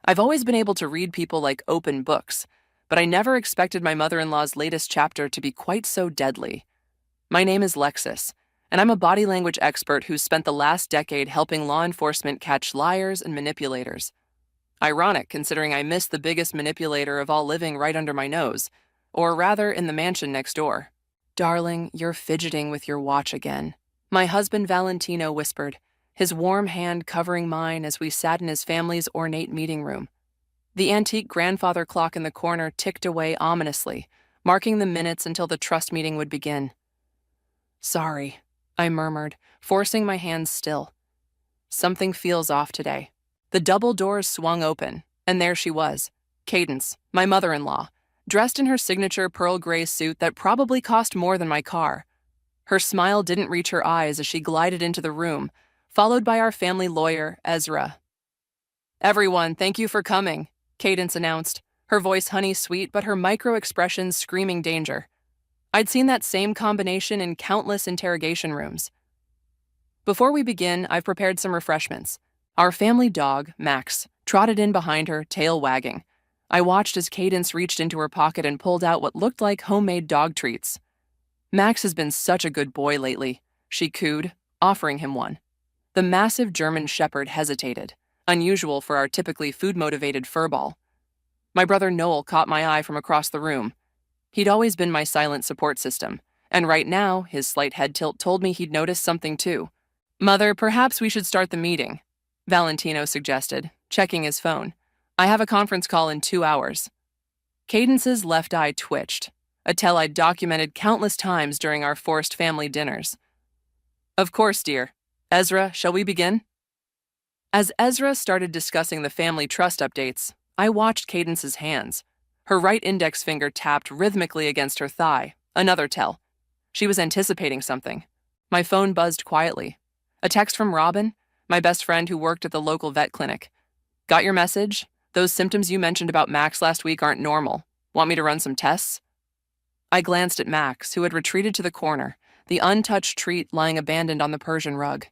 I've always been able to read people like open books, but I never expected my mother-in-law's latest chapter to be quite so deadly. My name is Lexus, and I'm a body language expert who's spent the last decade helping law enforcement catch liars and manipulators. Ironic, considering I missed the biggest manipulator of all living right under my nose, or rather in the mansion next door. "Darling, you're fidgeting with your watch again," my husband Valentino whispered, his warm hand covering mine as we sat in his family's ornate meeting room. The antique grandfather clock in the corner ticked away ominously, marking the minutes until the trust meeting would begin. "Sorry," I murmured, forcing my hands still. "Something feels off today." The double doors swung open, and there she was, Cadence, my mother-in-law, dressed in her signature pearl gray suit that probably cost more than my car. Her smile didn't reach her eyes as she glided into the room, followed by our family lawyer, Ezra. "Everyone, thank you for coming," Cadence announced, her voice honey-sweet but her micro-expressions screaming danger. I'd seen that same combination in countless interrogation rooms. "Before we begin, I've prepared some refreshments." Our family dog, Max, trotted in behind her, tail wagging. I watched as Cadence reached into her pocket and pulled out what looked like homemade dog treats. "Max has been such a good boy lately," she cooed, offering him one. The massive German shepherd hesitated, unusual for our typically food-motivated furball. My brother Noel caught my eye from across the room. He'd always been my silent support system, and right now, his slight head tilt told me he'd noticed something too. "Mother, perhaps we should start the meeting," Valentino suggested, checking his phone. "I have a conference call in 2 hours." Cadence's left eye twitched, a tell I'd documented countless times during our forced family dinners. "Of course, dear. Ezra, shall we begin?" As Ezra started discussing the family trust updates, I watched Cadence's hands. Her right index finger tapped rhythmically against her thigh, another tell. She was anticipating something. My phone buzzed quietly. A text from Robin, my best friend who worked at the local vet clinic. "Got your message? Those symptoms you mentioned about Max last week aren't normal. Want me to run some tests?" I glanced at Max, who had retreated to the corner, the untouched treat lying abandoned on the Persian rug.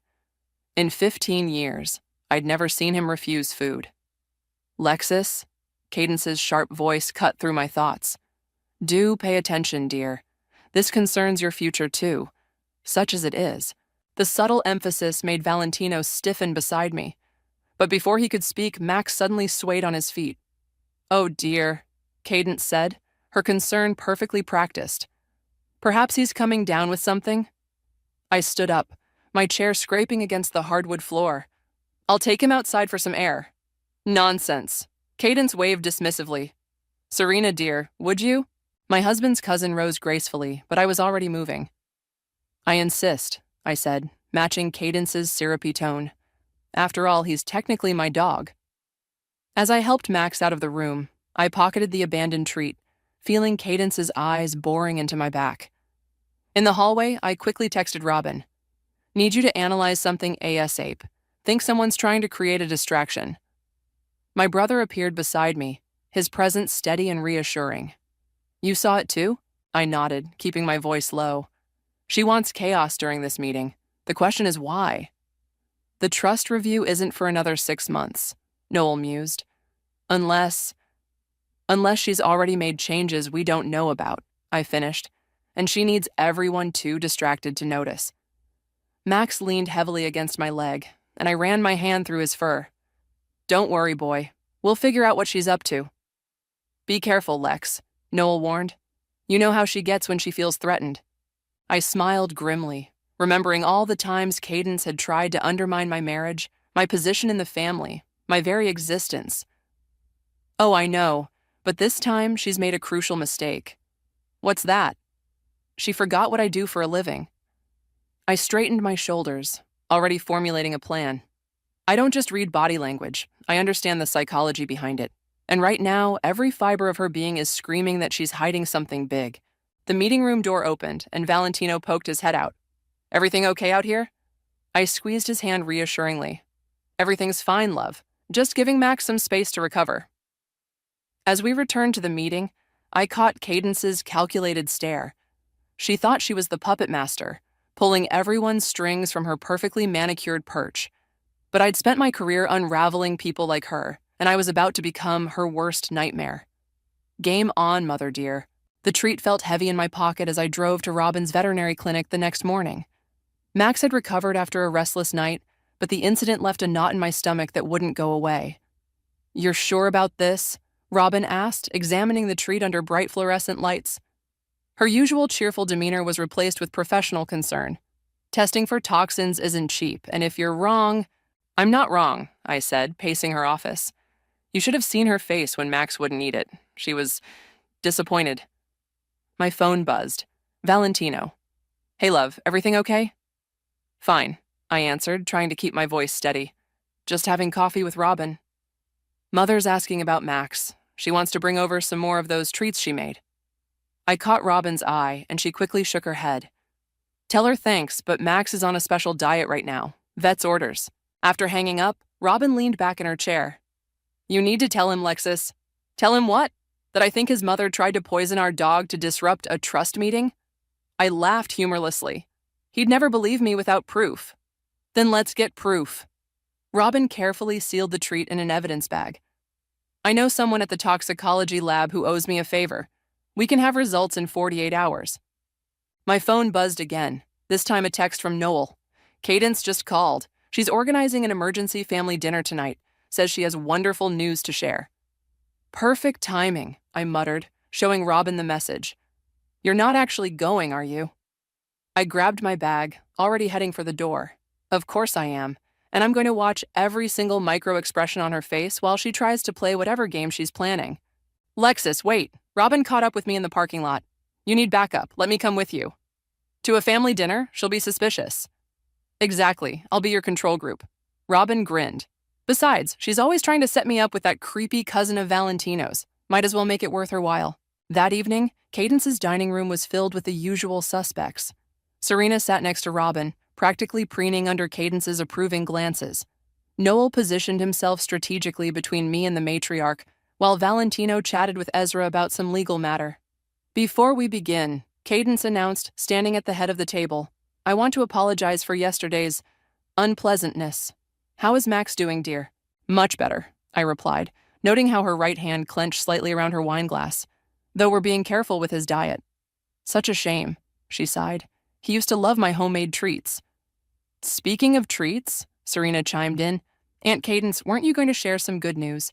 In 15 years, I'd never seen him refuse food. "Lexus," Cadence's sharp voice cut through my thoughts. "Do pay attention, dear. This concerns your future too, such as it is." The subtle emphasis made Valentino stiffen beside me. But before he could speak, Max suddenly swayed on his feet. "Oh dear," Cadence said, her concern perfectly practiced. "Perhaps he's coming down with something?" I stood up, my chair scraping against the hardwood floor. "I'll take him outside for some air." "Nonsense." Cadence waved dismissively. "Serena, dear, would you?" My husband's cousin rose gracefully, but I was already moving. "I insist," I said, matching Cadence's syrupy tone. After all, he's technically my dog. As I helped Max out of the room, I pocketed the abandoned treat, feeling Cadence's eyes boring into my back. In the hallway, I quickly texted Robin. "Need you to analyze something ASAP. Think someone's trying to create a distraction." My brother appeared beside me, his presence steady and reassuring. "You saw it too?" I nodded, keeping my voice low. "She wants chaos during this meeting. The question is why?" "The trust review isn't for another 6 months," Noel mused. Unless she's already made changes we don't know about," I finished, "and she needs everyone too distracted to notice." Max leaned heavily against my leg, and I ran my hand through his fur. "Don't worry, boy. We'll figure out what she's up to." "Be careful, Lex," Noel warned. "You know how she gets when she feels threatened." I smiled grimly, remembering all the times Cadence had tried to undermine my marriage, my position in the family, my very existence. "Oh, I know, but this time she's made a crucial mistake." "What's that?" "She forgot what I do for a living." I straightened my shoulders, already formulating a plan. I don't just read body language, I understand the psychology behind it. And right now, every fiber of her being is screaming that she's hiding something big. The meeting room door opened, and Valentino poked his head out. "Everything okay out here?" I squeezed his hand reassuringly. "Everything's fine, love. Just giving Max some space to recover." As we returned to the meeting, I caught Cadence's calculated stare. She thought she was the puppet master, pulling everyone's strings from her perfectly manicured perch. But I'd spent my career unraveling people like her, and I was about to become her worst nightmare. Game on, mother dear. The treat felt heavy in my pocket as I drove to Robin's veterinary clinic the next morning. Max had recovered after a restless night, but the incident left a knot in my stomach that wouldn't go away. "You're sure about this?" Robin asked, examining the treat under bright fluorescent lights. Her usual cheerful demeanor was replaced with professional concern. "Testing for toxins isn't cheap, and if you're wrong—" "I'm not wrong," I said, pacing her office. You should have seen her face when Max wouldn't eat it. She was disappointed. My phone buzzed. Valentino. "Hey, love, everything okay?" "Fine," I answered, trying to keep my voice steady. "Just having coffee with Robin." "Mother's asking about Max. She wants to bring over some more of those treats she made." I caught Robin's eye, and she quickly shook her head. "Tell her thanks, but Max is on a special diet right now. Vet's orders." After hanging up, Robin leaned back in her chair. "You need to tell him, Lexus." "Tell him what? That I think his mother tried to poison our dog to disrupt a trust meeting?" I laughed humorlessly. He'd never believe me without proof. "Then let's get proof." Robin carefully sealed the treat in an evidence bag. "I know someone at the toxicology lab who owes me a favor. We can have results in 48 hours. My phone buzzed again, this time a text from Noel. "Cadence just called. She's organizing an emergency family dinner tonight. Says she has wonderful news to share." "Perfect timing," I muttered, showing Robin the message. "You're not actually going, are you?" I grabbed my bag, already heading for the door. Of course I am, and I'm going to watch every single micro-expression on her face while she tries to play whatever game she's planning. "Lexus, wait. Robin caught up with me in the parking lot. You need backup. Let me come with you." "To a family dinner? She'll be suspicious." "Exactly. I'll be your control group." Robin grinned. "Besides, she's always trying to set me up with that creepy cousin of Valentino's. Might as well make it worth her while." That evening, Cadence's dining room was filled with the usual suspects. Serena sat next to Robin, practically preening under Cadence's approving glances. Noel positioned himself strategically between me and the matriarch, while Valentino chatted with Ezra about some legal matter. "Before we begin," Cadence announced, standing at the head of the table, "I want to apologize for yesterday's unpleasantness. How is Max doing, dear?" "Much better," I replied, noting how her right hand clenched slightly around her wineglass, "though we're being careful with his diet." "Such a shame," she sighed. "He used to love my homemade treats." "Speaking of treats," Serena chimed in, "Aunt Cadence, weren't you going to share some good news?"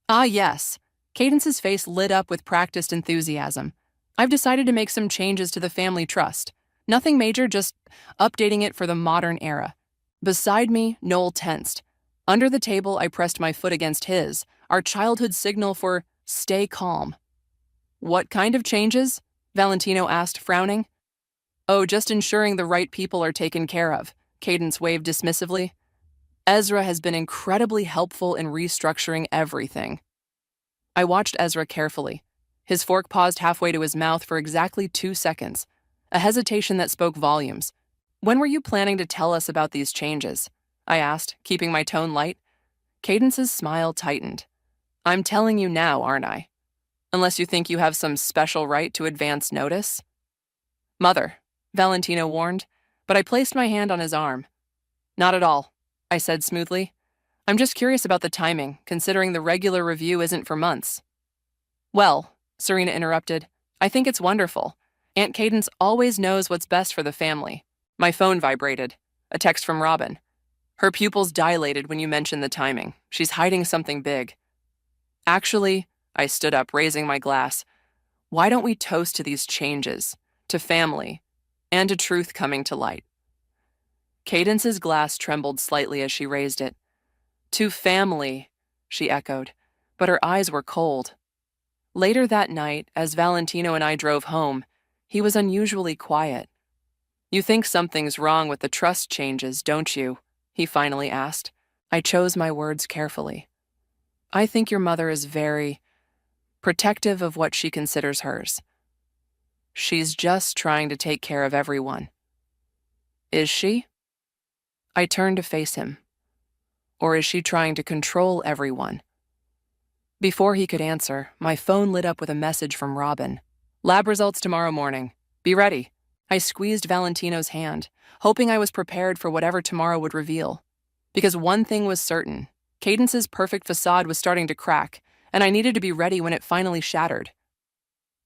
"Ah, yes." Cadence's face lit up with practiced enthusiasm. "I've decided to make some changes to the family trust. Nothing major, just updating it for the modern era." Beside me, Noel tensed. Under the table, I pressed my foot against his, our childhood signal for stay calm. "What kind of changes?" Valentino asked, frowning. "Oh, just ensuring the right people are taken care of," Cadence waved dismissively. "Ezra has been incredibly helpful in restructuring everything." I watched Ezra carefully. His fork paused halfway to his mouth for exactly 2 seconds, a hesitation that spoke volumes. "When were you planning to tell us about these changes?" I asked, keeping my tone light. Cadence's smile tightened. "I'm telling you now, aren't I? Unless you think you have some special right to advance notice." "Mother," Valentino warned, but I placed my hand on his arm. "Not at all," I said smoothly. "I'm just curious about the timing, considering the regular review isn't for months." "Well," Serena interrupted, "I think it's wonderful. Aunt Cadence always knows what's best for the family." My phone vibrated. A text from Robin. "Her pupils dilated when you mentioned the timing. She's hiding something big." "Actually," I stood up, raising my glass, "why don't we toast to these changes, to family, and to truth coming to light?" Cadence's glass trembled slightly as she raised it. "To family," she echoed, but her eyes were cold. Later that night, as Valentino and I drove home, he was unusually quiet. "You think something's wrong with the trust changes, don't you?" he finally asked. I chose my words carefully. "I think your mother is very protective of what she considers hers. She's just trying to take care of everyone." "Is she?" I turned to face him. "Or is she trying to control everyone?" Before he could answer, my phone lit up with a message from Robin. "Lab results tomorrow morning. Be ready." I squeezed Valentino's hand, hoping I was prepared for whatever tomorrow would reveal. Because one thing was certain, Cadence's perfect facade was starting to crack, and I needed to be ready when it finally shattered.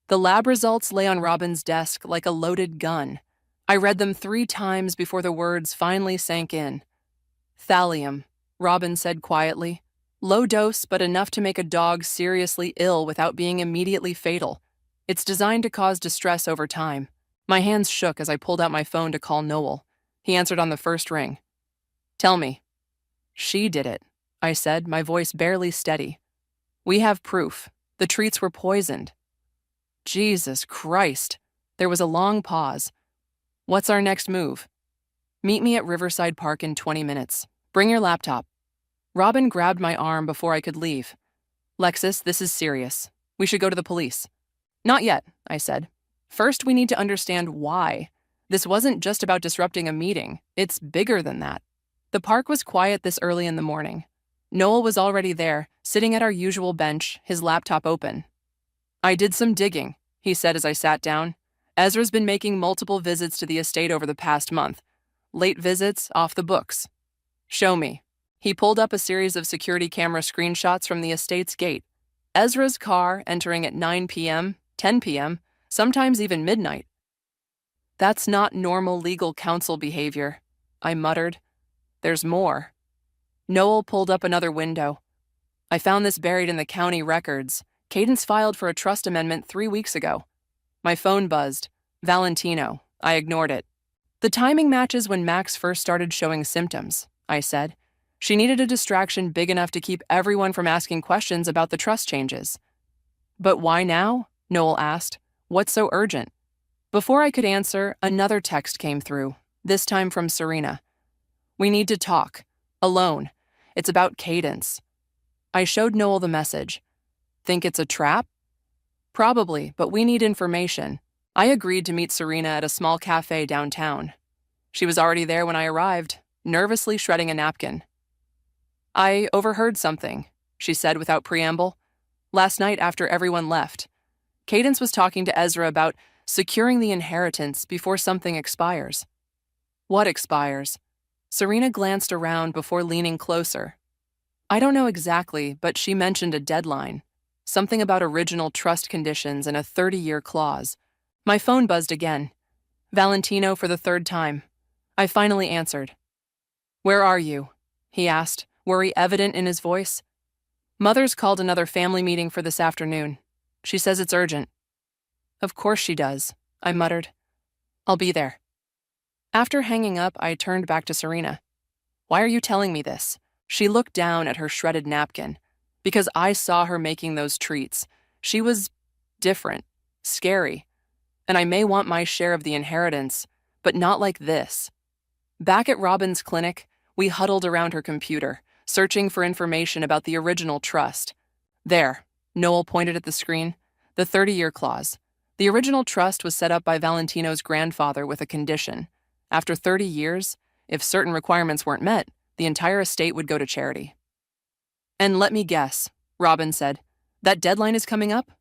The lab results lay on Robin's desk like a loaded gun. I read them 3 times before the words finally sank in. Thallium, Robin said quietly. Low dose, but enough to make a dog seriously ill without being immediately fatal. It's designed to cause distress over time. My hands shook as I pulled out my phone to call Noel. He answered on the first ring. Tell me. She did it, I said, my voice barely steady. We have proof. The treats were poisoned. Jesus Christ. There was a long pause. What's our next move? Meet me at Riverside Park in 20 minutes. Bring your laptop. Robin grabbed my arm before I could leave. Lexus, this is serious. We should go to the police. Not yet, I said. First, we need to understand why. This wasn't just about disrupting a meeting. It's bigger than that. The park was quiet this early in the morning. Noel was already there, sitting at our usual bench, his laptop open. I did some digging, he said as I sat down. Ezra's been making multiple visits to the estate over the past month. Late visits, off the books. Show me. He pulled up a series of security camera screenshots from the estate's gate. Ezra's car entering at 9 p.m., 10 p.m., sometimes even midnight. That's not normal legal counsel behavior, I muttered. There's more. Noel pulled up another window. I found this buried in the county records. Cadence filed for a trust amendment 3 weeks ago. My phone buzzed. Valentino. I ignored it. The timing matches when Max first started showing symptoms, I said. She needed a distraction big enough to keep everyone from asking questions about the trust changes. But why now? Noel asked. What's so urgent? Before I could answer, another text came through, this time from Serena. We need to talk. Alone. It's about Cadence. I showed Noel the message. Think it's a trap? Probably, but we need information. I agreed to meet Serena at a small cafe downtown. She was already there when I arrived, nervously shredding a napkin. I overheard something, she said without preamble. Last night after everyone left, Cadence was talking to Ezra about securing the inheritance before something expires. What expires? Serena glanced around before leaning closer. I don't know exactly, but she mentioned a deadline. Something about original trust conditions and a 30-year clause. My phone buzzed again. Valentino for the 3rd time. I finally answered. Where are you? He asked, worry evident in his voice. Mother's called another family meeting for this afternoon. She says it's urgent. Of course she does, I muttered. I'll be there. After hanging up, I turned back to Serena. Why are you telling me this? She looked down at her shredded napkin. Because I saw her making those treats. She was different, scary. And I may want my share of the inheritance, but not like this. Back at Robin's clinic, we huddled around her computer, searching for information about the original trust. There, Noel pointed at the screen, the 30-year clause. The original trust was set up by Valentino's grandfather with a condition. After 30 years, if certain requirements weren't met, the entire estate would go to charity. And let me guess, Robin said, that deadline is coming up?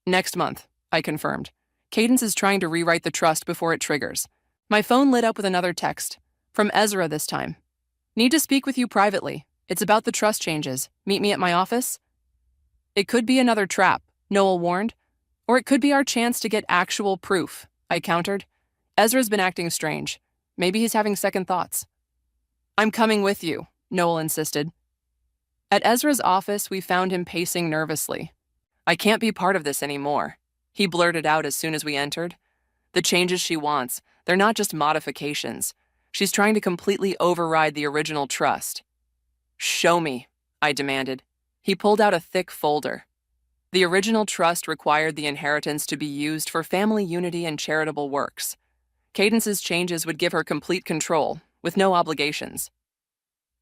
Next month, I confirmed. Cadence is trying to rewrite the trust before it triggers. My phone lit up with another text, from Ezra this time. Need to speak with you privately. It's about the trust changes. Meet me at my office? It could be another trap, Noel warned. Or it could be our chance to get actual proof, I countered. Ezra's been acting strange. Maybe he's having second thoughts. I'm coming with you, Noel insisted. At Ezra's office, we found him pacing nervously. I can't be part of this anymore, he blurted out as soon as we entered. The changes she wants, they're not just modifications. She's trying to completely override the original trust. Show me, I demanded. He pulled out a thick folder. The original trust required the inheritance to be used for family unity and charitable works. Cadence's changes would give her complete control, with no obligations.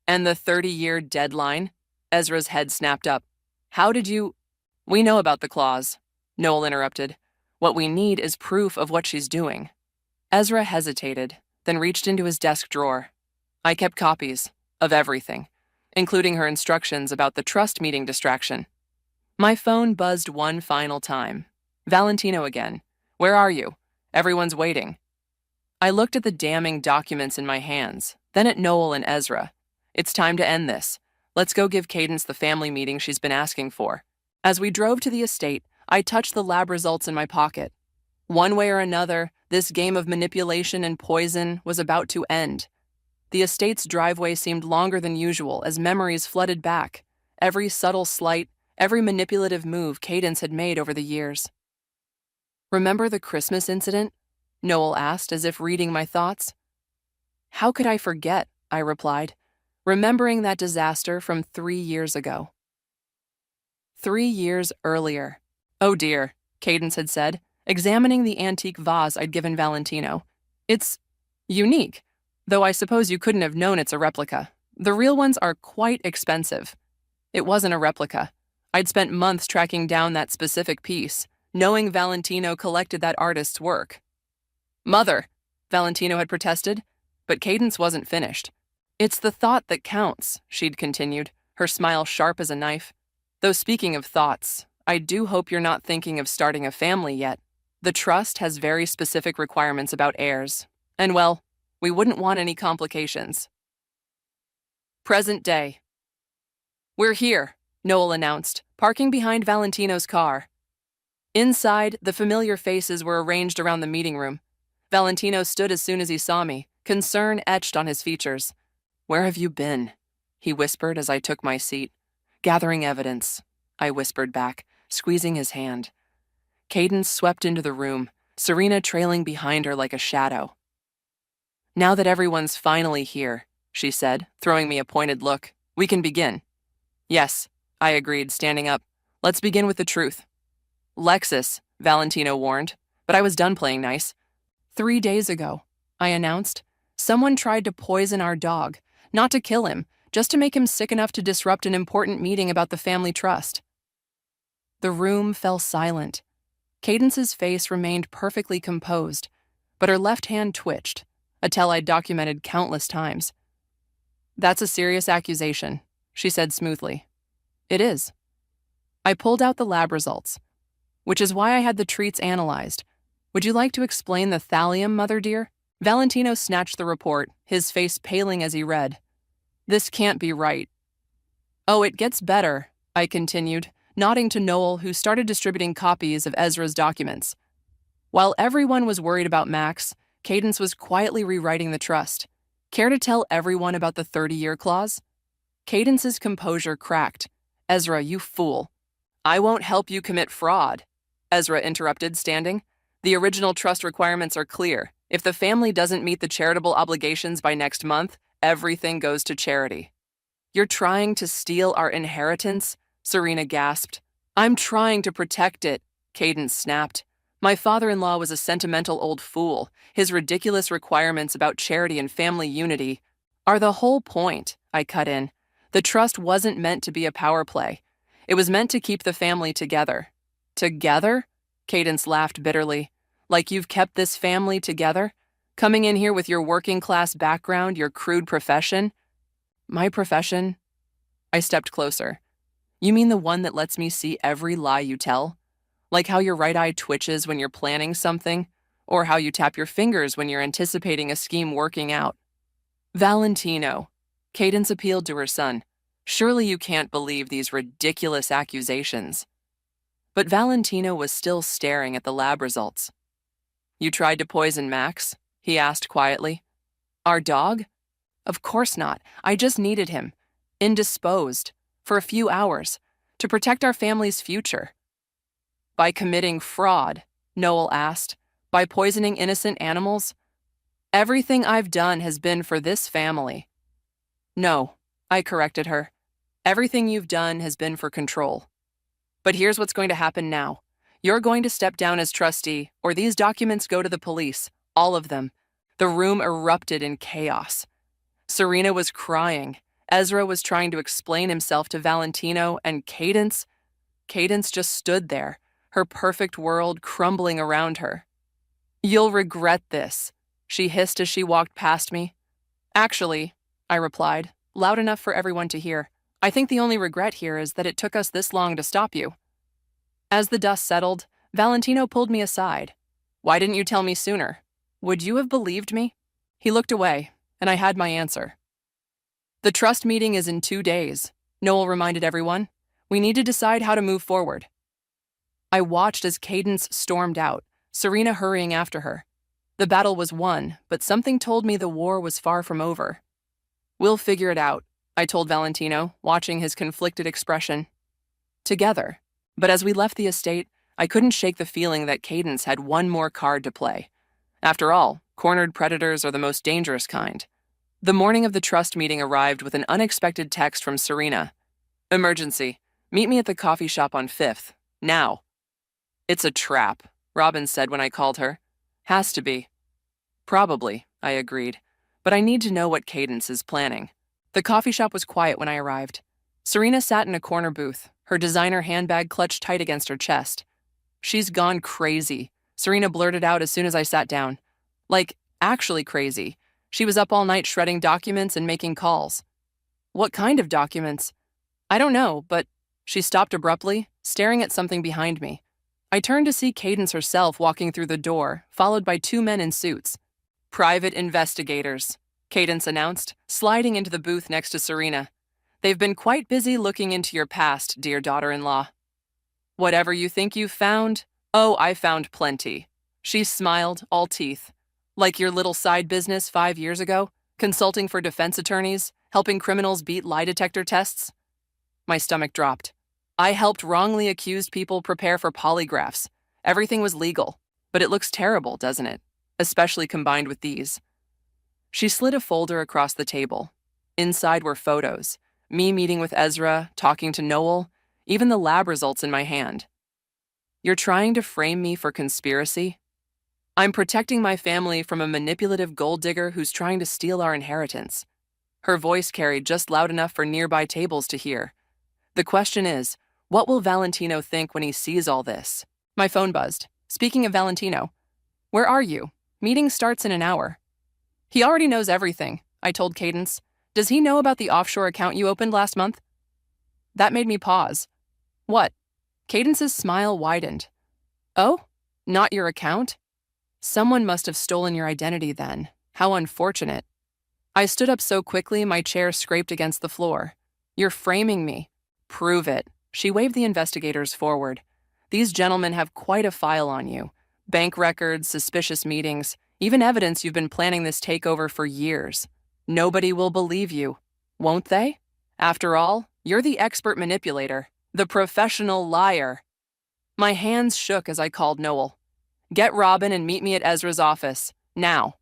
And the 30-year deadline? Ezra's head snapped up. How did you... We know about the clause, Noel interrupted. What we need is proof of what she's doing. Ezra hesitated, then reached into his desk drawer. I kept copies of everything, including her instructions about the trust meeting distraction. My phone buzzed one final time. Valentino again. Where are you? Everyone's waiting. I looked at the damning documents in my hands, then at Noel and Ezra. It's time to end this. Let's go give Cadence the family meeting she's been asking for. As we drove to the estate, I touched the lab results in my pocket. One way or another, this game of manipulation and poison was about to end. The estate's driveway seemed longer than usual as memories flooded back. Every subtle slight, every manipulative move Cadence had made over the years. Remember the Christmas incident? Noel asked, as if reading my thoughts. How could I forget? I replied, remembering that disaster from 3 years ago. 3 years earlier. Oh dear, Cadence had said, examining the antique vase I'd given Valentino. It's unique, though I suppose you couldn't have known it's a replica. The real ones are quite expensive. It wasn't a replica. I'd spent months tracking down that specific piece, knowing Valentino collected that artist's work. Mother, Valentino had protested, but Cadence wasn't finished. It's the thought that counts, she'd continued, her smile sharp as a knife. Though speaking of thoughts, I do hope you're not thinking of starting a family yet. The trust has very specific requirements about heirs, and well, we wouldn't want any complications. Present day. We're here, Noel announced, parking behind Valentino's car. Inside, the familiar faces were arranged around the meeting room. Valentino stood as soon as he saw me, concern etched on his features. Where have you been? He whispered as I took my seat. Gathering evidence, I whispered back, squeezing his hand. Cadence swept into the room, Serena trailing behind her like a shadow. Now that everyone's finally here, she said, throwing me a pointed look, we can begin. Yes, I agreed, standing up. Let's begin with the truth. Lexus, Valentino warned, but I was done playing nice. 3 days ago, I announced, someone tried to poison our dog, not to kill him, just to make him sick enough to disrupt an important meeting about the family trust. The room fell silent. Cadence's face remained perfectly composed, but her left hand twitched, a tell I'd documented countless times. That's a serious accusation, she said smoothly. It is. I pulled out the lab results, which is why I had the treats analyzed. Would you like to explain the thallium, mother dear? Valentino snatched the report, his face paling as he read. This can't be right. Oh, it gets better, I continued, nodding to Noel, who started distributing copies of Ezra's documents. While everyone was worried about Max, Cadence was quietly rewriting the trust. Care to tell everyone about the 30-year clause? Cadence's composure cracked. Ezra, you fool. I won't help you commit fraud, Ezra interrupted, standing. The original trust requirements are clear. If the family doesn't meet the charitable obligations by next month, everything goes to charity. You're trying to steal our inheritance? Serena gasped. I'm trying to protect it, Cadence snapped. My father-in-law was a sentimental old fool. His ridiculous requirements about charity and family unity are the whole point, I cut in. The trust wasn't meant to be a power play. It was meant to keep the family together. Together? Cadence laughed bitterly. Like you've kept this family together? Coming in here with your working-class background, your crude profession? My profession? I stepped closer. You mean the one that lets me see every lie you tell? Like how your right eye twitches when you're planning something, or how you tap your fingers when you're anticipating a scheme working out. Valentino, Cadence appealed to her son. Surely you can't believe these ridiculous accusations. But Valentino was still staring at the lab results. You tried to poison Max? He asked quietly. Our dog? Of course not. I just needed him. Indisposed. For a few hours. To protect our family's future. By committing fraud? Noel asked. By poisoning innocent animals? Everything I've done has been for this family. No, I corrected her. Everything you've done has been for control. But here's what's going to happen now. You're going to step down as trustee, or these documents go to the police. All of them. The room erupted in chaos. Serena was crying. Ezra was trying to explain himself to Valentino, and Cadence just stood there, her perfect world crumbling around her. You'll regret this, she hissed as she walked past me. Actually, I replied, loud enough for everyone to hear, I think the only regret here is that it took us this long to stop you. As the dust settled, Valentino pulled me aside. Why didn't you tell me sooner? Would you have believed me? He looked away, and I had my answer. The trust meeting is in 2 days. Noel reminded everyone. We need to decide how to move forward. I watched as Cadence stormed out, Serena hurrying after her. The battle was won, but something told me the war was far from over. We'll figure it out, I told Valentino, watching his conflicted expression. Together. But as we left the estate, I couldn't shake the feeling that Cadence had one more card to play. After all, cornered predators are the most dangerous kind. The morning of the trust meeting arrived with an unexpected text from Serena. Emergency. Meet me at the coffee shop on 5th. Now. It's a trap, Robin said when I called her. Has to be. Probably, I agreed. But I need to know what Cadence is planning. The coffee shop was quiet when I arrived. Serena sat in a corner booth, her designer handbag clutched tight against her chest. She's gone crazy, Serena blurted out as soon as I sat down. Like, actually crazy. She was up all night shredding documents and making calls. What kind of documents? I don't know, but she stopped abruptly, staring at something behind me. I turned to see Cadence herself walking through the door, followed by 2 men in suits. Private investigators, Cadence announced, sliding into the booth next to Serena. They've been quite busy looking into your past, dear daughter-in-law. Whatever you think you've found? Oh, I found plenty. She smiled, all teeth. Like your little side business 5 years ago, consulting for defense attorneys, helping criminals beat lie detector tests? My stomach dropped. I helped wrongly accused people prepare for polygraphs. Everything was legal, but it looks terrible, doesn't it? Especially combined with these. She slid a folder across the table. Inside were photos, me meeting with Ezra, talking to Noel, even the lab results in my hand. You're trying to frame me for conspiracy? I'm protecting my family from a manipulative gold digger who's trying to steal our inheritance. Her voice carried just loud enough for nearby tables to hear. The question is, what will Valentino think when he sees all this? My phone buzzed. Speaking of Valentino, where are you? Meeting starts in an hour. He already knows everything, I told Cadence. Does he know about the offshore account you opened last month? That made me pause. What? Cadence's smile widened. Oh? Not your account? Someone must have stolen your identity then. How unfortunate. I stood up so quickly my chair scraped against the floor. You're framing me. Prove it. She waved the investigators forward. These gentlemen have quite a file on you. Bank records, suspicious meetings, even evidence you've been planning this takeover for years. Nobody will believe you, won't they? After all, you're the expert manipulator, the professional liar. My hands shook as I called Noel. Get Robin and meet me at Ezra's office, now.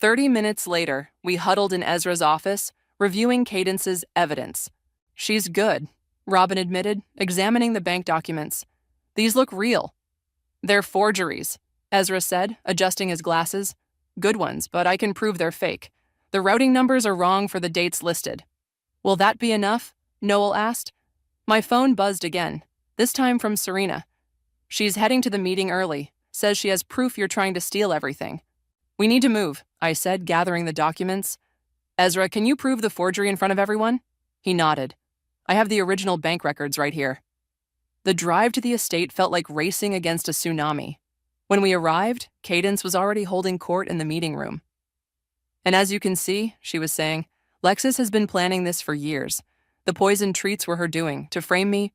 30 minutes later, we huddled in Ezra's office, reviewing Cadence's evidence. She's good, Robin admitted, examining the bank documents. These look real. They're forgeries, Ezra said, adjusting his glasses. Good ones, but I can prove they're fake. The routing numbers are wrong for the dates listed. Will that be enough? Noel asked. My phone buzzed again, this time from Serena. She's heading to the meeting early, says she has proof you're trying to steal everything. We need to move, I said, gathering the documents. Ezra, can you prove the forgery in front of everyone? He nodded. I have the original bank records right here. The drive to the estate felt like racing against a tsunami. When we arrived, Cadence was already holding court in the meeting room. And as you can see, she was saying, Lexis has been planning this for years. The poisoned treats were her doing, to frame me.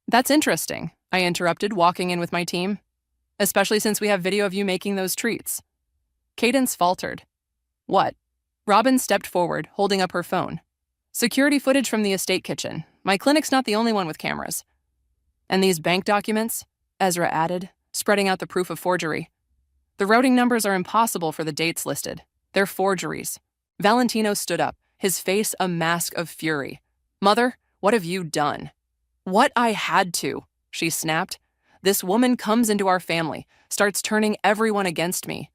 That's interesting, I interrupted, walking in with my team. Especially since we have video of you making those treats. Cadence faltered. What? Robin stepped forward, holding up her phone. Security footage from the estate kitchen. My clinic's not the only one with cameras. And these bank documents? Ezra added, spreading out the proof of forgery. The routing numbers are impossible for the dates listed. They're forgeries. Valentino stood up, his face a mask of fury. Mother, what have you done? What I had to, she snapped. This woman comes into our family, starts turning everyone against me.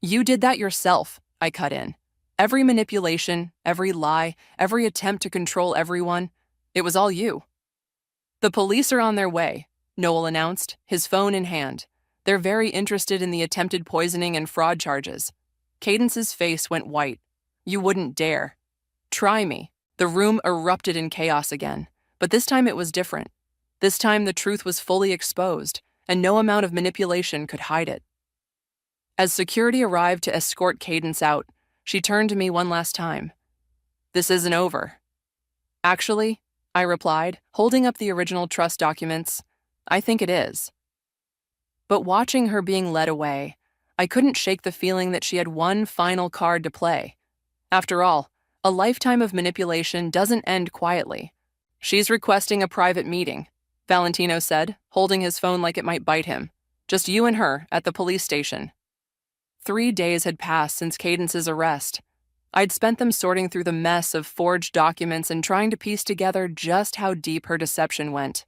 You did that yourself, I cut in. Every manipulation, every lie, every attempt to control everyone, it was all you. The police are on their way, Noel announced, his phone in hand. They're very interested in the attempted poisoning and fraud charges. Cadence's face went white. You wouldn't dare. Try me. The room erupted in chaos again, but this time it was different. This time the truth was fully exposed, and no amount of manipulation could hide it. As security arrived to escort Cadence out, she turned to me one last time. This isn't over. Actually, I replied, holding up the original trust documents. I think it is. But watching her being led away, I couldn't shake the feeling that she had one final card to play. After all, a lifetime of manipulation doesn't end quietly. She's requesting a private meeting, Valentino said, holding his phone like it might bite him. Just you and her at the police station. 3 days had passed since Cadence's arrest. I'd spent them sorting through the mess of forged documents and trying to piece together just how deep her deception went.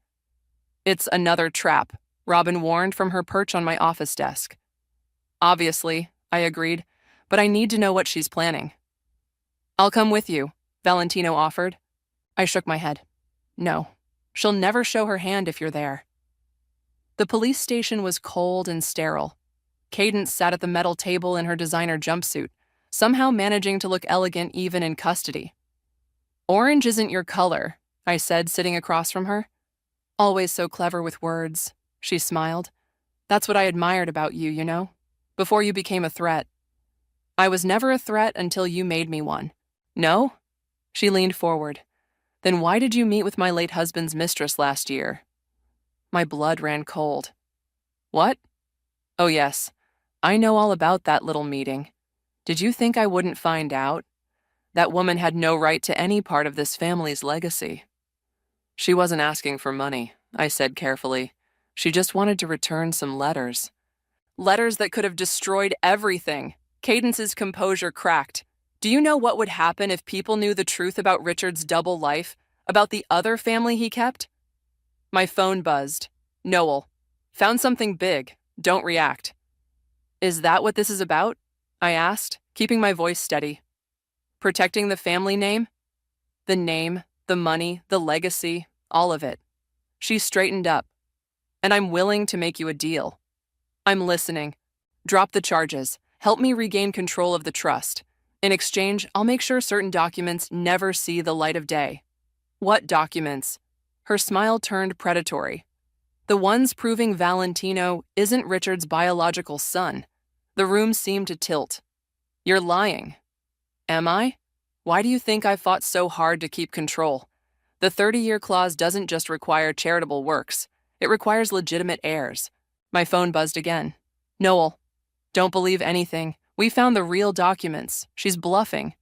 It's another trap, Robin warned from her perch on my office desk. Obviously, I agreed, but I need to know what she's planning. I'll come with you, Valentino offered. I shook my head. No, she'll never show her hand if you're there. The police station was cold and sterile. Cadence sat at the metal table in her designer jumpsuit, somehow managing to look elegant even in custody. Orange isn't your color, I said, sitting across from her. Always so clever with words, she smiled. That's what I admired about you, you know, before you became a threat. I was never a threat until you made me one. No? She leaned forward. Then why did you meet with my late husband's mistress last year? My blood ran cold. What? Oh yes, I know all about that little meeting. Did you think I wouldn't find out? That woman had no right to any part of this family's legacy. She wasn't asking for money, I said carefully. She just wanted to return some letters. Letters that could have destroyed everything. Cadence's composure cracked. Do you know what would happen if people knew the truth about Richard's double life, about the other family he kept? My phone buzzed. Noel. Found something big. Don't react. Is that what this is about? I asked, keeping my voice steady. Protecting the family name? The name, the money, the legacy, all of it. She straightened up. And I'm willing to make you a deal. I'm listening. Drop the charges. Help me regain control of the trust. In exchange, I'll make sure certain documents never see the light of day. What documents? Her smile turned predatory. The ones proving Valentino isn't Richard's biological son. The room seemed to tilt. You're lying. Am I? Why do you think I fought so hard to keep control? The 30-year clause doesn't just require charitable works. It requires legitimate heirs. My phone buzzed again. Noel, don't believe anything. We found the real documents. She's bluffing.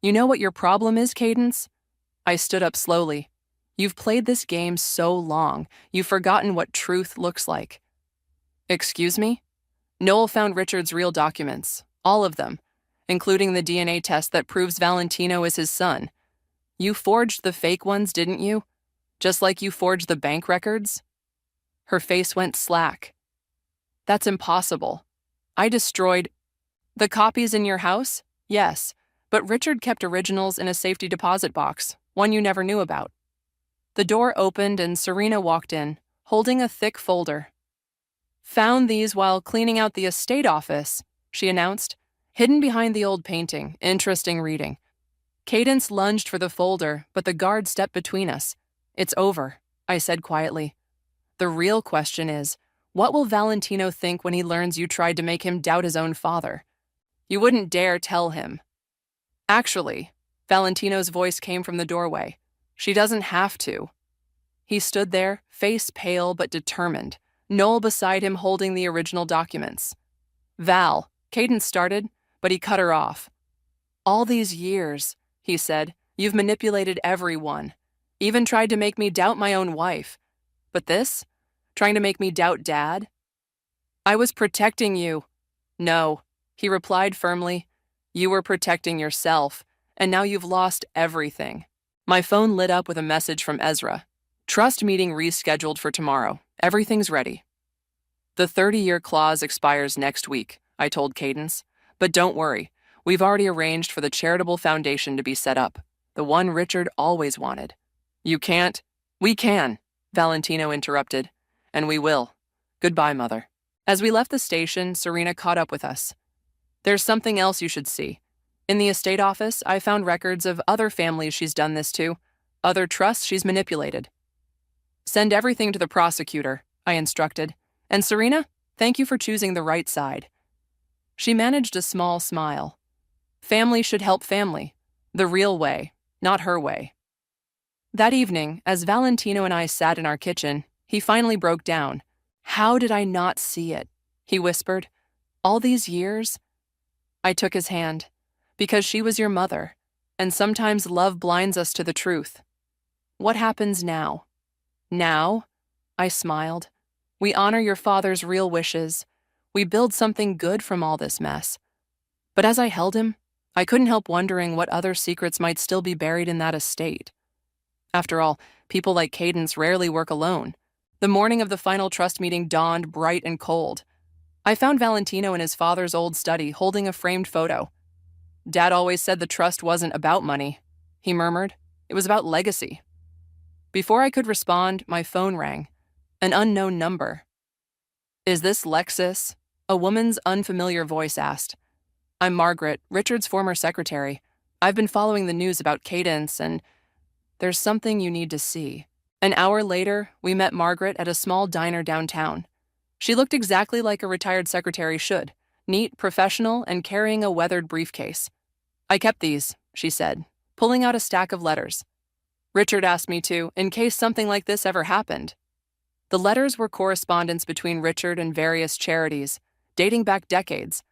You know what your problem is, Cadence? I stood up slowly. You've played this game so long, you've forgotten what truth looks like. Excuse me? Noel found Richard's real documents, all of them, including the DNA test that proves Valentino is his son. You forged the fake ones, didn't you? Just like you forged the bank records? Her face went slack. That's impossible. I destroyed the copies in your house? Yes, but Richard kept originals in a safety deposit box, one you never knew about. The door opened and Serena walked in, holding a thick folder. Found these while cleaning out the estate office, she announced, hidden behind the old painting. Interesting reading. Cadence lunged for the folder, but the guard stepped between us. It's over, I said quietly. The real question is, what will Valentino think when he learns you tried to make him doubt his own father? You wouldn't dare tell him. Actually, Valentino's voice came from the doorway. She doesn't have to. He stood there, face pale but determined, Noel beside him holding the original documents. Val, Cadence started, but he cut her off. All these years, he said, you've manipulated everyone, even tried to make me doubt my own wife. But this? Trying to make me doubt Dad? I was protecting you. No, he replied firmly. You were protecting yourself, and now you've lost everything. My phone lit up with a message from Ezra. Trust meeting rescheduled for tomorrow. Everything's ready. The 30-year clause expires next week, I told Cadence. But don't worry, we've already arranged for the charitable foundation to be set up, the one Richard always wanted. You can't? We can, Valentino interrupted. And we will. Goodbye, Mother. As we left the station, Serena caught up with us. There's something else you should see. In the estate office, I found records of other families she's done this to, other trusts she's manipulated. Send everything to the prosecutor, I instructed. And Serena, thank you for choosing the right side. She managed a small smile. Family should help family. The real way, not her way. That evening, as Valentino and I sat in our kitchen, he finally broke down. "How did I not see it?" he whispered. "All these years?" I took his hand. "Because she was your mother, and sometimes love blinds us to the truth." "What happens now?" "Now?" I smiled. "We honor your father's real wishes. We build something good from all this mess." But as I held him, I couldn't help wondering what other secrets might still be buried in that estate. After all, people like Cadence rarely work alone. The morning of the final trust meeting dawned bright and cold. I found Valentino in his father's old study holding a framed photo. "Dad always said the trust wasn't about money," he murmured. "It was about legacy." Before I could respond, my phone rang. An unknown number. "Is this Lexus?" A woman's unfamiliar voice asked. "I'm Margaret, Richard's former secretary. I've been following the news about Cadence, and there's something you need to see." An hour later, we met Margaret at a small diner downtown. She looked exactly like a retired secretary should, neat, professional, and carrying a weathered briefcase. "I kept these," she said, pulling out a stack of letters. "Richard asked me to, in case something like this ever happened." The letters were correspondence between Richard and various charities, dating back decades.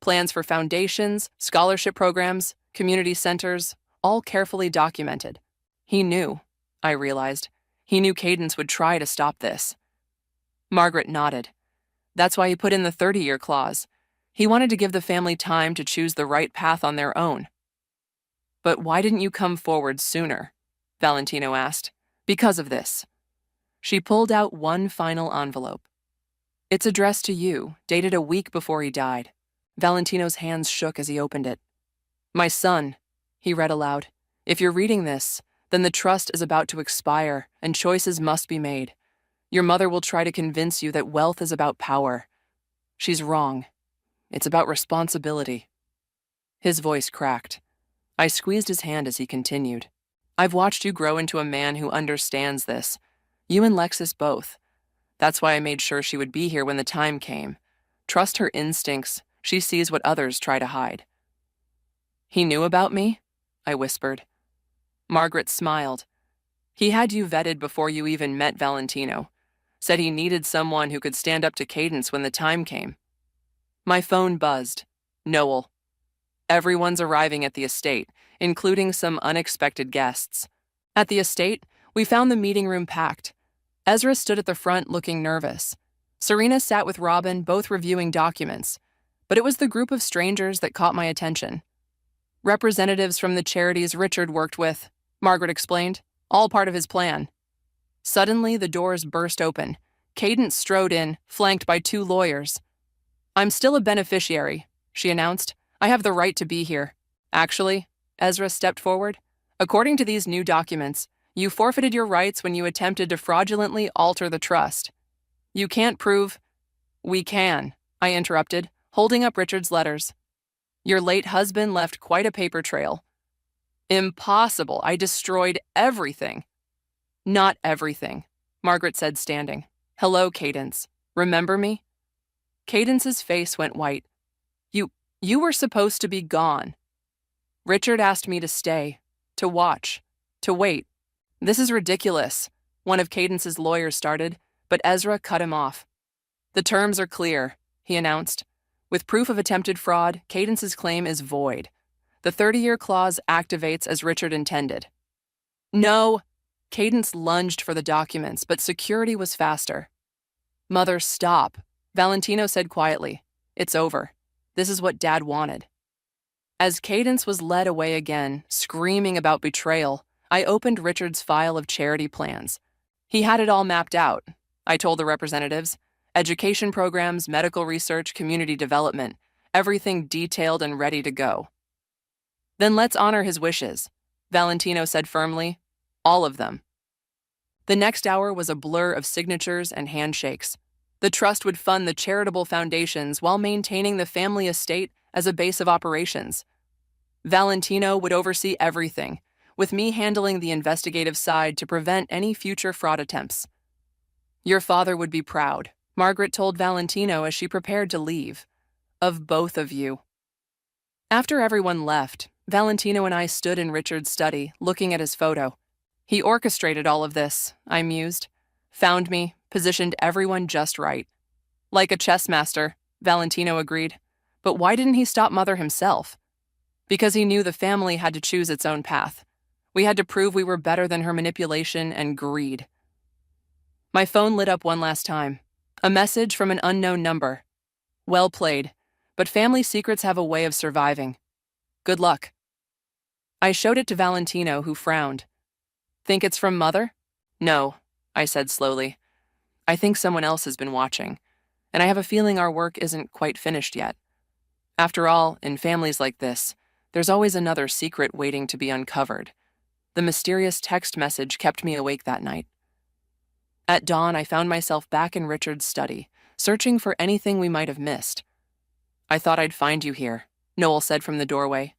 Plans for foundations, scholarship programs, community centers, all carefully documented. He knew, I realized. He knew Cadence would try to stop this. Margaret nodded. "That's why he put in the 30-year clause. He wanted to give the family time to choose the right path on their own." "But why didn't you come forward sooner?" Valentino asked. "Because of this." She pulled out one final envelope. "It's addressed to you, dated a week before he died." Valentino's hands shook as he opened it. "My son," he read aloud, "if you're reading this, then the trust is about to expire and choices must be made. Your mother will try to convince you that wealth is about power. She's wrong. It's about responsibility." His voice cracked. I squeezed his hand as he continued. "I've watched you grow into a man who understands this. You and Lexus both. That's why I made sure she would be here when the time came. Trust her instincts. She sees what others try to hide." "He knew about me?" I whispered. Margaret smiled. "He had you vetted before you even met Valentino. Said he needed someone who could stand up to Cadence when the time came." My phone buzzed. "Noel. Everyone's arriving at the estate, including some unexpected guests." At the estate, we found the meeting room packed. Ezra stood at the front looking nervous. Serena sat with Robin, both reviewing documents. But it was the group of strangers that caught my attention. "Representatives from the charities Richard worked with," Margaret explained, "all part of his plan." Suddenly, the doors burst open. Cadence strode in, flanked by two lawyers. "I'm still a beneficiary," she announced. "I have the right to be here." "Actually," Ezra stepped forward, "according to these new documents, you forfeited your rights when you attempted to fraudulently alter the trust. You can't prove—" "We can," I interrupted, holding up Richard's letters. "Your late husband left quite a paper trail." "Impossible. I destroyed everything." "Not everything," Margaret said, standing. "Hello, Cadence. Remember me?" Cadence's face went white. You were supposed to be gone." "Richard asked me to stay, to watch, to wait." "This is ridiculous," one of Cadence's lawyers started, but Ezra cut him off. "The terms are clear," he announced. "With proof of attempted fraud, Cadence's claim is void. The 30-year clause activates as Richard intended." "No!" Cadence lunged for the documents, but security was faster. "Mother, stop," Valentino said quietly. "It's over. This is what Dad wanted." As Cadence was led away again, screaming about betrayal, I opened Richard's file of charity plans. He had it all mapped out, I told the representatives. Education programs, medical research, community development, everything detailed and ready to go. "Then let's honor his wishes," Valentino said firmly. "All of them." The next hour was a blur of signatures and handshakes. The trust would fund the charitable foundations while maintaining the family estate as a base of operations. Valentino would oversee everything, with me handling the investigative side to prevent any future fraud attempts. "Your father would be proud," Margaret told Valentino as she prepared to leave. "Of both of you." After everyone left, Valentino and I stood in Richard's study, looking at his photo. He orchestrated all of this, I mused. Found me, positioned everyone just right. Like a chess master, Valentino agreed. But why didn't he stop Mother himself? Because he knew the family had to choose its own path. We had to prove we were better than her manipulation and greed. My phone lit up one last time. A message from an unknown number. Well played, but family secrets have a way of surviving. Good luck. I showed it to Valentino, who frowned. Think it's from Mother? No, I said slowly. I think someone else has been watching, and I have a feeling our work isn't quite finished yet. After all, in families like this, there's always another secret waiting to be uncovered. The mysterious text message kept me awake that night. At dawn, I found myself back in Richard's study, searching for anything we might have missed. I thought I'd find you here, Noel said from the doorway.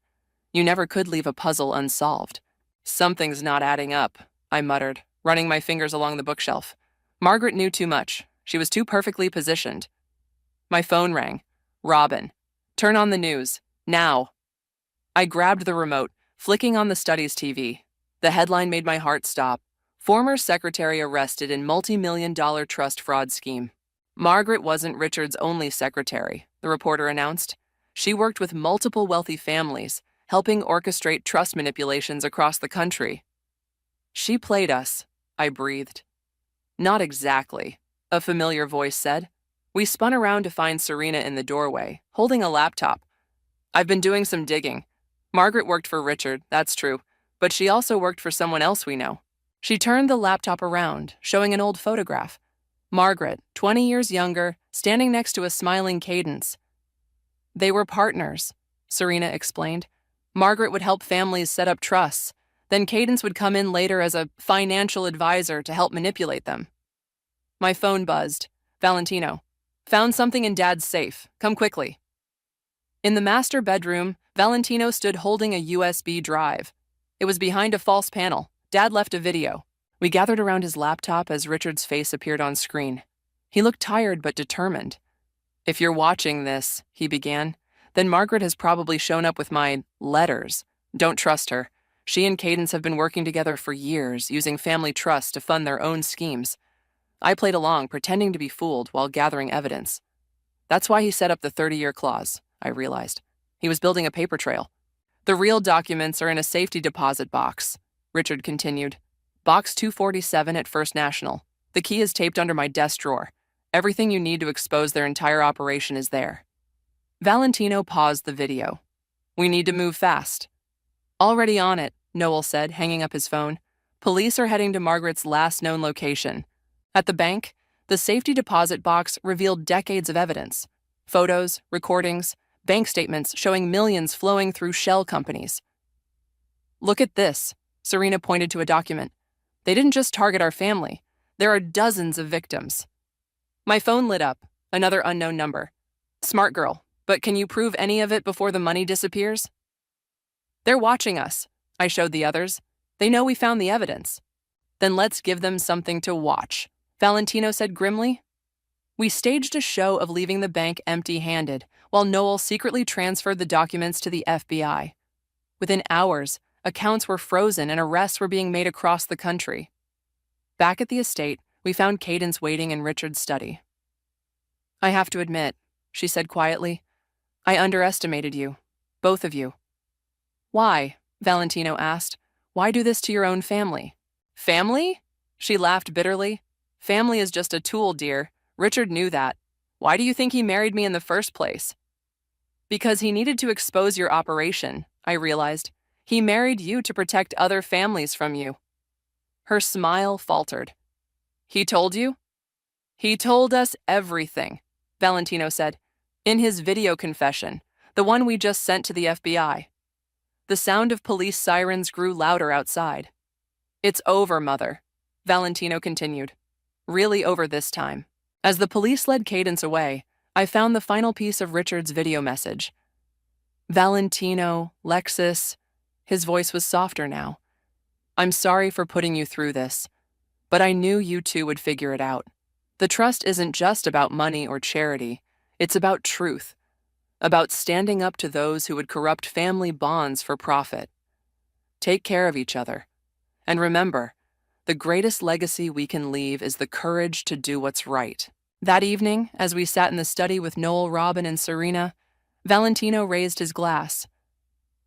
You never could leave a puzzle unsolved. Something's not adding up, I muttered, running my fingers along the bookshelf. Margaret knew too much. She was too perfectly positioned. My phone rang. Robin. Turn on the news. Now. I grabbed the remote, flicking on the study's TV. The headline made my heart stop. Former secretary arrested in multi-million-dollar trust fraud scheme. Margaret wasn't Richard's only secretary, the reporter announced. She worked with multiple wealthy families, helping orchestrate trust manipulations across the country. She played us, I breathed. Not exactly, a familiar voice said. We spun around to find Serena in the doorway, holding a laptop. I've been doing some digging. Margaret worked for Richard, that's true, but she also worked for someone else we know. She turned the laptop around, showing an old photograph. Margaret, 20 years younger, standing next to a smiling Cadence. They were partners, Serena explained. Margaret would help families set up trusts. Then Cadence would come in later as a financial advisor to help manipulate them. My phone buzzed. Valentino. Found something in Dad's safe. Come quickly. In the master bedroom, Valentino stood holding a USB drive. It was behind a false panel. Dad left a video. We gathered around his laptop as Richard's face appeared on screen. He looked tired but determined. If you're watching this, he began, then Margaret has probably shown up with my letters. Don't trust her. She and Cadence have been working together for years, using family trust to fund their own schemes. I played along, pretending to be fooled while gathering evidence. That's why he set up the 30-year clause, I realized. He was building a paper trail. The real documents are in a safety deposit box, Richard continued. Box 247 at First National. The key is taped under my desk drawer. Everything you need to expose their entire operation is there. Valentino paused the video. We need to move fast. Already on it, Noel said, hanging up his phone. Police are heading to Margaret's last known location. At the bank, the safety deposit box revealed decades of evidence. Photos, recordings, bank statements showing millions flowing through shell companies. Look at this, Serena pointed to a document. They didn't just target our family. There are dozens of victims. My phone lit up, another unknown number. Smart girl, but can you prove any of it before the money disappears? They're watching us, I showed the others. They know we found the evidence. Then let's give them something to watch, Valentino said grimly. We staged a show of leaving the bank empty-handed, while Noel secretly transferred the documents to the FBI. Within hours, accounts were frozen and arrests were being made across the country. Back at the estate, we found Cadence waiting in Richard's study. I have to admit, she said quietly, I underestimated you, both of you. Why? Valentino asked. Why do this to your own family? Family? She laughed bitterly. Family is just a tool, dear. Richard knew that. Why do you think he married me in the first place? Because he needed to expose your operation, I realized. He married you to protect other families from you. Her smile faltered. He told you? He told us everything, Valentino said, in his video confession, the one we just sent to the FBI. The sound of police sirens grew louder outside. It's over, Mother, Valentino continued. Really over this time. As the police led Cadence away, I found the final piece of Richard's video message. Valentino, Lexus, his voice was softer now. I'm sorry for putting you through this, but I knew you two would figure it out. The trust isn't just about money or charity. It's about truth, about standing up to those who would corrupt family bonds for profit. Take care of each other. And remember, the greatest legacy we can leave is the courage to do what's right. That evening, as we sat in the study with Noel, Robin, and Serena, Valentino raised his glass.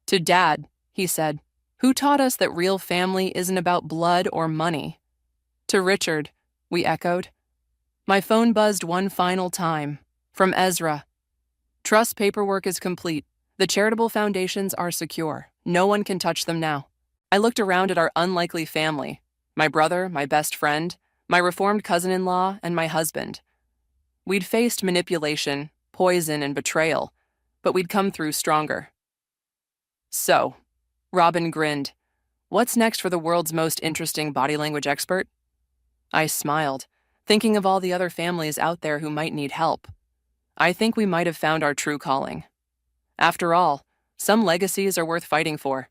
"To Dad," he said, "who taught us that real family isn't about blood or money?" "To Richard," we echoed. My phone buzzed one final time. From Ezra. "Trust paperwork is complete. The charitable foundations are secure. No one can touch them now." I looked around at our unlikely family, my brother, my best friend, my reformed cousin-in-law, and my husband. We'd faced manipulation, poison, and betrayal, but we'd come through stronger. "So," Robin grinned, "what's next for the world's most interesting body language expert?" I smiled, thinking of all the other families out there who might need help. I think we might have found our true calling. After all, some legacies are worth fighting for.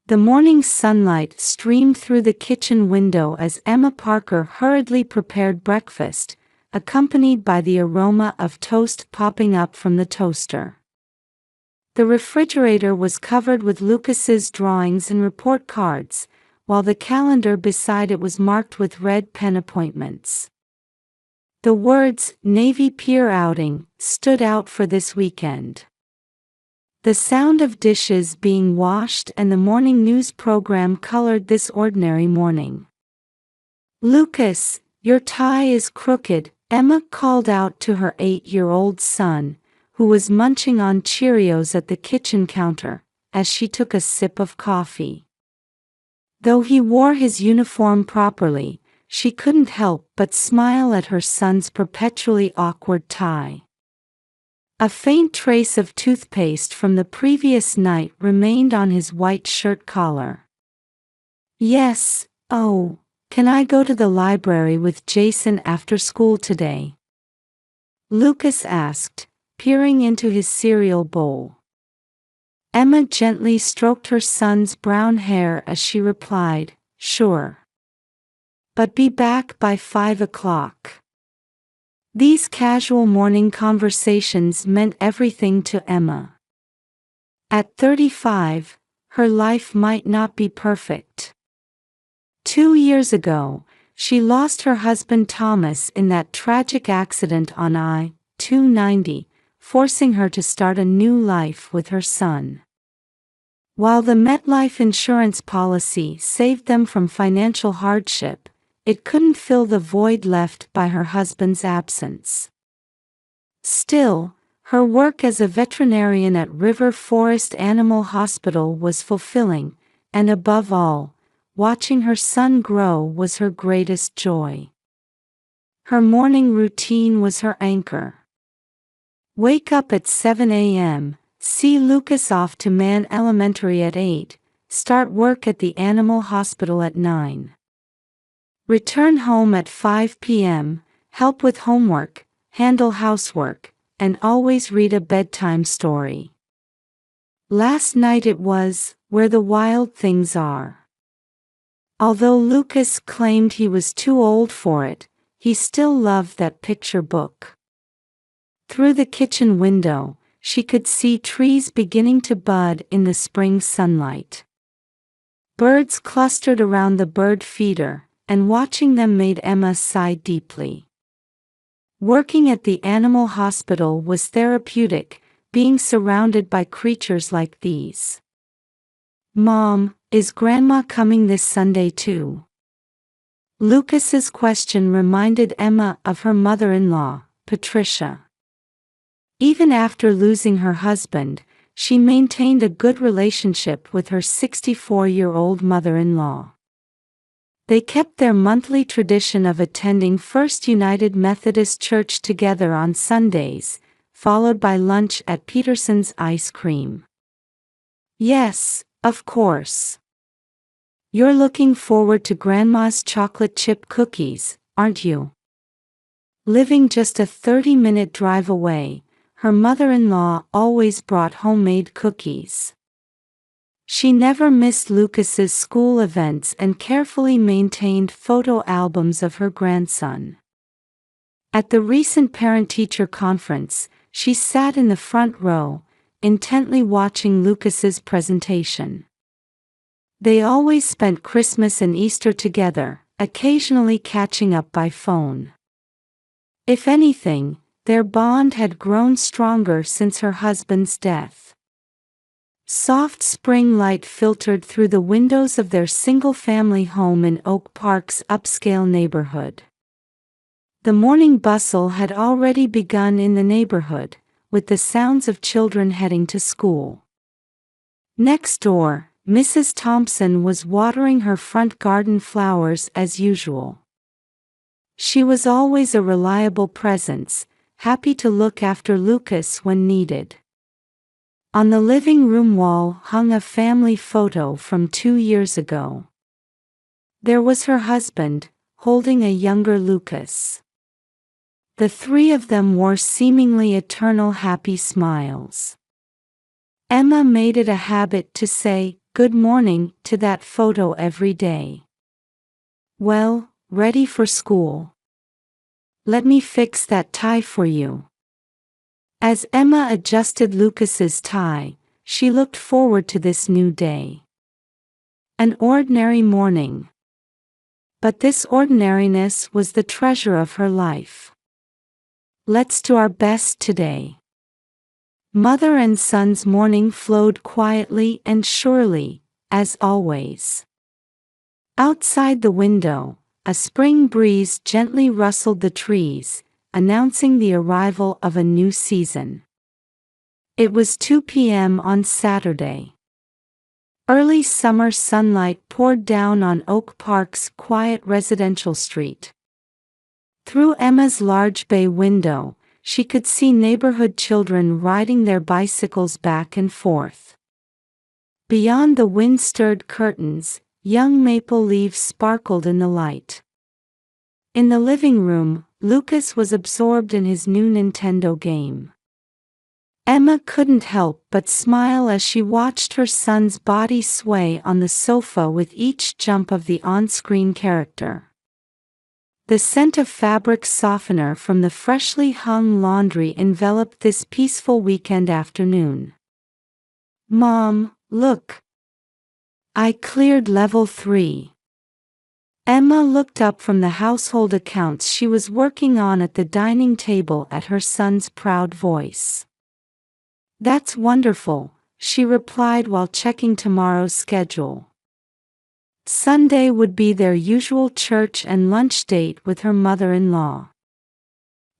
The morning sunlight streamed through the kitchen window as Emma Parker hurriedly prepared breakfast, accompanied by the aroma of toast popping up from the toaster. The refrigerator was covered with Lucas's drawings and report cards, while the calendar beside it was marked with red pen appointments. The words "Navy Pier outing" stood out for this weekend. The sound of dishes being washed and the morning news program colored this ordinary morning. "Lucas, your tie is crooked," Emma called out to her 8-year-old son, who was munching on Cheerios at the kitchen counter, as she took a sip of coffee. Though he wore his uniform properly, she couldn't help but smile at her son's perpetually awkward tie. A faint trace of toothpaste from the previous night remained on his white shirt collar. "Yes, oh, can I go to the library with Jason after school today?" Lucas asked, peering into his cereal bowl. Emma gently stroked her son's brown hair as she replied, "Sure. But be back by 5 o'clock." These casual morning conversations meant everything to Emma. At 35, her life might not be perfect. 2 years ago, she lost her husband Thomas in that tragic accident on I-290, forcing her to start a new life with her son. While the MetLife insurance policy saved them from financial hardship, it couldn't fill the void left by her husband's absence. Still, her work as a veterinarian at River Forest Animal Hospital was fulfilling, and above all, watching her son grow was her greatest joy. Her morning routine was her anchor. Wake up at 7 a.m., see Lucas off to Mann Elementary at 8, start work at the animal hospital at 9. Return home at 5 p.m., help with homework, handle housework, and always read a bedtime story. Last night it was Where the Wild Things Are. Although Lucas claimed he was too old for it, he still loved that picture book. Through the kitchen window, she could see trees beginning to bud in the spring sunlight. Birds clustered around the bird feeder, and watching them made Emma sigh deeply. Working at the animal hospital was therapeutic, being surrounded by creatures like these. "Mom, is Grandma coming this Sunday too?" Lucas's question reminded Emma of her mother-in-law, Patricia. Even after losing her husband, she maintained a good relationship with her 64-year-old mother-in-law. They kept their monthly tradition of attending First United Methodist Church together on Sundays, followed by lunch at Peterson's Ice Cream. "Yes, of course. You're looking forward to Grandma's chocolate chip cookies, aren't you?" Living just a 30-minute drive away, her mother-in-law always brought homemade cookies. She never missed Lucas's school events and carefully maintained photo albums of her grandson. At the recent parent-teacher conference, she sat in the front row, intently watching Lucas's presentation. They always spent Christmas and Easter together, occasionally catching up by phone. If anything, their bond had grown stronger since her husband's death. Soft spring light filtered through the windows of their single-family home in Oak Park's upscale neighborhood. The morning bustle had already begun in the neighborhood, with the sounds of children heading to school. Next door, Mrs. Thompson was watering her front garden flowers as usual. She was always a reliable presence, happy to look after Lucas when needed. On the living room wall hung a family photo from 2 years ago. There was her husband, holding a younger Lucas. The three of them wore seemingly eternal happy smiles. Emma made it a habit to say, "Good morning," to that photo every day. "Well, ready for school? Let me fix that tie for you." As Emma adjusted Lucas's tie, she looked forward to this new day. An ordinary morning. But this ordinariness was the treasure of her life. Let's do our best today. Mother and son's morning flowed quietly and surely, as always. Outside the window, a spring breeze gently rustled the trees, announcing the arrival of a new season. It was 2 p.m. on Saturday. Early summer sunlight poured down on Oak Park's quiet residential street. Through Emma's large bay window, she could see neighborhood children riding their bicycles back and forth. Beyond the wind-stirred curtains, young maple leaves sparkled in the light. In the living room, Lucas was absorbed in his new Nintendo game. Emma couldn't help but smile as she watched her son's body sway on the sofa with each jump of the on-screen character. The scent of fabric softener from the freshly hung laundry enveloped this peaceful weekend afternoon. "Mom, look! I cleared level 3. Emma looked up from the household accounts she was working on at the dining table at her son's proud voice. "That's wonderful," she replied while checking tomorrow's schedule. Sunday would be their usual church and lunch date with her mother-in-law.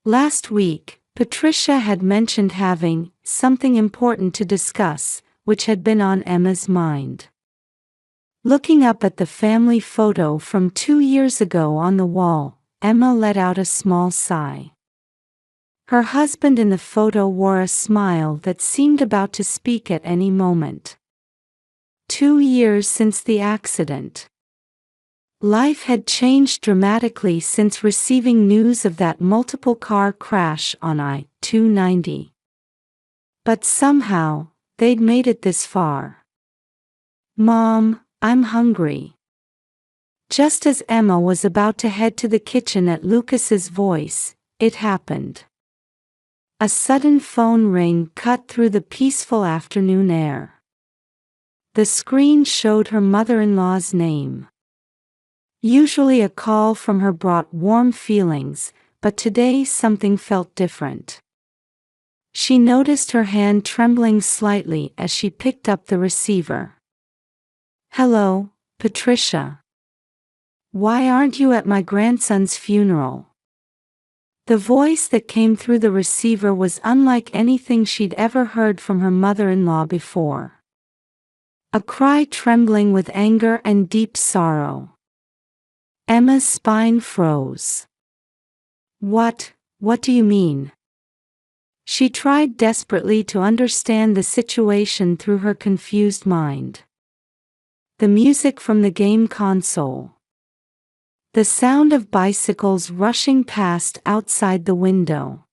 Last week, Patricia had mentioned having something important to discuss, which had been on Emma's mind. Looking up at the family photo from 2 years ago on the wall, Emma let out a small sigh. Her husband in the photo wore a smile that seemed about to speak at any moment. 2 years since the accident. Life had changed dramatically since receiving news of that multiple car crash on I-290. But somehow, they'd made it this far. "Mom, I'm hungry." Just as Emma was about to head to the kitchen at Lucas's voice, it happened. A sudden phone ring cut through the peaceful afternoon air. The screen showed her mother-in-law's name. Usually a call from her brought warm feelings, but today something felt different. She noticed her hand trembling slightly as she picked up the receiver. "Hello, Patricia. Why aren't you at my grandson's funeral?" The voice that came through the receiver was unlike anything she'd ever heard from her mother-in-law before. A cry trembling with anger and deep sorrow. Emma's spine froze. What do you mean?" She tried desperately to understand the situation through her confused mind. The music from the game console. The sound of bicycles rushing past outside the window.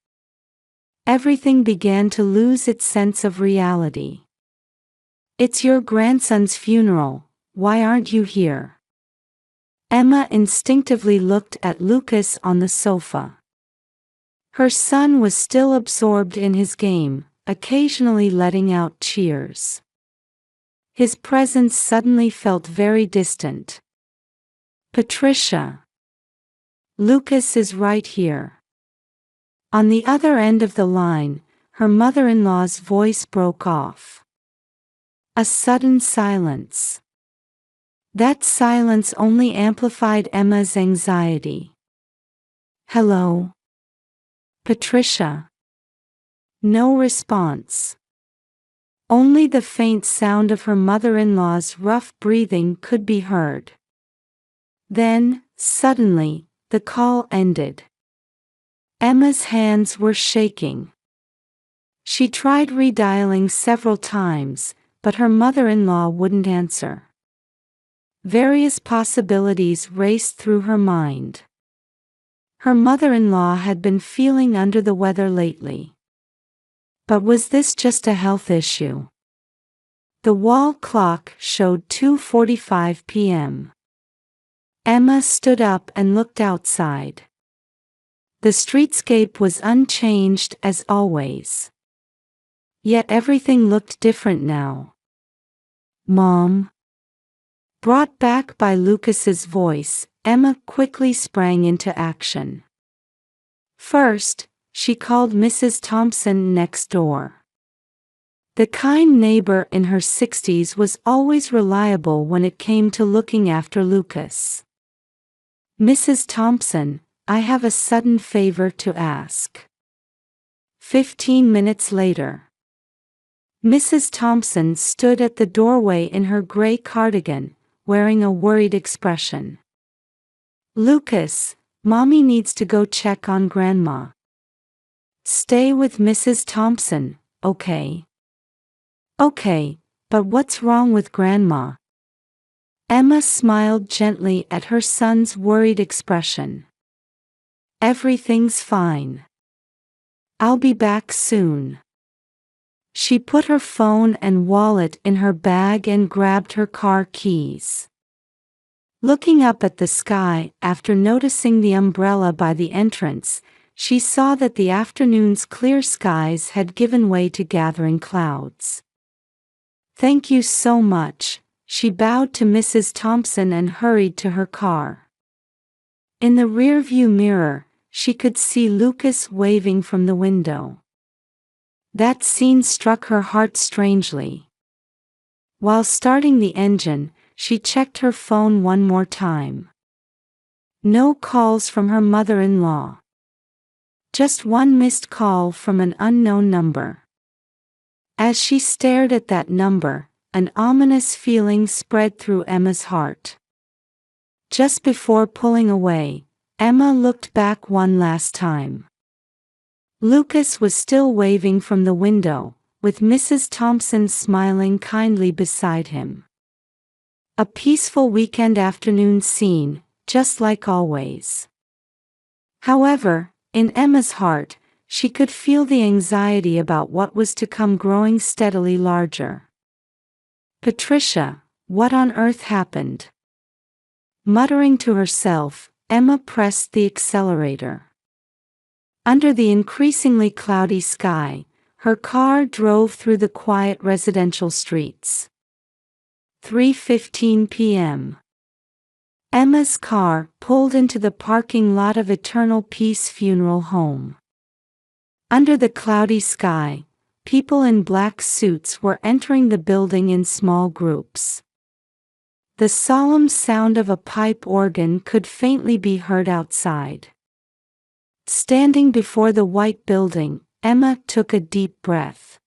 Everything began to lose its sense of reality. "It's your grandson's funeral, why aren't you here?" Emma instinctively looked at Lucas on the sofa. Her son was still absorbed in his game, occasionally letting out cheers. His presence suddenly felt very distant. "Patricia. Lucas is right here." On the other end of the line, her mother-in-law's voice broke off. A sudden silence. That silence only amplified Emma's anxiety. "Hello? Patricia?" No response. Only the faint sound of her mother-in-law's rough breathing could be heard. Then, suddenly, the call ended. Emma's hands were shaking. She tried redialing several times, but her mother-in-law wouldn't answer. Various possibilities raced through her mind. Her mother-in-law had been feeling under the weather lately. But was this just a health issue? The wall clock showed 2:45 p.m. Emma stood up and looked outside. The streetscape was unchanged as always. Yet everything looked different now. "Mom?" Brought back by Lucas's voice, Emma quickly sprang into action. First, she called Mrs. Thompson next door. The kind neighbor in her 60s was always reliable when it came to looking after Lucas. "Mrs. Thompson, I have a sudden favor to ask." 15 minutes later. Mrs. Thompson stood at the doorway in her gray cardigan, wearing a worried expression. "Lucas, Mommy needs to go check on Grandma." "Stay with Mrs. Thompson, okay?" "Okay, but what's wrong with Grandma?" Emma smiled gently at her son's worried expression. "Everything's fine. I'll be back soon." She put her phone and wallet in her bag and grabbed her car keys. Looking up at the sky after noticing the umbrella by the entrance, she saw that the afternoon's clear skies had given way to gathering clouds. "Thank you so much," she bowed to Mrs. Thompson and hurried to her car. In the rearview mirror, she could see Lucas waving from the window. That scene struck her heart strangely. While starting the engine, she checked her phone one more time. No calls from her mother-in-law. Just one missed call from an unknown number. As she stared at that number, an ominous feeling spread through Emma's heart. Just before pulling away, Emma looked back one last time. Lucas was still waving from the window, with Mrs. Thompson smiling kindly beside him. A peaceful weekend afternoon scene, just like always. However, in Emma's heart, she could feel the anxiety about what was to come growing steadily larger. "Patricia, what on earth happened?" Muttering to herself, Emma pressed the accelerator. Under the increasingly cloudy sky, her car drove through the quiet residential streets. 3:15 p.m. Emma's car pulled into the parking lot of Eternal Peace Funeral Home. Under the cloudy sky, people in black suits were entering the building in small groups. The solemn sound of a pipe organ could faintly be heard outside. Standing before the white building, Emma took a deep breath.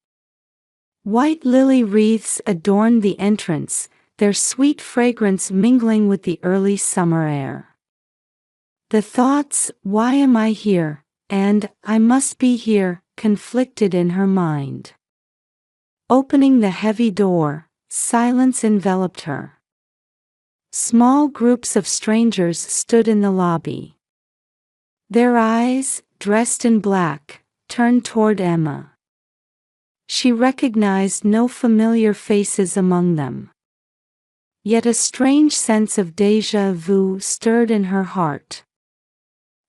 White lily wreaths adorned the entrance, their sweet fragrance mingling with the early summer air. The thoughts, "Why am I here?" and "I must be here," conflicted in her mind. Opening the heavy door, silence enveloped her. Small groups of strangers stood in the lobby. Their eyes, dressed in black, turned toward Emma. She recognized no familiar faces among them. Yet a strange sense of déjà vu stirred in her heart.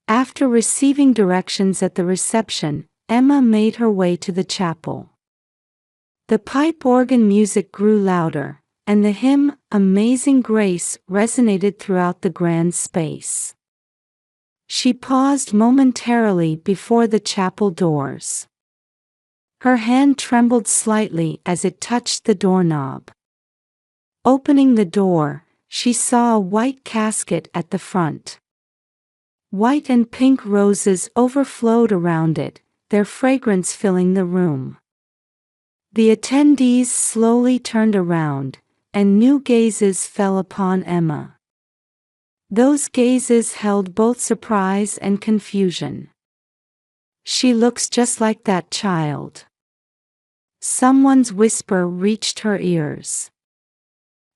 After receiving directions at the reception, Emma made her way to the chapel. The pipe organ music grew louder, and the hymn, Amazing Grace, resonated throughout the grand space. She paused momentarily before the chapel doors. Her hand trembled slightly as it touched the doorknob. Opening the door, she saw a white casket at the front. White and pink roses overflowed around it, their fragrance filling the room. The attendees slowly turned around, and new gazes fell upon Emma. Those gazes held both surprise and confusion. "She looks just like that child." Someone's whisper reached her ears.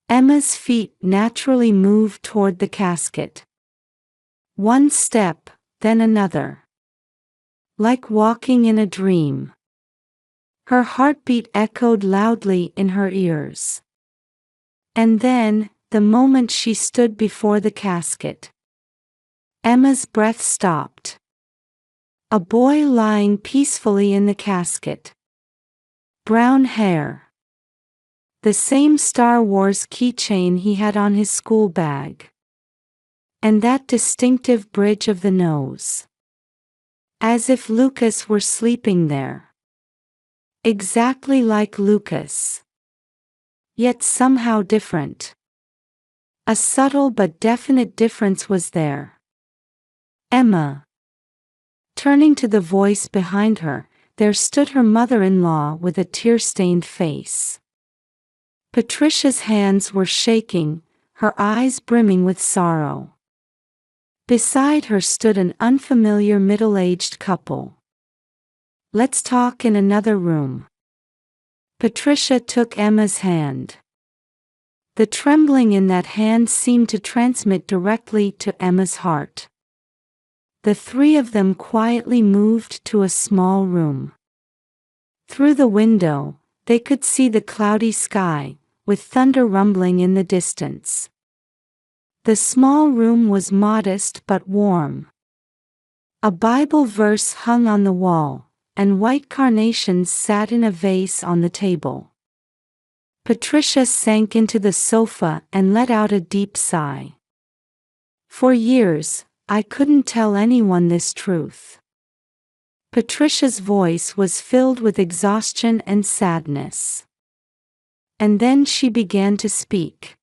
Emma's feet naturally moved toward the casket. One step, then another. Like walking in a dream. Her heartbeat echoed loudly in her ears. And then, the moment she stood before the casket, Emma's breath stopped. A boy lying peacefully in the casket. Brown hair. The same Star Wars keychain he had on his school bag. And that distinctive bridge of the nose. As if Lucas were sleeping there. Exactly like Lucas. Yet somehow different. A subtle but definite difference was there. Emma. Turning to the voice behind her, there stood her mother-in-law with a tear-stained face. Patricia's hands were shaking, her eyes brimming with sorrow. Beside her stood an unfamiliar middle-aged couple. "Let's talk in another room." Patricia took Emma's hand. The trembling in that hand seemed to transmit directly to Emma's heart. The three of them quietly moved to a small room. Through the window, they could see the cloudy sky, with thunder rumbling in the distance. The small room was modest but warm. A Bible verse hung on the wall, and white carnations sat in a vase on the table. Patricia sank into the sofa and let out a deep sigh. "For years, I couldn't tell anyone this truth." Patricia's voice was filled with exhaustion and sadness. And then she began to speak.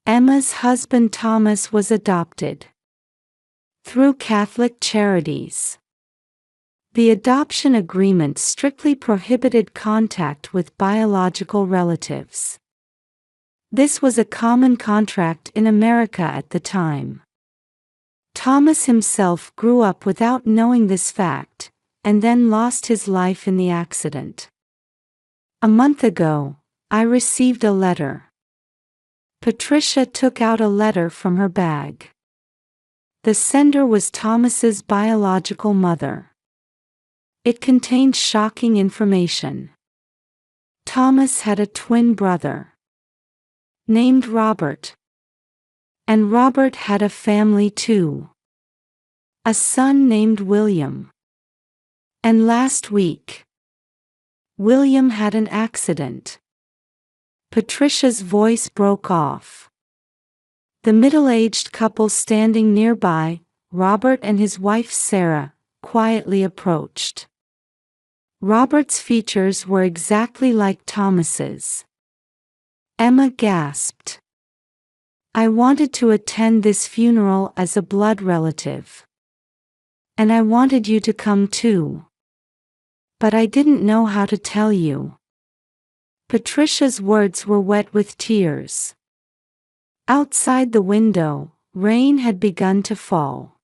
Emma's husband Thomas was adopted. Through Catholic Charities. The adoption agreement strictly prohibited contact with biological relatives. This was a common contract in America at the time. Thomas himself grew up without knowing this fact, and then lost his life in the accident. "A month ago, I received a letter." Patricia took out a letter from her bag. The sender was Thomas's biological mother. It contained shocking information. Thomas had a twin brother named Robert. And Robert had a family too. A son named William. And last week, William had an accident. Patricia's voice broke off. The middle-aged couple standing nearby, Robert and his wife Sarah, quietly approached. Robert's features were exactly like Thomas's. Emma gasped. "I wanted to attend this funeral as a blood relative. And I wanted you to come too. But I didn't know how to tell you." Patricia's words were wet with tears. Outside the window, rain had begun to fall.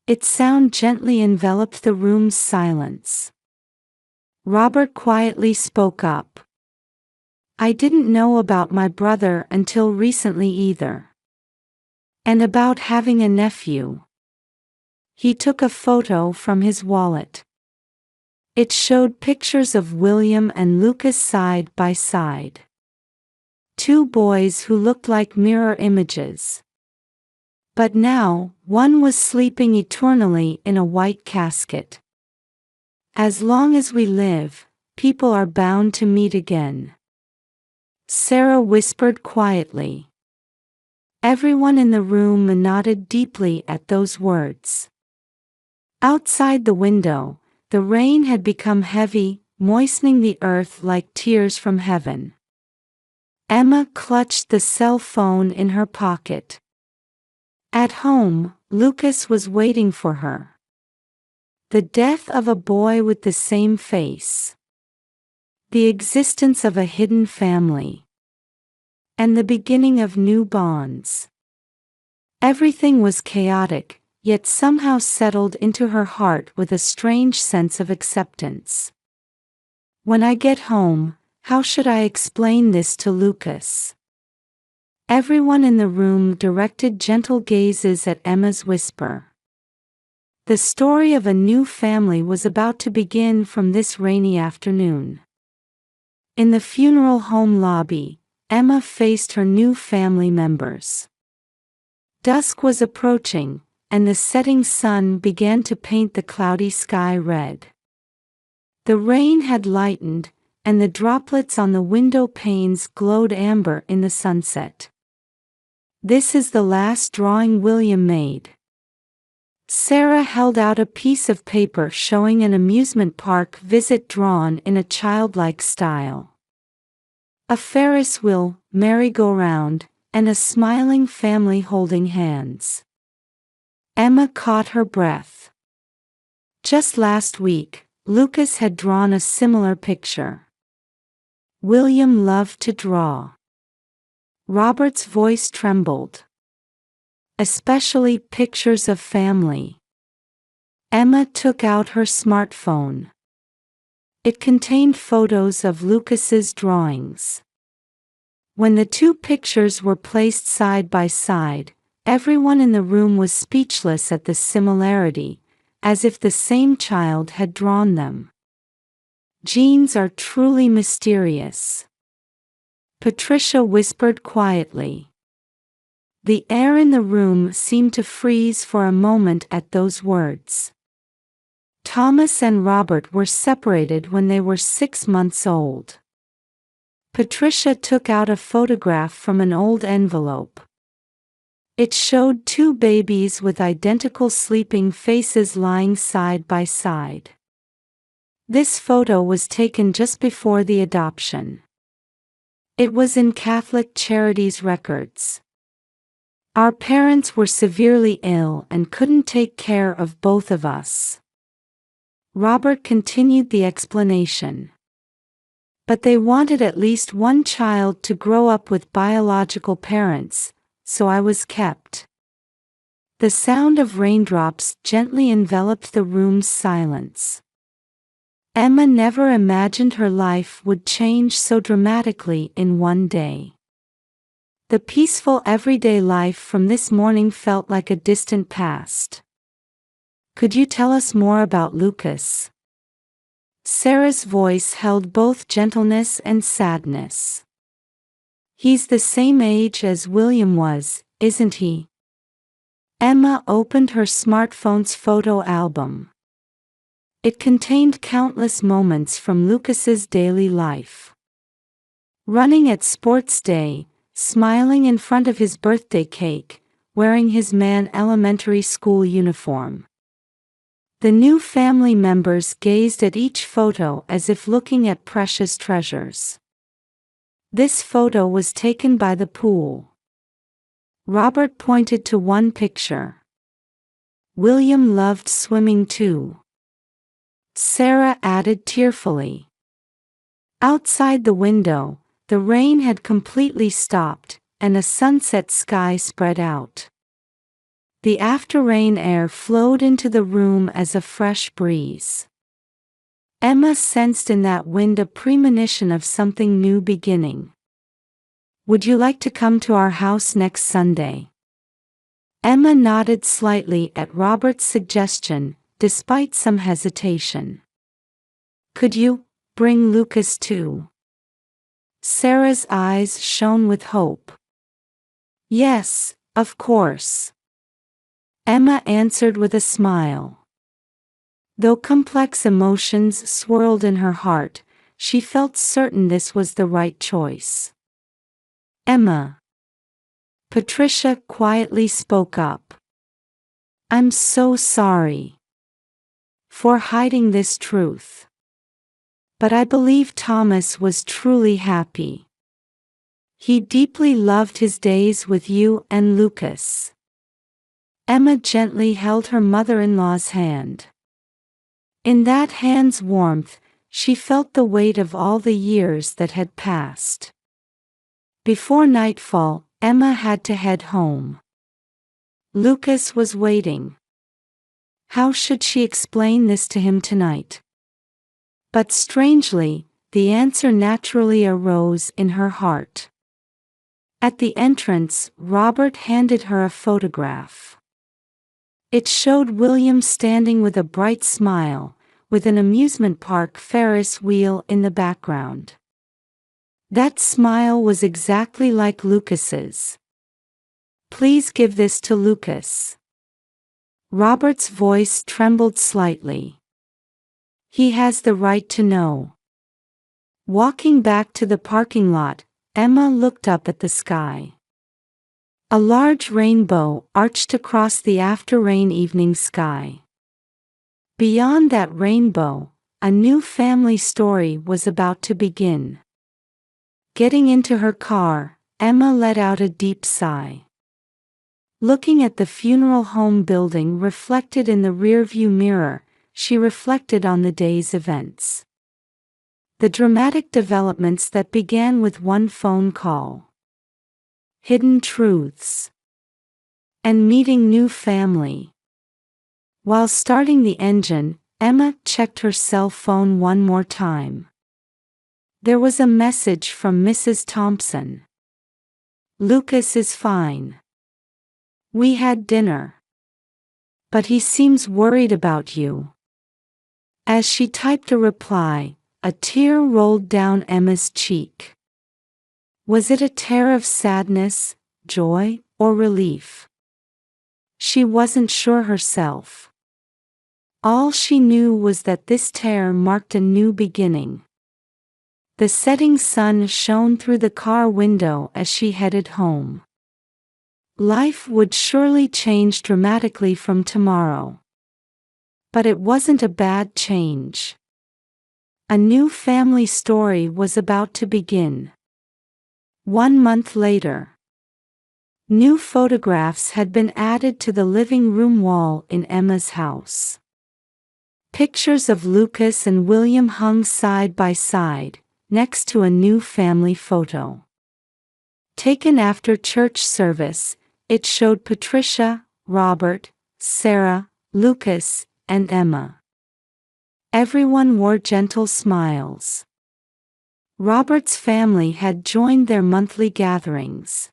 Its sound gently enveloped the room's silence. Robert quietly spoke up. "I didn't know about my brother until recently either. And about having a nephew." He took a photo from his wallet. It showed pictures of William and Lucas side by side. Two boys who looked like mirror images. But now, one was sleeping eternally in a white casket. "As long as we live," people are bound to meet again," Sarah whispered quietly. Everyone in the room nodded deeply at those words. Outside the window, the rain had become heavy, moistening the earth like tears from heaven. Emma clutched the cell phone in her pocket. At home, Lucas was waiting for her. The death of a boy with the same face. The existence of a hidden family. And the beginning of new bonds. Everything was chaotic, yet somehow settled into her heart with a strange sense of acceptance. "When I get home, how should I explain this to Lucas?" Everyone in the room directed gentle gazes at Emma's whisper. The story of a new family was about to begin from this rainy afternoon. In the funeral home lobby, Emma faced her new family members. Dusk was approaching, and the setting sun began to paint the cloudy sky red. The rain had lightened, and the droplets on the window panes glowed amber in the sunset. "This is the last drawing William made." Sarah held out a piece of paper showing an amusement park visit drawn in a childlike style. A Ferris wheel, merry-go-round, and a smiling family holding hands. Emma caught her breath. Just last week, Lucas had drawn a similar picture. William loved to draw. Robert's voice trembled. Especially pictures of family. Emma took out her smartphone. It contained photos of Lucas's drawings. When the two pictures were placed side by side, everyone in the room was speechless at the similarity, as if the same child had drawn them. "Genes are truly mysterious," Patricia whispered quietly. The air in the room seemed to freeze for a moment at those words. Thomas and Robert were separated when they were 6 months old. Patricia took out a photograph from an old envelope. It showed two babies with identical sleeping faces lying side by side. This photo was taken just before the adoption. It was in Catholic Charities records. "Our parents were severely ill and couldn't take care of both of us." Robert continued the explanation. "But they wanted at least one child to grow up with biological parents, so I was kept." The sound of raindrops gently enveloped the room's silence. Emma never imagined her life would change so dramatically in one day. The peaceful everyday life from this morning felt like a distant past. "Could you tell us more about Lucas?" Sarah's voice held both gentleness and sadness. "He's the same age as William was, isn't he?" Emma opened her smartphone's photo album. It contained countless moments from Lucas's daily life. Running at sports day, smiling in front of his birthday cake, wearing his man elementary school uniform. The new family members gazed at each photo as if looking at precious treasures. This photo was taken by the pool. Robert pointed to one picture. "William loved swimming too," Sarah added tearfully. Outside the window, the rain had completely stopped, and a sunset sky spread out. The after-rain air flowed into the room as a fresh breeze. Emma sensed in that wind a premonition of something new beginning. "Would you like to come to our house next Sunday?" Emma nodded slightly at Robert's suggestion, despite some hesitation. "Could you bring Lucas too?" Sarah's eyes shone with hope. "Yes, of course," Emma answered with a smile. Though complex emotions swirled in her heart, she felt certain this was the right choice. "Emma," Patricia quietly spoke up. "I'm so sorry for hiding this truth. But I believe Thomas was truly happy. He deeply loved his days with you and Lucas." Emma gently held her mother-in-law's hand. In that hand's warmth, she felt the weight of all the years that had passed. Before nightfall, Emma had to head home. Lucas was waiting. How should she explain this to him tonight? But strangely, the answer naturally arose in her heart. At the entrance, Robert handed her a photograph. It showed William standing with a bright smile, with an amusement park Ferris wheel in the background. That smile was exactly like Lucas's. "Please give this to Lucas." Robert's voice trembled slightly. "He has the right to know." Walking back to the parking lot, Emma looked up at the sky. A large rainbow arched across the after-rain evening sky. Beyond that rainbow, a new family story was about to begin. Getting into her car, Emma let out a deep sigh. Looking at the funeral home building reflected in the rearview mirror, she reflected on the day's events. The dramatic developments that began with one phone call. Hidden truths. And meeting new family. While starting the engine, Emma checked her cell phone one more time. There was a message from Mrs. Thompson. "Lucas is fine. We had dinner. But he seems worried about you." As she typed a reply, a tear rolled down Emma's cheek. Was it a tear of sadness, joy, or relief? She wasn't sure herself. All she knew was that this tear marked a new beginning. The setting sun shone through the car window as she headed home. Life would surely change dramatically from tomorrow. But it wasn't a bad change. A new family story was about to begin. 1 month later. New photographs had been added to the living room wall in Emma's house. Pictures of Lucas and William hung side by side, next to a new family photo. Taken after church service, it showed Patricia, Robert, Sarah, Lucas, and Emma. Everyone wore gentle smiles. Robert's family had joined their monthly gatherings.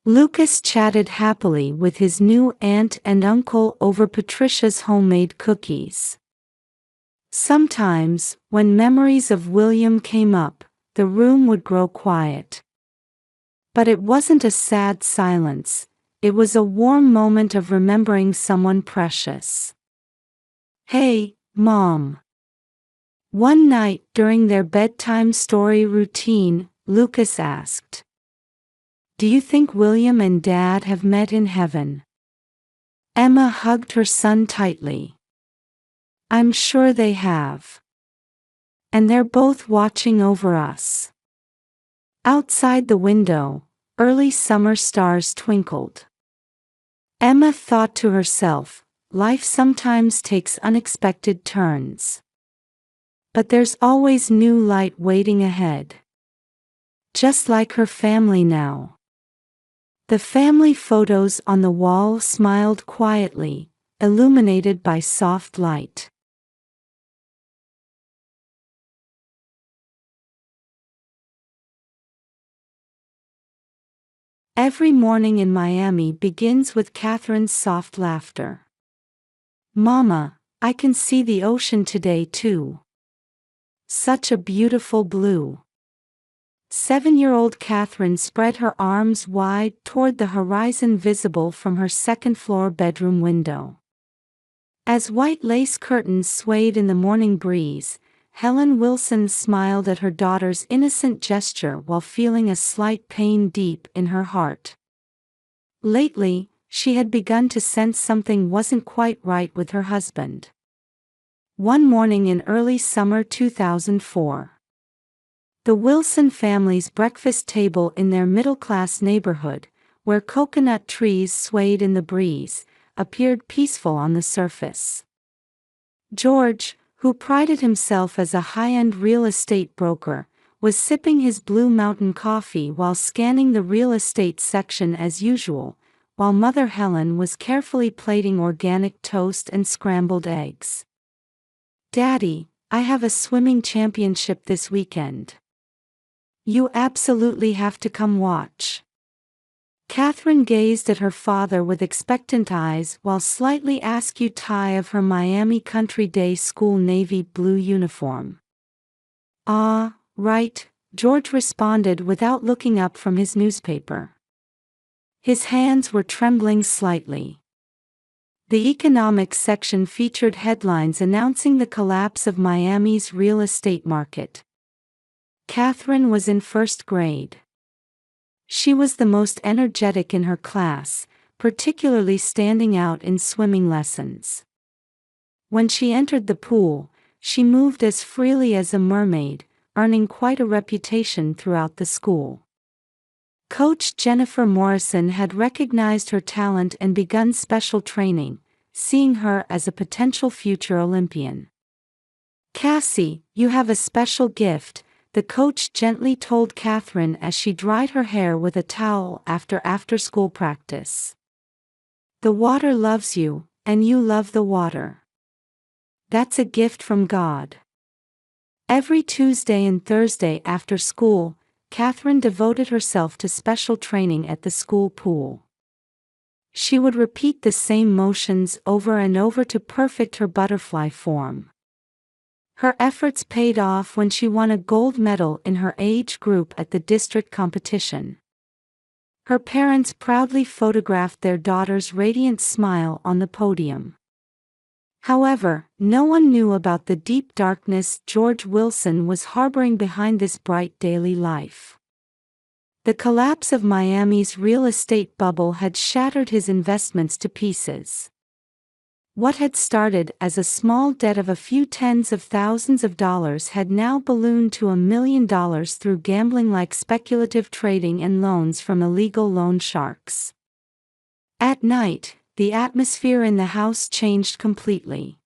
Lucas chatted happily with his new aunt and uncle over Patricia's homemade cookies. Sometimes, when memories of William came up, the room would grow quiet. But it wasn't a sad silence, it was a warm moment of remembering someone precious. "Hey, Mom." One night during their bedtime story routine, Lucas asked, "Do you think William and Dad have met in heaven?" Emma hugged her son tightly. "I'm sure they have. And they're both watching over us." Outside the window, early summer stars twinkled. Emma thought to herself, life sometimes takes unexpected turns. But there's always new light waiting ahead. Just like her family now. The family photos on the wall smiled quietly, illuminated by soft light. Every morning in Miami begins with Catherine's soft laughter. "Mama, I can see the ocean today too. Such a beautiful blue." 7-year-old Catherine spread her arms wide toward the horizon visible from her second-floor bedroom window. As white lace curtains swayed in the morning breeze, Helen Wilson smiled at her daughter's innocent gesture while feeling a slight pain deep in her heart. Lately, she had begun to sense something wasn't quite right with her husband. One morning in early summer 2004. The Wilson family's breakfast table in their middle-class neighborhood, where coconut trees swayed in the breeze, appeared peaceful on the surface. George, who prided himself as a high-end real estate broker, was sipping his Blue Mountain coffee while scanning the real estate section as usual, while Mother Helen was carefully plating organic toast and scrambled eggs. "Daddy, I have a swimming championship this weekend. You absolutely have to come watch." Catherine gazed at her father with expectant eyes while slightly askew tie of her Miami Country Day School navy blue uniform. "Ah, right," George responded without looking up from his newspaper. His hands were trembling slightly. The economics section featured headlines announcing the collapse of Miami's real estate market. Catherine was in first grade. She was the most energetic in her class, particularly standing out in swimming lessons. When she entered the pool, she moved as freely as a mermaid, earning quite a reputation throughout the school. Coach Jennifer Morrison had recognized her talent and begun special training, seeing her as a potential future Olympian. "Cassie, you have a special gift," the coach gently told Catherine as she dried her hair with a towel after after-school practice. "The water loves you, and you love the water. That's a gift from God." Every Tuesday and Thursday after school, Catherine devoted herself to special training at the school pool. She would repeat the same motions over and over to perfect her butterfly form. Her efforts paid off when she won a gold medal in her age group at the district competition. Her parents proudly photographed their daughter's radiant smile on the podium. However, no one knew about the deep darkness George Wilson was harboring behind this bright daily life. The collapse of Miami's real estate bubble had shattered his investments to pieces. What had started as a small debt of a few tens of thousands of dollars had now ballooned to $1 million through gambling-like speculative trading and loans from illegal loan sharks. At night, the atmosphere in the house changed completely.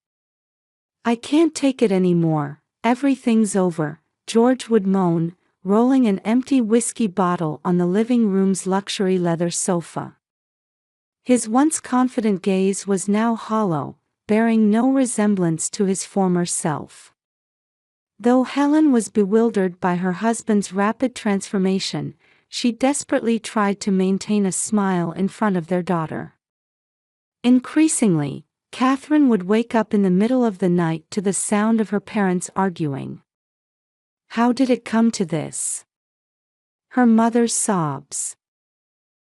"I can't take it anymore, everything's over," George would moan, rolling an empty whiskey bottle on the living room's luxury leather sofa. His once confident gaze was now hollow, bearing no resemblance to his former self. Though Helen was bewildered by her husband's rapid transformation, she desperately tried to maintain a smile in front of their daughter. Increasingly, Catherine would wake up in the middle of the night to the sound of her parents arguing. How did it come to this? Her mother's sobs.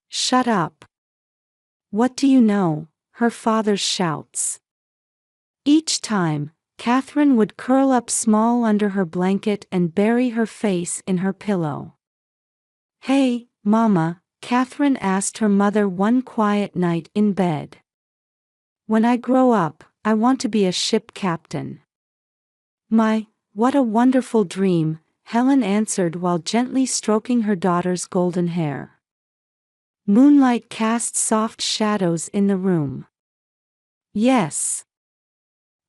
"Shut up. What do you know?" her father's shouts. Each time, Catherine would curl up small under her blanket and bury her face in her pillow. "Hey, Mama," Catherine asked her mother one quiet night in bed. "When I grow up, I want to be a ship captain." What a wonderful dream," Helen answered while gently stroking her daughter's golden hair. Moonlight cast soft shadows in the room. "Yes.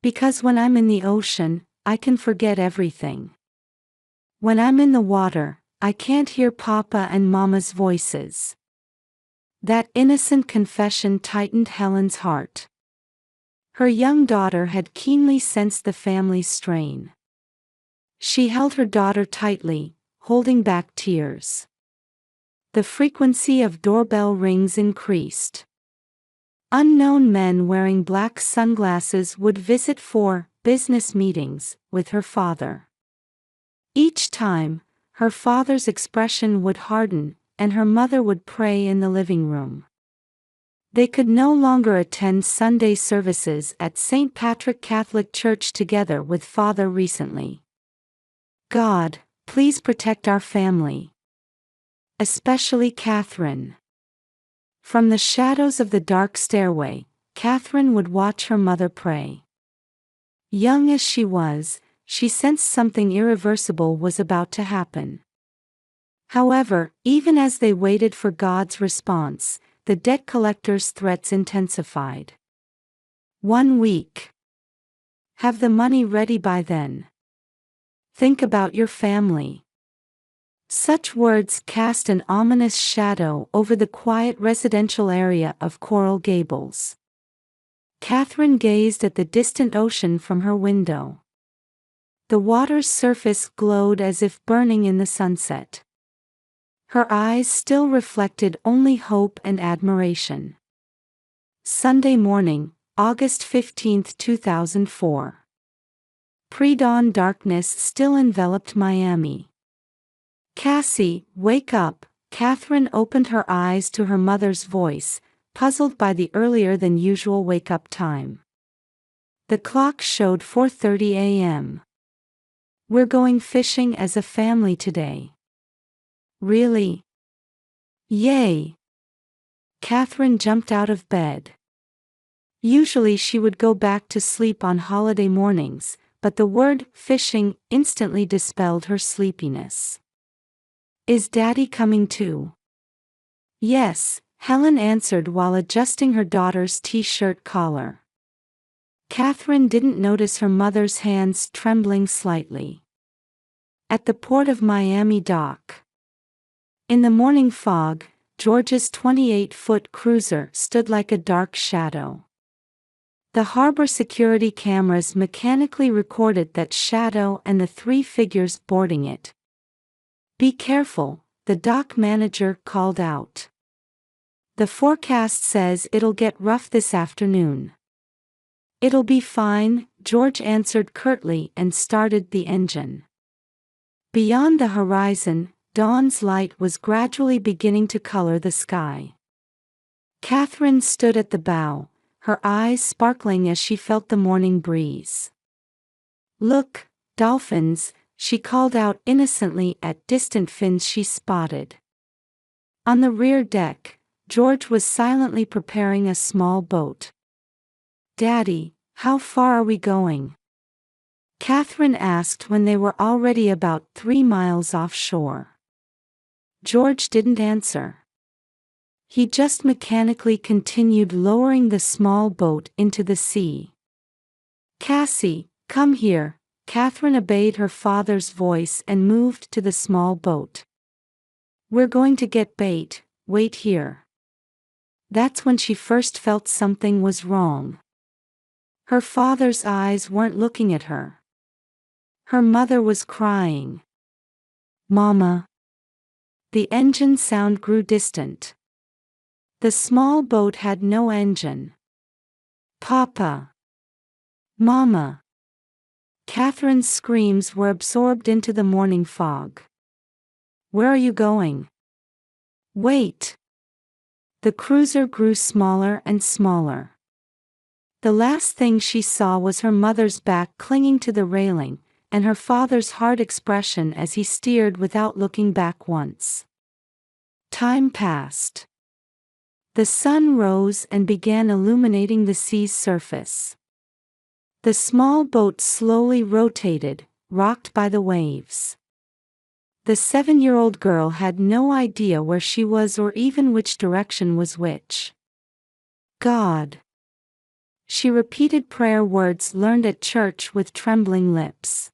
Because when I'm in the ocean, I can forget everything. When I'm in the water, I can't hear Papa and Mama's voices." That innocent confession tightened Helen's heart. Her young daughter had keenly sensed the family's strain. She held her daughter tightly, holding back tears. The frequency of doorbell rings increased. Unknown men wearing black sunglasses would visit for business meetings with her father. Each time, her father's expression would harden, and her mother would pray in the living room. They could no longer attend Sunday services at St. Patrick Catholic Church together with Father recently. God, please protect our family. Especially Catherine. From the shadows of the dark stairway, Catherine would watch her mother pray. Young as she was, she sensed something irreversible was about to happen. However, even as they waited for God's response, the debt collector's threats intensified. 1 week. Have the money ready by then. Think about your family. Such words cast an ominous shadow over the quiet residential area of Coral Gables. Catherine gazed at the distant ocean from her window. The water's surface glowed as if burning in the sunset. Her eyes still reflected only hope and admiration. Sunday morning, August 15, 2004. Pre-dawn darkness still enveloped Miami. Cassie, wake up. Catherine opened her eyes to her mother's voice, puzzled by the earlier than usual wake-up time. The clock showed 4:30 a.m. We're going fishing as a family today. Really? Yay! Catherine jumped out of bed. Usually she would go back to sleep on holiday mornings, but the word fishing instantly dispelled her sleepiness. Is Daddy coming too? Yes, Helen answered while adjusting her daughter's t-shirt collar. Catherine didn't notice her mother's hands trembling slightly. At the port of Miami dock. In the morning fog, George's 28-foot cruiser stood like a dark shadow. The harbor security cameras mechanically recorded that shadow and the 3 figures boarding it. Be careful, the dock manager called out. The forecast says it'll get rough this afternoon. It'll be fine, George answered curtly and started the engine. Beyond the horizon, dawn's light was gradually beginning to color the sky. Catherine stood at the bow, her eyes sparkling as she felt the morning breeze. Look, dolphins, she called out innocently at distant fins she spotted. On the rear deck, George was silently preparing a small boat. Daddy, how far are we going? Catherine asked when they were already about 3 miles offshore. George didn't answer. He just mechanically continued lowering the small boat into the sea. Cassie, come here. Catherine obeyed her father's voice and moved to the small boat. We're going to get bait, wait here. That's when she first felt something was wrong. Her father's eyes weren't looking at her. Her mother was crying. Mama. The engine sound grew distant. The small boat had no engine. Papa. Mama. Catherine's screams were absorbed into the morning fog. Where are you going? Wait. The cruiser grew smaller and smaller. The last thing she saw was her mother's back clinging to the railing, and her father's hard expression as he steered without looking back once. Time passed. The sun rose and began illuminating the sea's surface. The small boat slowly rotated, rocked by the waves. The 7-year-old girl had no idea where she was or even which direction was which. God. She repeated prayer words learned at church with trembling lips.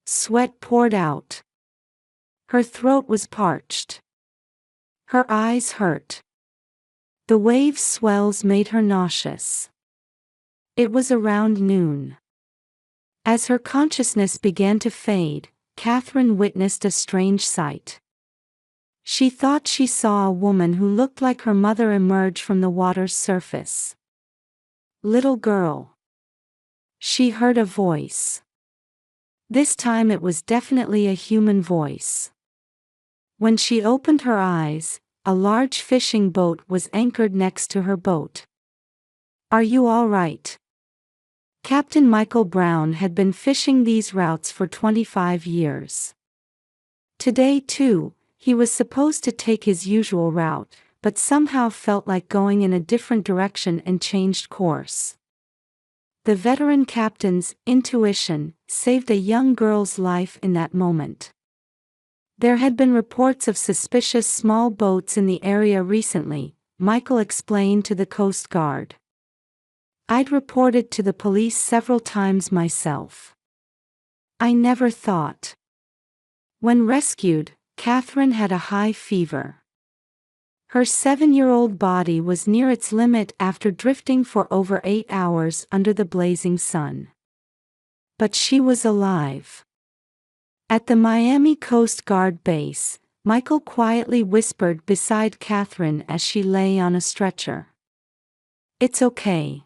Sweat poured out. Her throat was parched. Her eyes hurt. The wave's swells made her nauseous. It was around noon. As her consciousness began to fade, Catherine witnessed a strange sight. She thought she saw a woman who looked like her mother emerge from the water's surface. Little girl. She heard a voice. This time it was definitely a human voice. When she opened her eyes, a large fishing boat was anchored next to her boat. Are you all right? Captain Michael Brown had been fishing these routes for 25 years. Today, too, he was supposed to take his usual route, but somehow felt like going in a different direction and changed course. The veteran captain's intuition saved a young girl's life in that moment. There had been reports of suspicious small boats in the area recently, Michael explained to the Coast Guard. I'd reported to the police several times myself. I never thought. When rescued, Catherine had a high fever. Her 7-year-old body was near its limit after drifting for over 8 hours under the blazing sun. But she was alive. At the Miami Coast Guard base, Michael quietly whispered beside Catherine as she lay on a stretcher. "It's okay.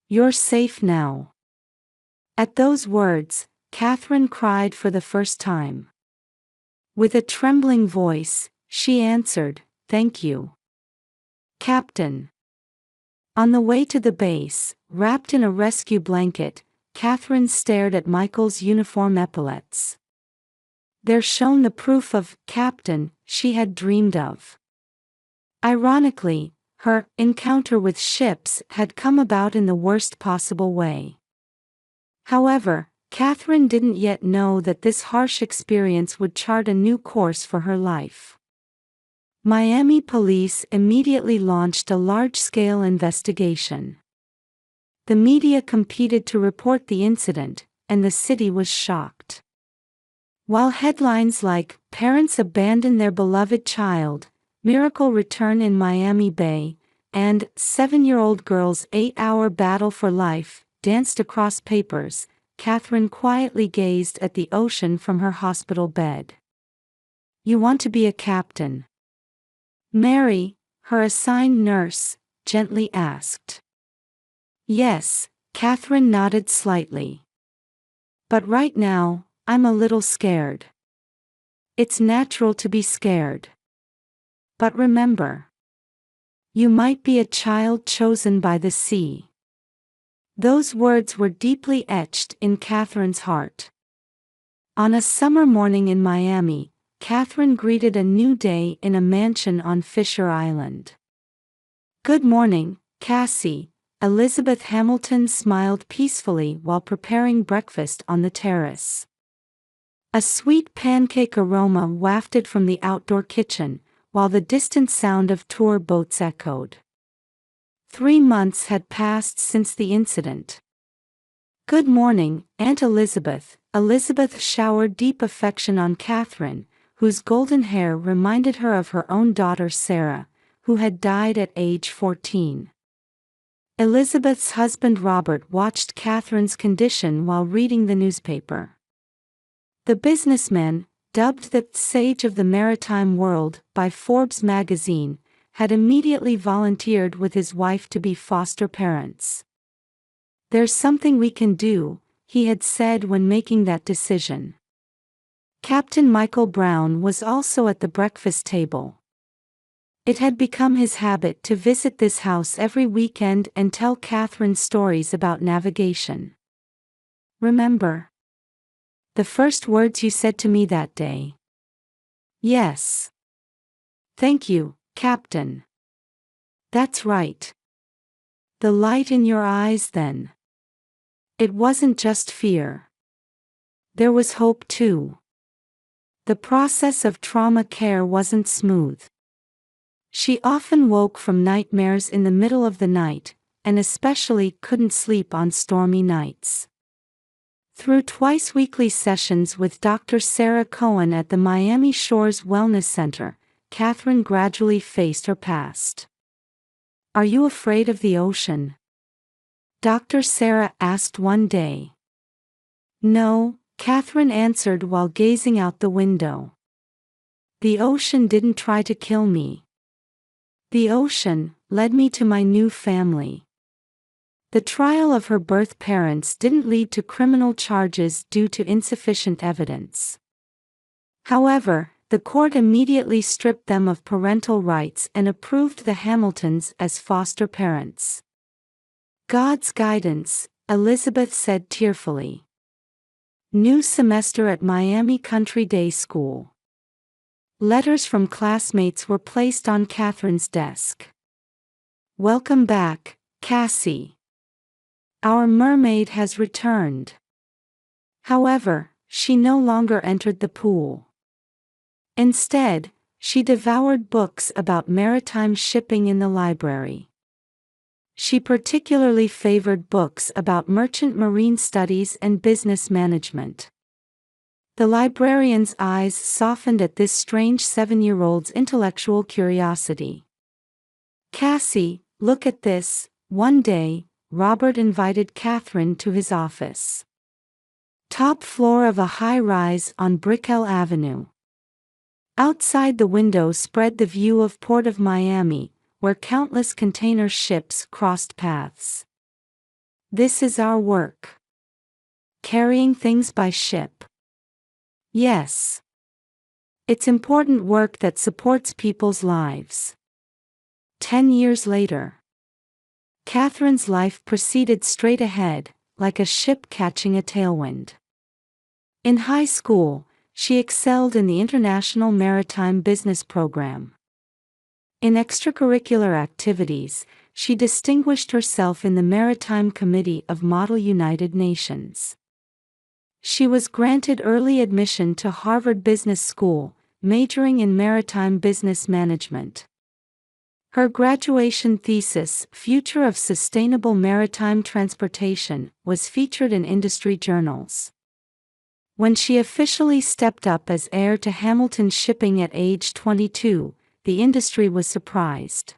You're safe now." At those words, Catherine cried for the first time. With a trembling voice, she answered, "Thank you, Captain." On the way to the base, wrapped in a rescue blanket, Catherine stared at Michael's uniform epaulets. There shone the proof of Captain she had dreamed of. Ironically, her encounter with ships had come about in the worst possible way. However, Catherine didn't yet know that this harsh experience would chart a new course for her life. Miami police immediately launched a large-scale investigation. The media competed to report the incident, and the city was shocked. While headlines like "Parents Abandon Their Beloved Child," "Miracle Return in Miami Bay," and "7-year-old Girl's 8-hour Battle for Life" danced across papers, Catherine quietly gazed at the ocean from her hospital bed. "You want to be a captain?" Mary, her assigned nurse, gently asked. "Yes," Catherine nodded slightly. "But right now, I'm a little scared." "It's natural to be scared. But remember, you might be a child chosen by the sea." Those words were deeply etched in Catherine's heart. On a summer morning in Miami, Catherine greeted a new day in a mansion on Fisher Island. "Good morning, Cassie," Elizabeth Hamilton smiled peacefully while preparing breakfast on the terrace. A sweet pancake aroma wafted from the outdoor kitchen, while the distant sound of tour boats echoed. 3 months had passed since the incident. "Good morning, Aunt Elizabeth." Elizabeth showered deep affection on Catherine, whose golden hair reminded her of her own daughter Sarah, who had died at age 14. Elizabeth's husband Robert watched Catherine's condition while reading the newspaper. The businessman, dubbed the Sage of the Maritime World by Forbes magazine, had immediately volunteered with his wife to be foster parents. "There's something we can do," he had said when making that decision. Captain Michael Brown was also at the breakfast table. It had become his habit to visit this house every weekend and tell Catherine stories about navigation. "Remember the first words you said to me that day?" "Yes." "Thank you, Captain." "That's right. The light in your eyes then. It wasn't just fear. There was hope too." The process of trauma care wasn't smooth. She often woke from nightmares in the middle of the night, and especially couldn't sleep on stormy nights. Through twice-weekly sessions with Dr. Sarah Cohen at the Miami Shores Wellness Center, Catherine gradually faced her past. "Are you afraid of the ocean?" Dr. Sarah asked one day. "No," Catherine answered while gazing out the window. "The ocean didn't try to kill me. The ocean led me to my new family." The trial of her birth parents didn't lead to criminal charges due to insufficient evidence. However, the court immediately stripped them of parental rights and approved the Hamiltons as foster parents. God's guidance, Elizabeth said tearfully. New semester at Miami Country Day School. Letters from classmates were placed on Catherine's desk. Welcome back, Cassie. Our mermaid has returned. However, she no longer entered the pool. Instead, she devoured books about maritime shipping in the library. She particularly favored books about merchant marine studies and business management. The librarian's eyes softened at this strange 7-year-old's intellectual curiosity. Cassie, look at this. One day, Robert invited Catherine to his office. Top floor of a high-rise on Brickell Avenue. Outside the window spread the view of Port of Miami, where countless container ships crossed paths. This is our work. Carrying things by ship. Yes. It's important work that supports people's lives. 10 years later. Catherine's life proceeded straight ahead, like a ship catching a tailwind. In high school, she excelled in the International Maritime Business Program. In extracurricular activities, she distinguished herself in the Maritime Committee of Model United Nations. She was granted early admission to Harvard Business School, majoring in maritime business management. Her graduation thesis, Future of Sustainable Maritime Transportation, was featured in industry journals. When she officially stepped up as heir to Hamilton Shipping at age 22, the industry was surprised.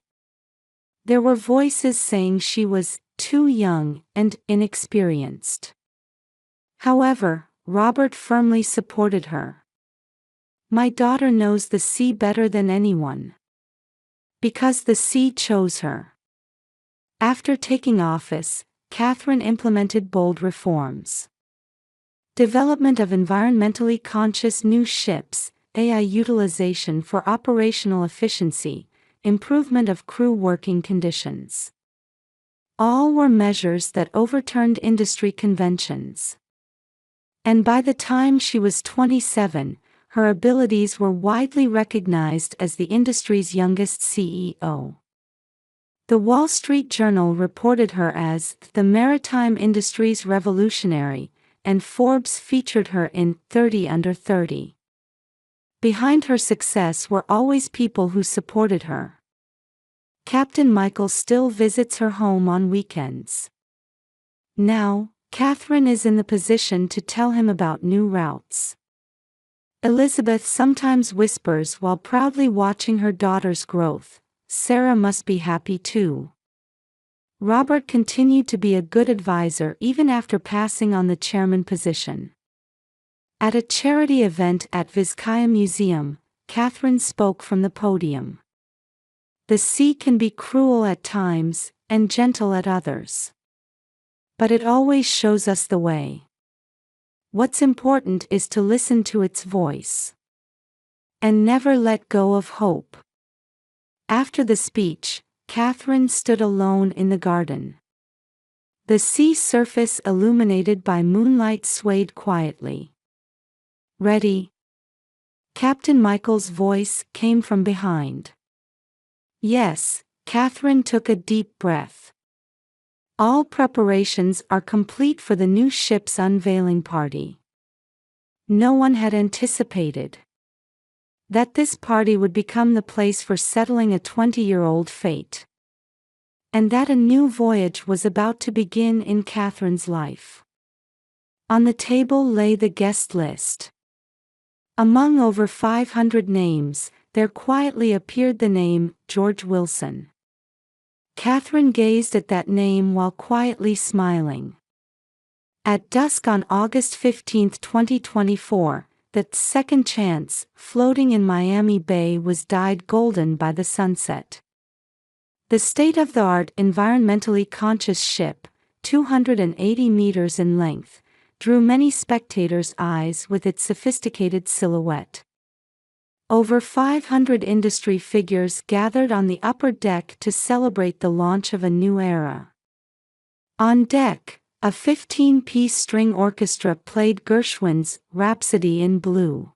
There were voices saying she was too young and inexperienced. However, Robert firmly supported her. My daughter knows the sea better than anyone. Because the sea chose her. After taking office, Catherine implemented bold reforms. Development of environmentally conscious new ships, AI utilization for operational efficiency, improvement of crew working conditions. All were measures that overturned industry conventions. And by the time she was 27, her abilities were widely recognized as the industry's youngest CEO. The Wall Street Journal reported her as the maritime industry's revolutionary, and Forbes featured her in 30 Under 30. Behind her success were always people who supported her. Captain Michael still visits her home on weekends. Now, Catherine is in the position to tell him about new routes. Elizabeth sometimes whispers while proudly watching her daughter's growth, Sarah must be happy too. Robert continued to be a good advisor even after passing on the chairman position. At a charity event at Vizcaya Museum, Catherine spoke from the podium. The sea can be cruel at times, and gentle at others. But it always shows us the way. What's important is to listen to its voice. And never let go of hope. After the speech, Catherine stood alone in the garden. The sea surface illuminated by moonlight swayed quietly. Ready? Captain Michael's voice came from behind. Yes, Catherine took a deep breath. All preparations are complete for the new ship's unveiling party. No one had anticipated that this party would become the place for settling a 20-year-old fate. And that a new voyage was about to begin in Catherine's life. On the table lay the guest list. Among over 500 names, there quietly appeared the name George Wilson. Catherine gazed at that name while quietly smiling. At dusk on August 15, 2024, the Second Chance, floating in Miami Bay, was dyed golden by the sunset. The state-of-the-art environmentally conscious ship, 280 meters in length, drew many spectators' eyes with its sophisticated silhouette. Over 500 industry figures gathered on the upper deck to celebrate the launch of a new era. On deck, A 15-piece string orchestra played Gershwin's Rhapsody in Blue.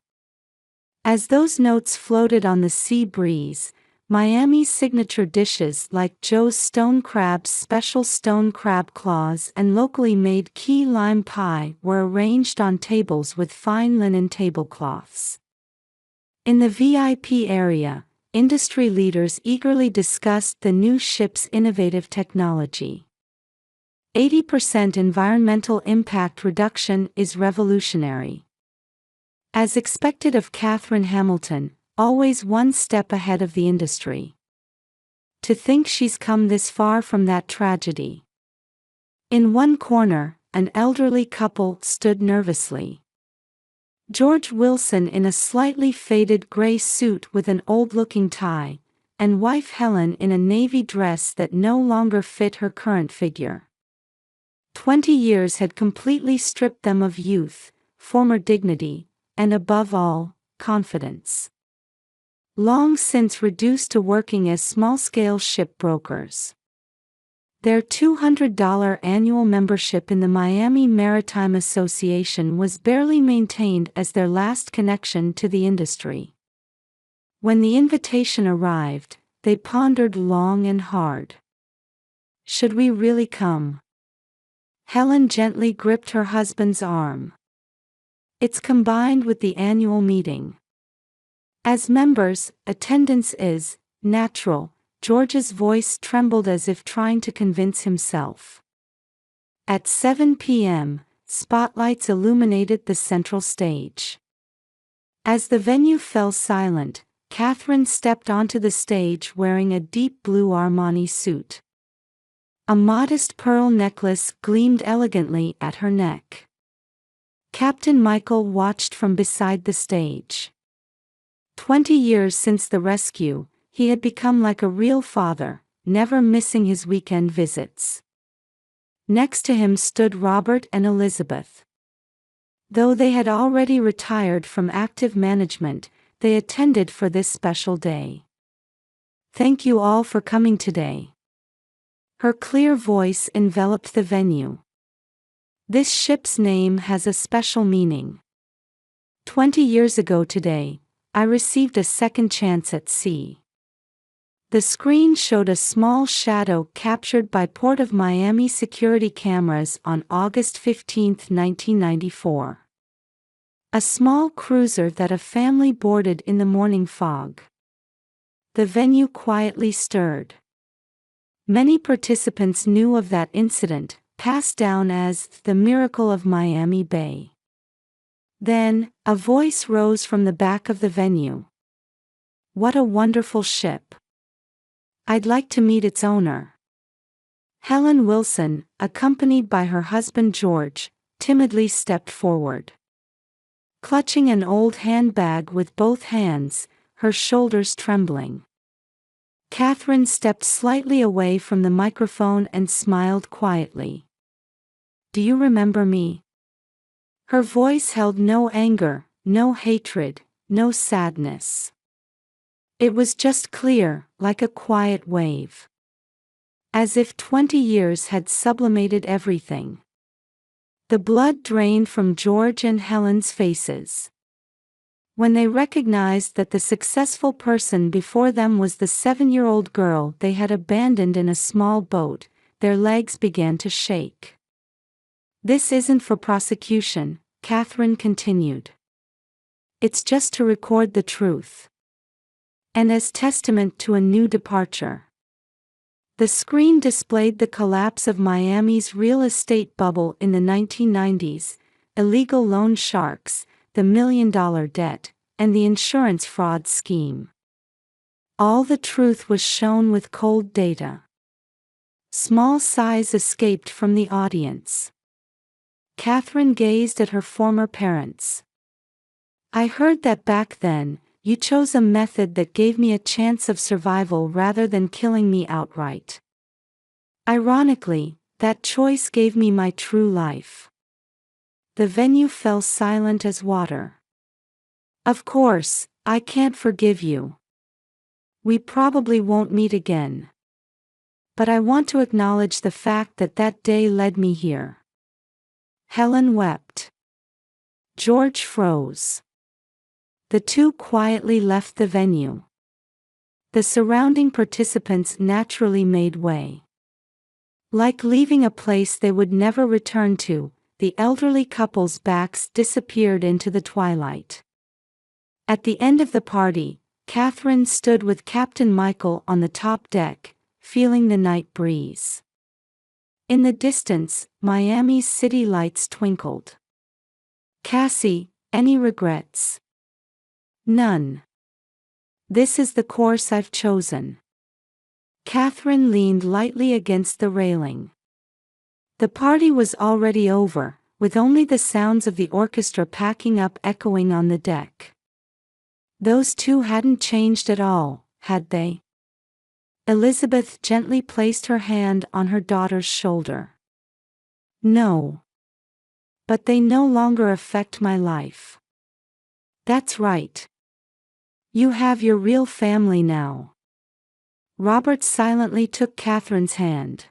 As those notes floated on the sea breeze, Miami's signature dishes like Joe's Stone Crab's special stone crab claws and locally made key lime pie were arranged on tables with fine linen tablecloths. In the VIP area, industry leaders eagerly discussed the new ship's innovative technology. 80% environmental impact reduction is revolutionary. As expected of Catherine Hamilton, always one step ahead of the industry. To think she's come this far from that tragedy. In one corner, an elderly couple stood nervously. George Wilson in a slightly faded gray suit with an old-looking tie, and wife Helen in a navy dress that no longer fit her current figure. 20 years had completely stripped them of youth, former dignity, and above all, confidence. Long since reduced to working as small-scale ship brokers. Their $200 annual membership in the Miami Maritime Association was barely maintained as their last connection to the industry. When the invitation arrived, they pondered long and hard. Should we really come? Helen gently gripped her husband's arm. It's combined with the annual meeting. As members, attendance is natural. George's voice trembled as if trying to convince himself. At 7 p.m., spotlights illuminated the central stage. As the venue fell silent, Catherine stepped onto the stage wearing a deep blue Armani suit. A modest pearl necklace gleamed elegantly at her neck. Captain Michael watched from beside the stage. 20 years since the rescue, he had become like a real father, never missing his weekend visits. Next to him stood Robert and Elizabeth. Though they had already retired from active management, they attended for this special day. Thank you all for coming today. Her clear voice enveloped the venue. This ship's name has a special meaning. 20 years ago today, I received a second chance at sea. The screen showed a small shadow captured by Port of Miami security cameras on August 15, 1994. A small cruiser that a family boarded in the morning fog. The venue quietly stirred. Many participants knew of that incident, passed down as the miracle of Miami Bay. Then, a voice rose from the back of the venue. What a wonderful ship. I'd like to meet its owner. Helen Wilson, accompanied by her husband George, timidly stepped forward. Clutching an old handbag with both hands, her shoulders trembling. Catherine stepped slightly away from the microphone and smiled quietly. Do you remember me? Her voice held no anger, no hatred, no sadness. It was just clear, like a quiet wave. As if 20 years had sublimated everything. The blood drained from George and Helen's faces. When they recognized that the successful person before them was the 7-year-old girl they had abandoned in a small boat, their legs began to shake. This isn't for prosecution, Catherine continued. It's just to record the truth. And as testament to a new departure. The screen displayed the collapse of Miami's real estate bubble in the 1990s, illegal loan sharks, the $1 million debt, and the insurance fraud scheme. All the truth was shown with cold data. Small sighs escaped from the audience. Catherine gazed at her former parents. I heard that back then, you chose a method that gave me a chance of survival rather than killing me outright. Ironically, that choice gave me my true life. The venue fell silent as water. Of course, I can't forgive you. We probably won't meet again. But I want to acknowledge the fact that that day led me here. Helen wept. George froze. The two quietly left the venue. The surrounding participants naturally made way. Like leaving a place they would never return to, the elderly couple's backs disappeared into the twilight. At the end of the party, Catherine stood with Captain Michael on the top deck, feeling the night breeze. In the distance, Miami's city lights twinkled. "Cassie, any regrets?" "None. This is the course I've chosen." Catherine leaned lightly against the railing. The party was already over, with only the sounds of the orchestra packing up echoing on the deck. Those two hadn't changed at all, had they? Elizabeth gently placed her hand on her daughter's shoulder. "No. But they no longer affect my life." "That's right. You have your real family now." Robert silently took Catherine's hand.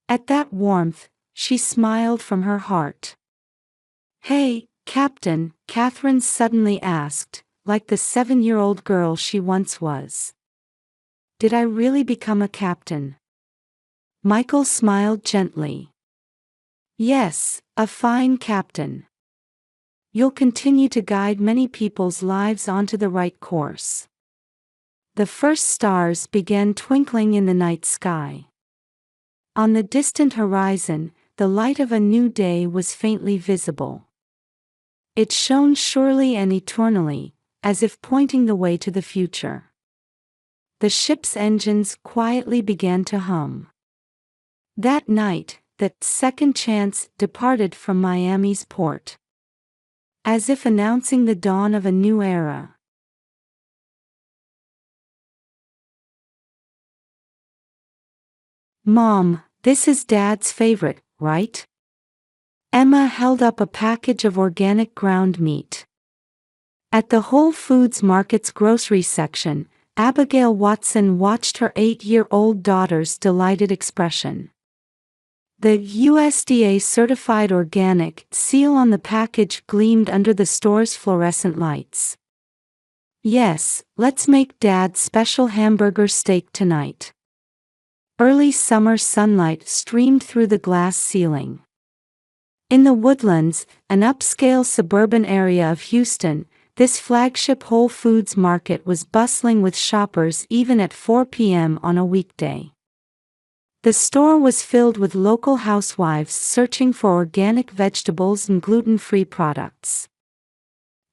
At that warmth, she smiled from her heart. "Hey, Captain," Catherine suddenly asked, like the 7-year-old girl she once was. "Did I really become a captain?" Michael smiled gently. "Yes, a fine captain. You'll continue to guide many people's lives onto the right course." The first stars began twinkling in the night sky. On the distant horizon, the light of a new day was faintly visible. It shone surely and eternally, as if pointing the way to the future. The ship's engines quietly began to hum. That night, the Second Chance departed from Miami's port, as if announcing the dawn of a new era. "Mom, this is Dad's favorite, right?" Emma held up a package of organic ground meat. At the Whole Foods Market's grocery section, Abigail Watson watched her 8-year-old daughter's delighted expression. The USDA-certified organic seal on the package gleamed under the store's fluorescent lights. "Yes, let's make Dad's special hamburger steak tonight." Early summer sunlight streamed through the glass ceiling. In the Woodlands, an upscale suburban area of Houston, this flagship Whole Foods market was bustling with shoppers even at 4 p.m. on a weekday. The store was filled with local housewives searching for organic vegetables and gluten-free products.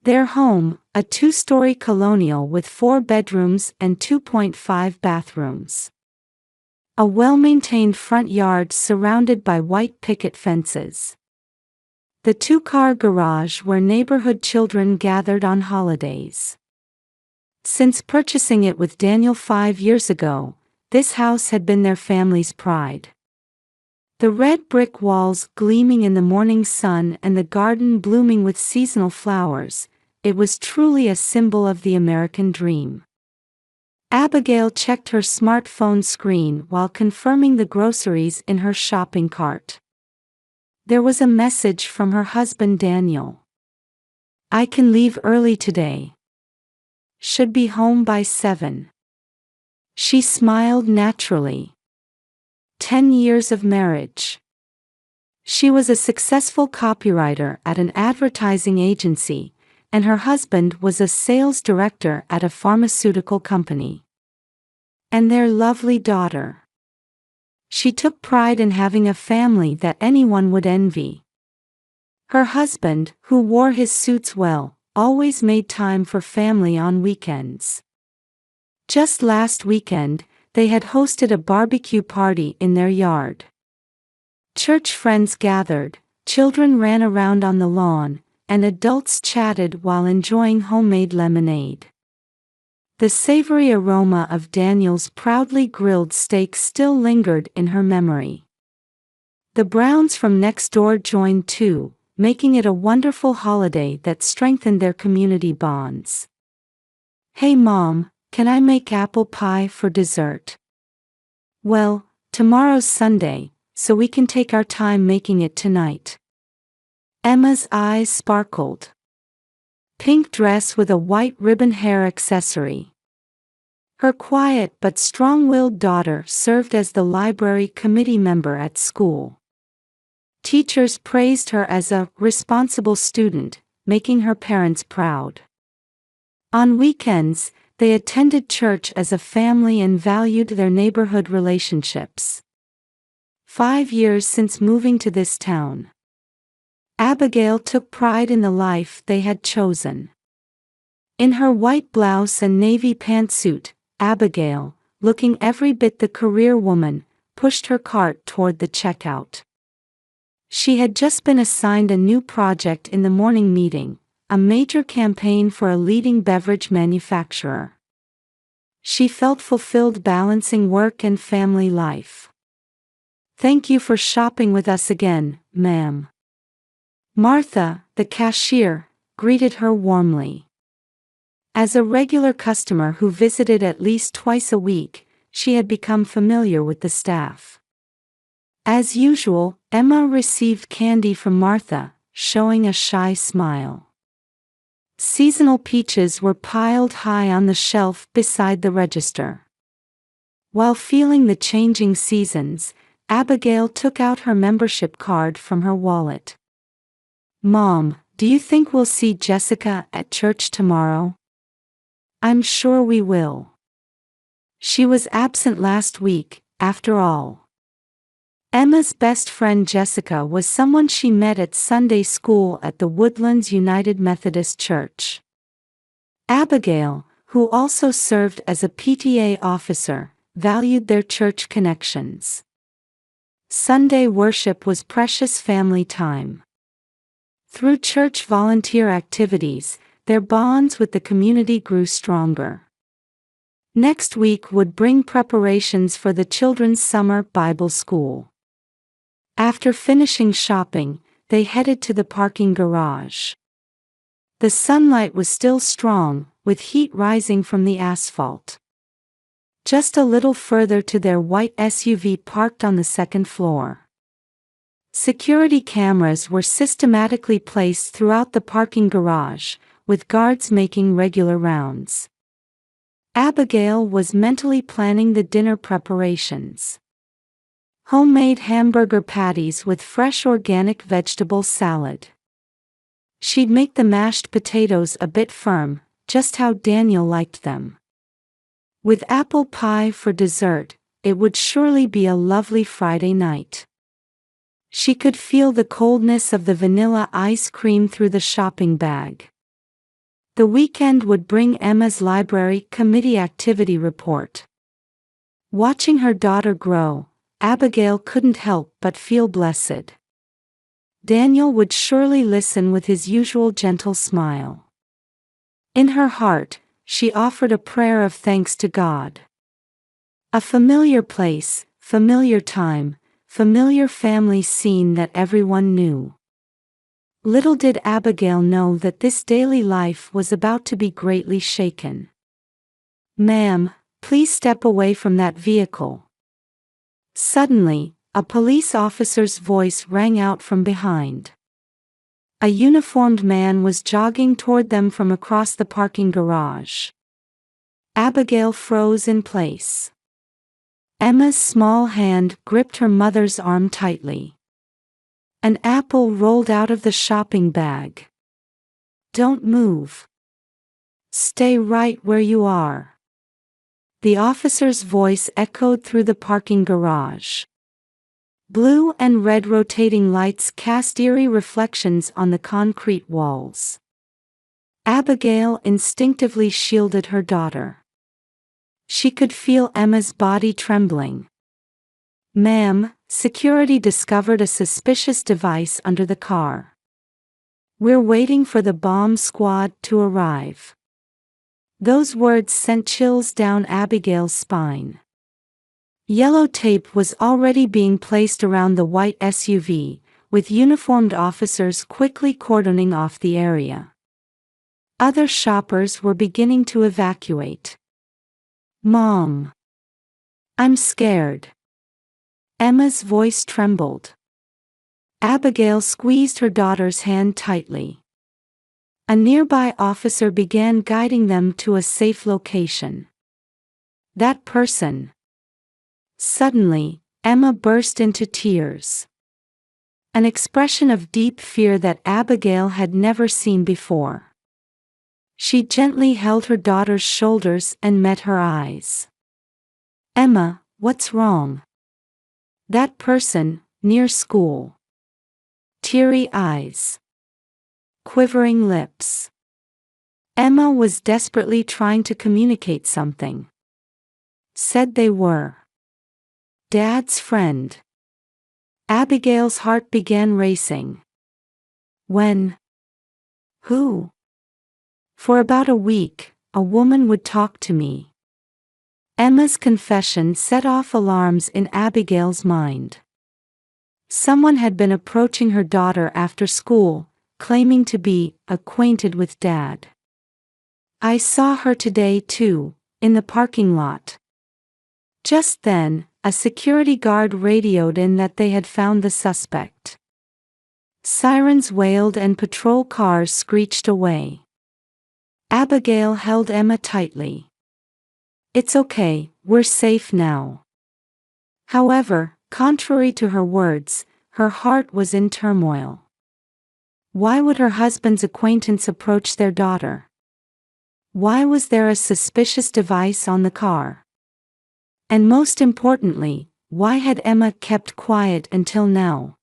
Their home, a 2-story colonial with 4 bedrooms and 2.5 bathrooms. A well-maintained front yard surrounded by white picket fences. The 2-car garage where neighborhood children gathered on holidays. Since purchasing it with Daniel 5 years ago, this house had been their family's pride. The red brick walls gleaming in the morning sun and the garden blooming with seasonal flowers, it was truly a symbol of the American dream. Abigail checked her smartphone screen while confirming the groceries in her shopping cart. There was a message from her husband Daniel. "I can leave early today. Should be home by 7. She smiled naturally. 10 years of marriage. She was a successful copywriter at an advertising agency, and her husband was a sales director at a pharmaceutical company. And their lovely daughter. She took pride in having a family that anyone would envy. Her husband, who wore his suits well, always made time for family on weekends. Just last weekend, they had hosted a barbecue party in their yard. Church friends gathered, children ran around on the lawn, and adults chatted while enjoying homemade lemonade. The savory aroma of Daniel's proudly grilled steak still lingered in her memory. The Browns from next door joined too, making it a wonderful holiday that strengthened their community bonds. "Hey Mom, can I make apple pie for dessert?" "Well, tomorrow's Sunday, so we can take our time making it tonight." Emma's eyes sparkled. Pink dress with a white ribbon hair accessory. Her quiet but strong-willed daughter served as the library committee member at school. Teachers praised her as a responsible student, making her parents proud. On weekends, they attended church as a family and valued their neighborhood relationships. 5 years since moving to this town, Abigail took pride in the life they had chosen. In her white blouse and navy pantsuit, Abigail, looking every bit the career woman, pushed her cart toward the checkout. She had just been assigned a new project in the morning meeting, a major campaign for a leading beverage manufacturer. She felt fulfilled balancing work and family life. "Thank you for shopping with us again, ma'am." Martha, the cashier, greeted her warmly. As a regular customer who visited at least twice a week, she had become familiar with the staff. As usual, Emma received candy from Martha, showing a shy smile. Seasonal peaches were piled high on the shelf beside the register. While feeling the changing seasons, Abigail took out her membership card from her wallet. "Mom, do you think we'll see Jessica at church tomorrow?" "I'm sure we will. She was absent last week, after all." Emma's best friend Jessica was someone she met at Sunday school at the Woodlands United Methodist Church. Abigail, who also served as a PTA officer, valued their church connections. Sunday worship was precious family time. Through church volunteer activities, their bonds with the community grew stronger. Next week would bring preparations for the children's summer Bible school. After finishing shopping, they headed to the parking garage. The sunlight was still strong, with heat rising from the asphalt. Just a little further to their white SUV parked on the second floor. Security cameras were systematically placed throughout the parking garage, with guards making regular rounds. Abigail was mentally planning the dinner preparations. Homemade hamburger patties with fresh organic vegetable salad. She'd make the mashed potatoes a bit firm, just how Daniel liked them. With apple pie for dessert, it would surely be a lovely Friday night. She could feel the coldness of the vanilla ice cream through the shopping bag. The weekend would bring Emma's library committee activity report. Watching her daughter grow, Abigail couldn't help but feel blessed. Daniel would surely listen with his usual gentle smile. In her heart, she offered a prayer of thanks to God. A familiar place, familiar time, familiar family scene that everyone knew. Little did Abigail know that this daily life was about to be greatly shaken. "Ma'am, please step away from that vehicle." Suddenly, a police officer's voice rang out from behind. A uniformed man was jogging toward them from across the parking garage. Abigail froze in place. Emma's small hand gripped her mother's arm tightly. An apple rolled out of the shopping bag. "Don't move. Stay right where you are." The officer's voice echoed through the parking garage. Blue and red rotating lights cast eerie reflections on the concrete walls. Abigail instinctively shielded her daughter. She could feel Emma's body trembling. "Ma'am, security discovered a suspicious device under the car. We're waiting for the bomb squad to arrive." Those words sent chills down Abigail's spine. Yellow tape was already being placed around the white SUV, with uniformed officers quickly cordoning off the area. Other shoppers were beginning to evacuate. "Mom, I'm scared." Emma's voice trembled. Abigail squeezed her daughter's hand tightly. A nearby officer began guiding them to a safe location. That person. Suddenly, Emma burst into tears. An expression of deep fear that Abigail had never seen before. She gently held her daughter's shoulders and met her eyes. "Emma, what's wrong?" "That person, near school." Teary eyes. Quivering lips. Emma was desperately trying to communicate something. Said they were Dad's friend. Abigail's heart began racing. When? Who? For about a week, a woman would talk to me. Emma's confession set off alarms in Abigail's mind. Someone had been approaching her daughter after school, claiming to be acquainted with Dad. "I saw her today too, in the parking lot." Just then, a security guard radioed in that they had found the suspect. Sirens wailed and patrol cars screeched away. Abigail held Emma tightly. "It's okay, we're safe now." However, contrary to her words, her heart was in turmoil. Why would her husband's acquaintance approach their daughter? Why was there a suspicious device on the car? And most importantly, why had Emma kept quiet until now?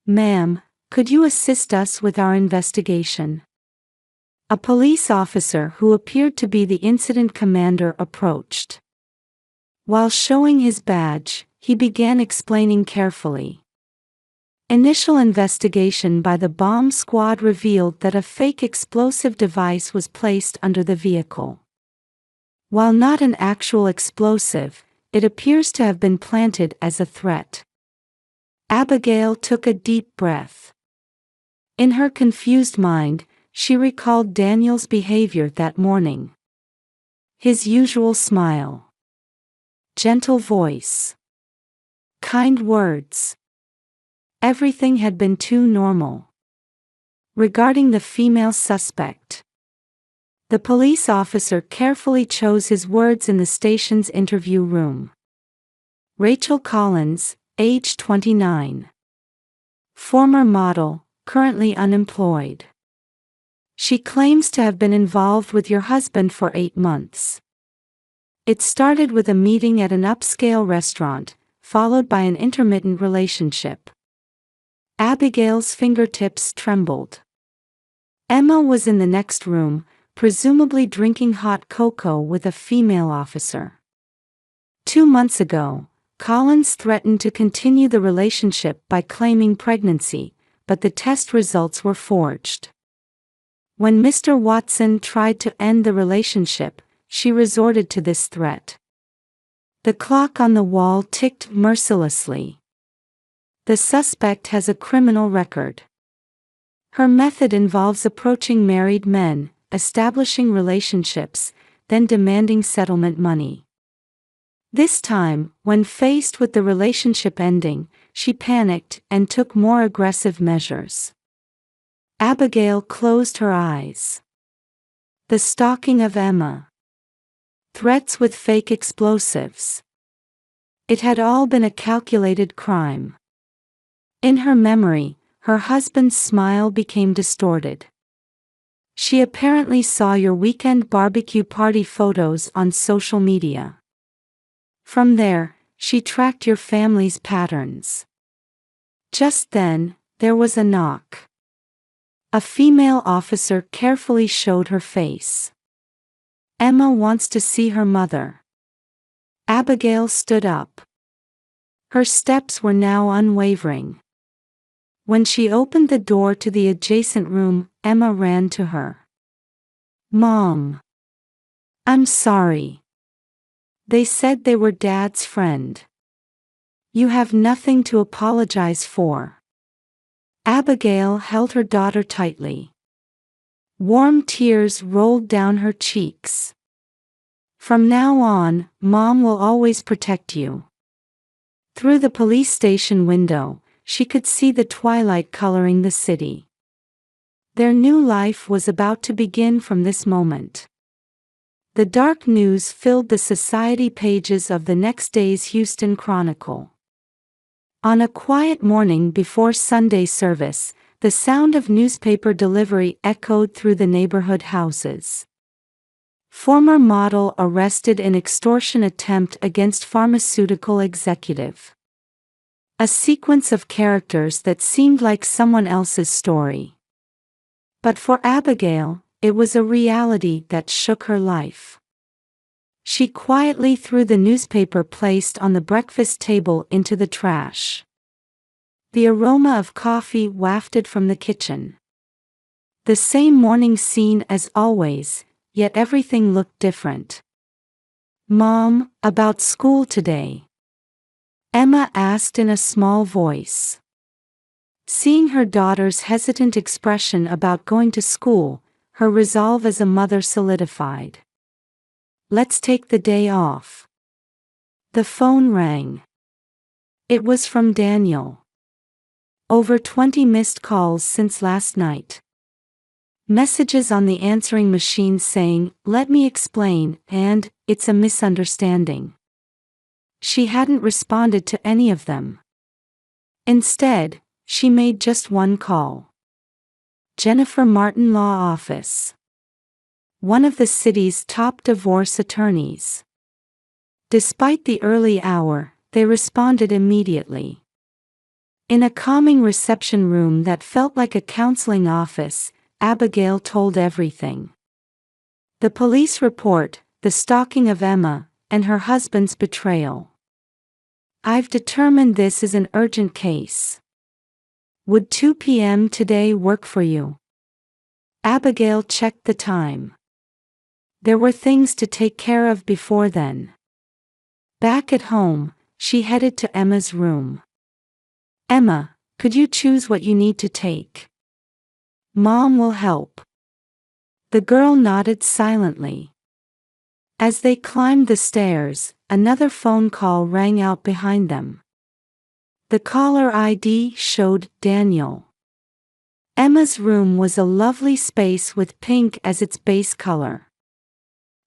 "Ma'am, could you assist us with our investigation?" A police officer who appeared to be the incident commander approached. While showing his badge, he began explaining carefully. Initial investigation by the bomb squad revealed that a fake explosive device was placed under the vehicle. While not an actual explosive, it appears to have been planted as a threat. Abigail took a deep breath. In her confused mind, she recalled Daniel's behavior that morning. His usual smile. Gentle voice. Kind words. Everything had been too normal. Regarding the female suspect, the police officer carefully chose his words in the station's interview room. Rachel Collins, age 29. Former model, currently unemployed. She claims to have been involved with your husband for 8 months. It started with a meeting at an upscale restaurant, followed by an intermittent relationship. Abigail's fingertips trembled. Emma was in the next room, presumably drinking hot cocoa with a female officer. 2 months ago, Collins threatened to continue the relationship by claiming pregnancy, but the test results were forged. When Mr. Watson tried to end the relationship, she resorted to this threat. The clock on the wall ticked mercilessly. The suspect has a criminal record. Her method involves approaching married men, establishing relationships, then demanding settlement money. This time, when faced with the relationship ending, she panicked and took more aggressive measures. Abigail closed her eyes. The stalking of Emma. Threats with fake explosives. It had all been a calculated crime. In her memory, her husband's smile became distorted. She apparently saw your weekend barbecue party photos on social media. From there, she tracked your family's patterns. Just then, there was a knock. A female officer carefully showed her face. "Emma wants to see her mother." Abigail stood up. Her steps were now unwavering. When she opened the door to the adjacent room, Emma ran to her. "Mom. I'm sorry. They said they were Dad's friend. You have nothing to apologize for." Abigail held her daughter tightly. Warm tears rolled down her cheeks. "From now on, Mom will always protect you." Through the police station window, she could see the twilight coloring the city. Their new life was about to begin from this moment. The dark news filled the society pages of the next day's Houston Chronicle. On a quiet morning before Sunday service, the sound of newspaper delivery echoed through the neighborhood houses. Former model arrested in extortion attempt against pharmaceutical executive. A sequence of characters that seemed like someone else's story. But for Abigail, it was a reality that shook her life. She quietly threw the newspaper placed on the breakfast table into the trash. The aroma of coffee wafted from the kitchen. The same morning scene as always, yet everything looked different. "Mom, about school today?" Emma asked in a small voice. Seeing her daughter's hesitant expression about going to school, her resolve as a mother solidified. "Let's take the day off." The phone rang. It was from Daniel. Over 20 missed calls since last night. Messages on the answering machine saying, "Let me explain," and, "It's a misunderstanding." She hadn't responded to any of them. Instead, she made just one call. Jennifer Martin Law Office. One of the city's top divorce attorneys. Despite the early hour, they responded immediately. In a calming reception room that felt like a counseling office, Abigail told everything. The police report, the stalking of Emma, and her husband's betrayal. "I've determined this is an urgent case. Would 2 p.m. today work for you?" Abigail checked the time. There were things to take care of before then. Back at home, she headed to Emma's room. "Emma, could you choose what you need to take? Mom will help." The girl nodded silently. As they climbed the stairs, another phone call rang out behind them. The caller ID showed Daniel. Emma's room was a lovely space with pink as its base color.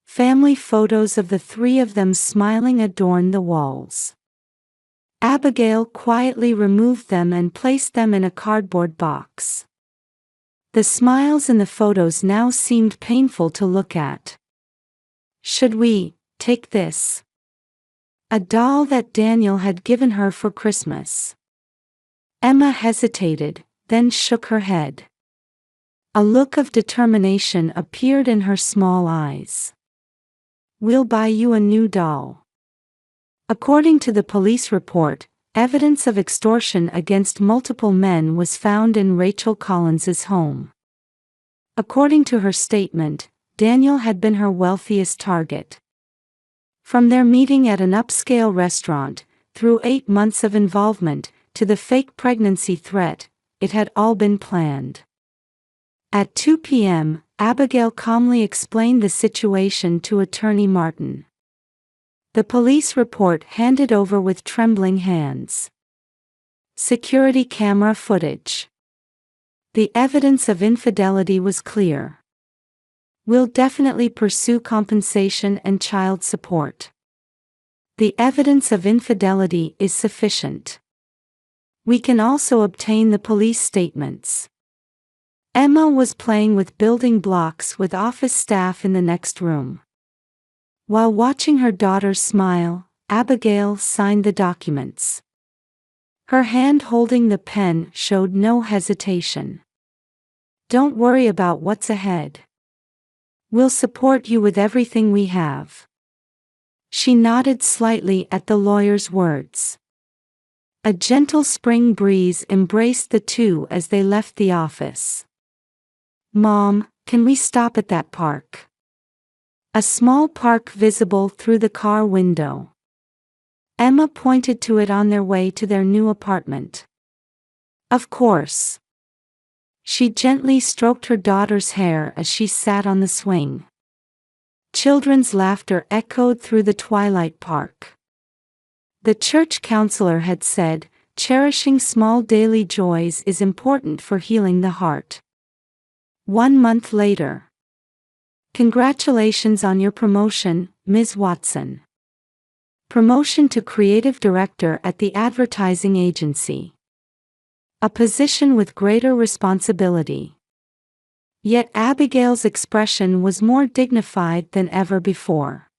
Family photos of the three of them smiling adorned the walls. Abigail quietly removed them and placed them in a cardboard box. The smiles in the photos now seemed painful to look at. "Should we take this?" A doll that Daniel had given her for Christmas. Emma hesitated, then shook her head. A look of determination appeared in her small eyes. "We'll buy you a new doll." According to the police report, evidence of extortion against multiple men was found in Rachel Collins's home. According to her statement, Daniel had been her wealthiest target. From their meeting at an upscale restaurant, through 8 months of involvement, to the fake pregnancy threat, it had all been planned. At 2 p.m., Abigail calmly explained the situation to Attorney Martin. The police report handed over with trembling hands. Security camera footage. The evidence of infidelity was clear. "We'll definitely pursue compensation and child support. The evidence of infidelity is sufficient. We can also obtain the police statements." Emma was playing with building blocks with office staff in the next room. While watching her daughter smile, Abigail signed the documents. Her hand holding the pen showed no hesitation. "Don't worry about what's ahead. We'll support you with everything we have." She nodded slightly at the lawyer's words. A gentle spring breeze embraced the two as they left the office. "Mom, can we stop at that park?" A small park visible through the car window. Emma pointed to it on their way to their new apartment. "Of course." She gently stroked her daughter's hair as she sat on the swing. Children's laughter echoed through the twilight park. The church counselor had said, cherishing small daily joys is important for healing the heart. 1 month later. Congratulations on your promotion, Ms. Watson. Promotion to creative director at the advertising agency. A position with greater responsibility. Yet Abigail's expression was more dignified than ever before.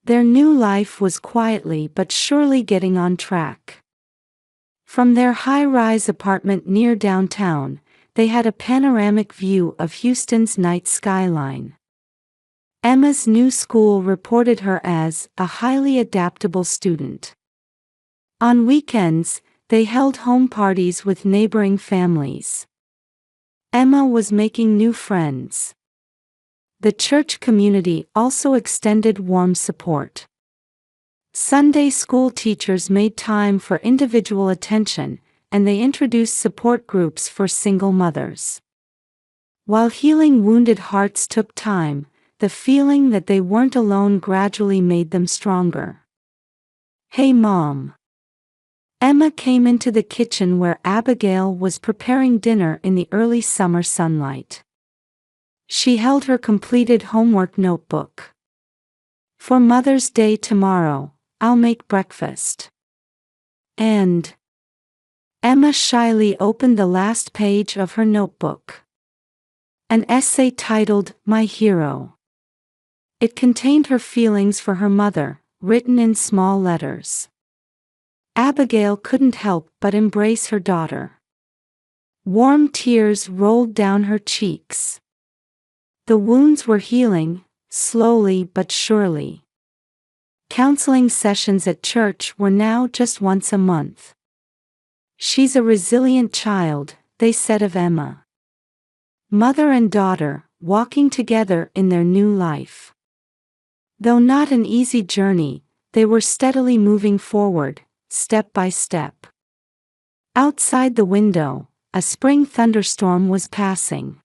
Their new life was quietly but surely getting on track. From their high-rise apartment near downtown, they had a panoramic view of Houston's night skyline. Emma's new school reported her as a highly adaptable student. On weekends, they held home parties with neighboring families. Emma was making new friends. The church community also extended warm support. Sunday school teachers made time for individual attention, and they introduced support groups for single mothers. While healing wounded hearts took time, the feeling that they weren't alone gradually made them stronger. "Hey Mom." Emma came into the kitchen where Abigail was preparing dinner in the early summer sunlight. She held her completed homework notebook. "For Mother's Day tomorrow, I'll make breakfast." And Emma shyly opened the last page of her notebook. An essay titled, "My Hero." It contained her feelings for her mother, written in small letters. Abigail couldn't help but embrace her daughter. Warm tears rolled down her cheeks. The wounds were healing, slowly but surely. Counseling sessions at church were now just once a month. "She's a resilient child," they said of Emma. Mother and daughter, walking together in their new life. Though not an easy journey, they were steadily moving forward, step by step. Outside the window, a spring thunderstorm was passing.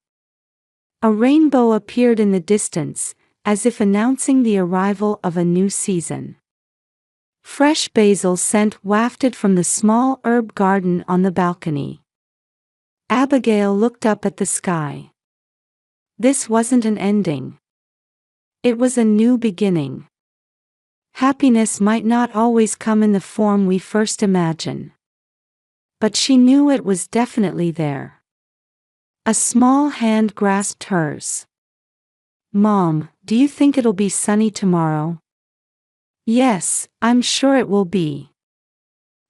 A rainbow appeared in the distance, as if announcing the arrival of a new season. Fresh basil scent wafted from the small herb garden on the balcony. Abigail looked up at the sky. This wasn't an ending. It was a new beginning. Happiness might not always come in the form we first imagine. But she knew it was definitely there. A small hand grasped hers. "Mom, do you think it'll be sunny tomorrow?" "Yes, I'm sure it will be."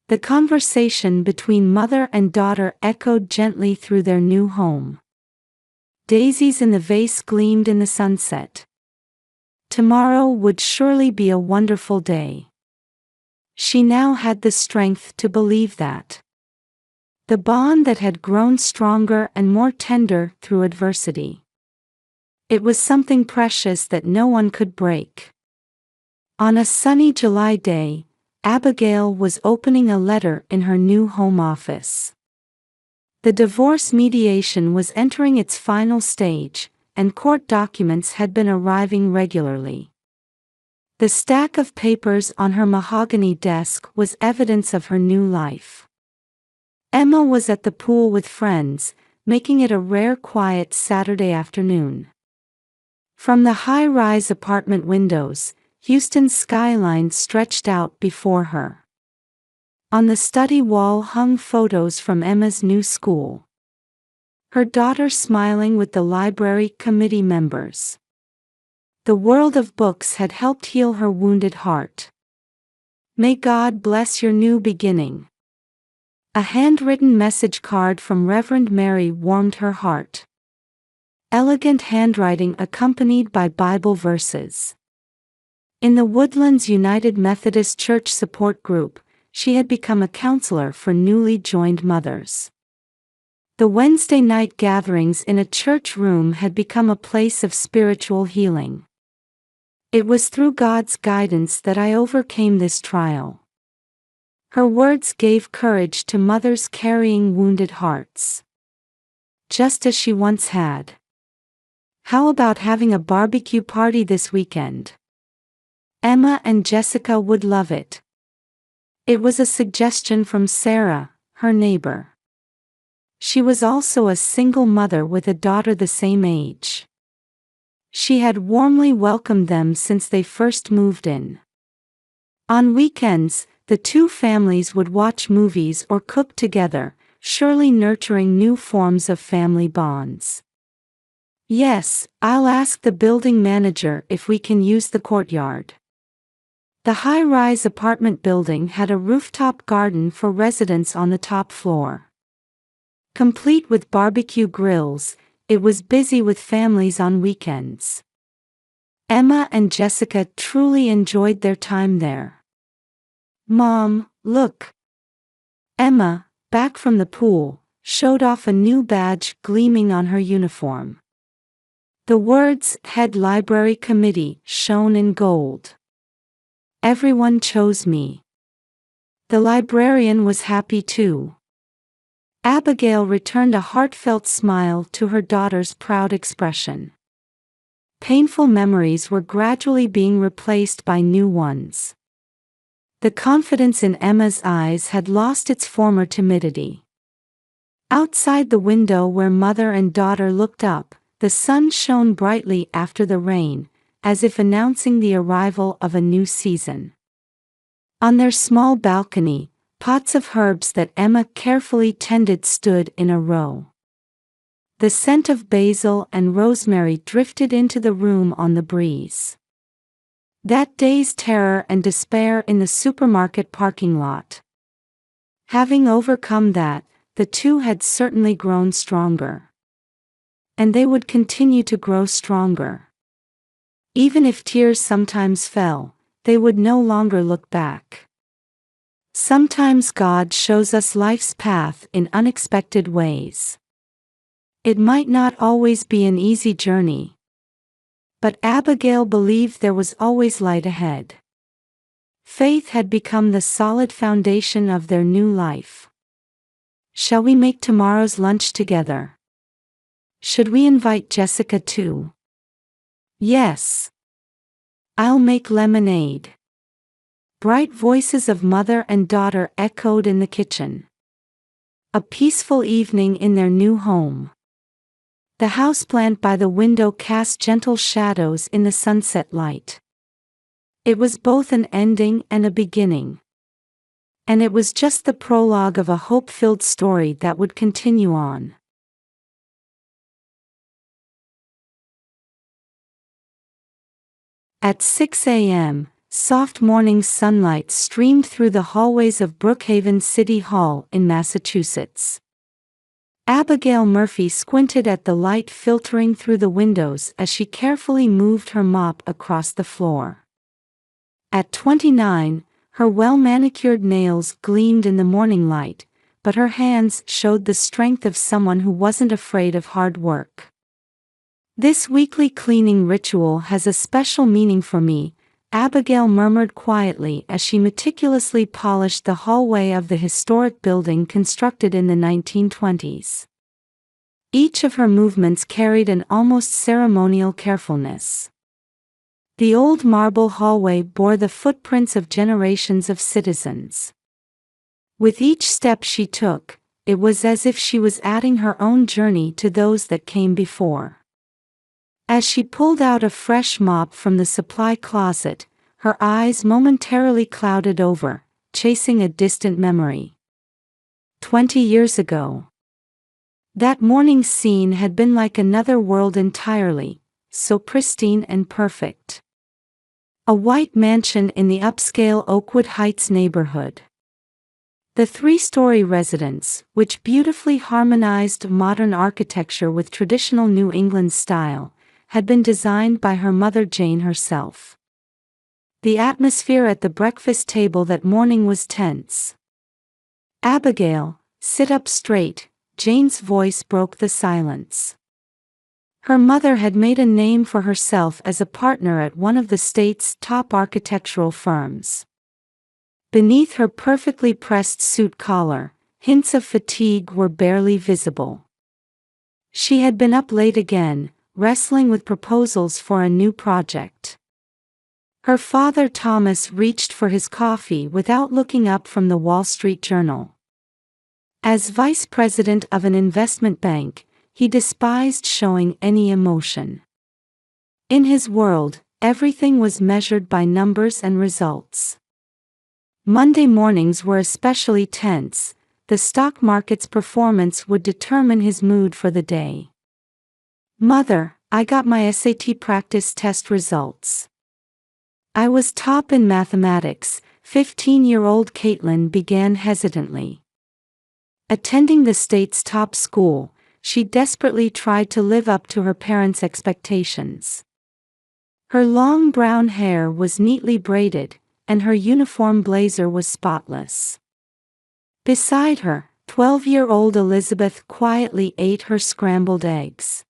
The conversation between mother and daughter echoed gently through their new home. Daisies in the vase gleamed in the sunset. Tomorrow would surely be a wonderful day. She now had the strength to believe that. The bond that had grown stronger and more tender through adversity. It was something precious that no one could break. On a sunny July day, Abigail was opening a letter in her new home office. The divorce mediation was entering its final stage, and court documents had been arriving regularly. The stack of papers on her mahogany desk was evidence of her new life. Emma was at the pool with friends, making it a rare quiet Saturday afternoon. From the high-rise apartment windows, Houston's skyline stretched out before her. On the study wall hung photos from Emma's new school. Her daughter smiling with the library committee members. The world of books had helped heal her wounded heart. "May God bless your new beginning." A handwritten message card from Reverend Mary warmed her heart. Elegant handwriting accompanied by Bible verses. In the Woodlands United Methodist Church support group, she had become a counselor for newly joined mothers. The Wednesday night gatherings in a church room had become a place of spiritual healing. "It was through God's guidance that I overcame this trial." Her words gave courage to mothers carrying wounded hearts. Just as she once had. "How about having a barbecue party this weekend? Emma and Jessica would love it." It was a suggestion from Sarah, her neighbor. She was also a single mother with a daughter the same age. She had warmly welcomed them since they first moved in. On weekends, the two families would watch movies or cook together, surely nurturing new forms of family bonds. Yes, I'll ask the building manager if we can use the courtyard. The high-rise apartment building had a rooftop garden for residents on the top floor. Complete with barbecue grills, it was busy with families on weekends. Emma and Jessica truly enjoyed their time there. "Mom, look." Emma, back from the pool, showed off a new badge gleaming on her uniform. The words "Head Library Committee" shone in gold. Everyone chose me. The librarian was happy too. Abigail returned a heartfelt smile to her daughter's proud expression. Painful memories were gradually being replaced by new ones. The confidence in Emma's eyes had lost its former timidity. Outside the window where mother and daughter looked up, the sun shone brightly after the rain, as if announcing the arrival of a new season. On their small balcony, pots of herbs that Emma carefully tended stood in a row. The scent of basil and rosemary drifted into the room on the breeze. That day's terror and despair in the supermarket parking lot. Having overcome that, the two had certainly grown stronger. And they would continue to grow stronger. Even if tears sometimes fell, they would no longer look back. Sometimes God shows us life's path in unexpected ways. It might not always be an easy journey. But Abigail believed there was always light ahead. Faith had become the solid foundation of their new life. Shall we make tomorrow's lunch together? Should we invite Jessica too? Yes. I'll make lemonade. Bright voices of mother and daughter echoed in the kitchen. A peaceful evening in their new home. The houseplant by the window cast gentle shadows in the sunset light. It was both an ending and a beginning. And it was just the prologue of a hope-filled story that would continue on. At 6 a.m., soft morning sunlight streamed through the hallways of Brookhaven City Hall in Massachusetts. Abigail Murphy squinted at the light filtering through the windows as she carefully moved her mop across the floor. At 29, her well-manicured nails gleamed in the morning light, but her hands showed the strength of someone who wasn't afraid of hard work. "This weekly cleaning ritual has a special meaning for me," Abigail murmured quietly as she meticulously polished the hallway of the historic building constructed in the 1920s. Each of her movements carried an almost ceremonial carefulness. The old marble hallway bore the footprints of generations of citizens. With each step she took, it was as if she was adding her own journey to those that came before. As she pulled out a fresh mop from the supply closet, her eyes momentarily clouded over, chasing a distant memory. 20 years ago. That morning's scene had been like another world entirely, so pristine and perfect. A white mansion in the upscale Oakwood Heights neighborhood. The three-story residence, which beautifully harmonized modern architecture with traditional New England style, had been designed by her mother Jane herself. The atmosphere at the breakfast table that morning was tense. "Abigail, sit up straight," Jane's voice broke the silence. Her mother had made a name for herself as a partner at one of the state's top architectural firms. Beneath her perfectly pressed suit collar, hints of fatigue were barely visible. She had been up late again, wrestling with proposals for a new project. Her father Thomas reached for his coffee without looking up from the Wall Street Journal. As vice president of an investment bank, he despised showing any emotion. In his world, everything was measured by numbers and results. Monday mornings were especially tense. The stock market's performance would determine his mood for the day. "Mother, I got my SAT practice test results. I was top in mathematics," 15-year-old Caitlin began hesitantly. Attending the state's top school, she desperately tried to live up to her parents' expectations. Her long brown hair was neatly braided, and her uniform blazer was spotless. Beside her, 12-year-old Elizabeth quietly ate her scrambled eggs.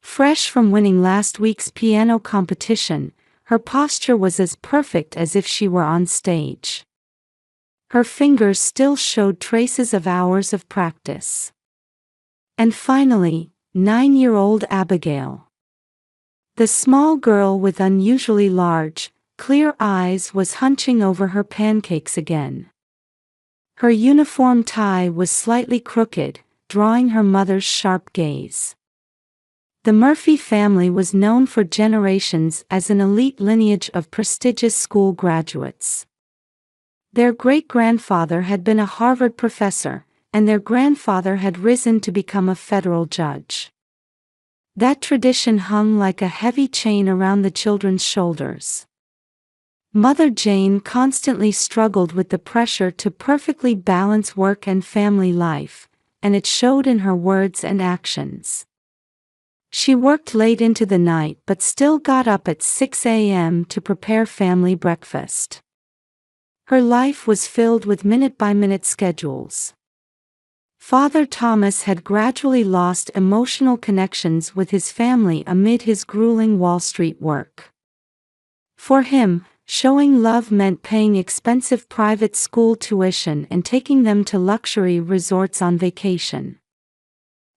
Fresh from winning last week's piano competition, her posture was as perfect as if she were on stage. Her fingers still showed traces of hours of practice. And finally, 9-year-old Abigail. The small girl with unusually large, clear eyes was hunching over her pancakes again. Her uniform tie was slightly crooked, drawing her mother's sharp gaze. The Murphy family was known for generations as an elite lineage of prestigious school graduates. Their great-grandfather had been a Harvard professor, and their grandfather had risen to become a federal judge. That tradition hung like a heavy chain around the children's shoulders. Mother Jane constantly struggled with the pressure to perfectly balance work and family life, and it showed in her words and actions. She worked late into the night but still got up at 6 a.m. to prepare family breakfast. Her life was filled with minute-by-minute schedules. Father Thomas had gradually lost emotional connections with his family amid his grueling Wall Street work. For him, showing love meant paying expensive private school tuition and taking them to luxury resorts on vacation.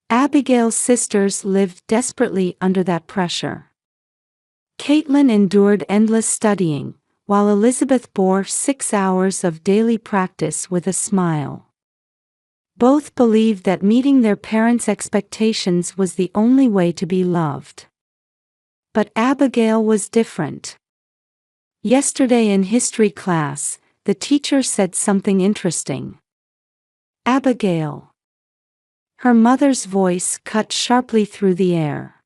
Abigail's sisters lived desperately under that pressure. Caitlin endured endless studying, while Elizabeth bore 6 hours of daily practice with a smile. Both believed that meeting their parents' expectations was the only way to be loved. But Abigail was different. Yesterday in history class, the teacher said something interesting. "Abigail." Her mother's voice cut sharply through the air.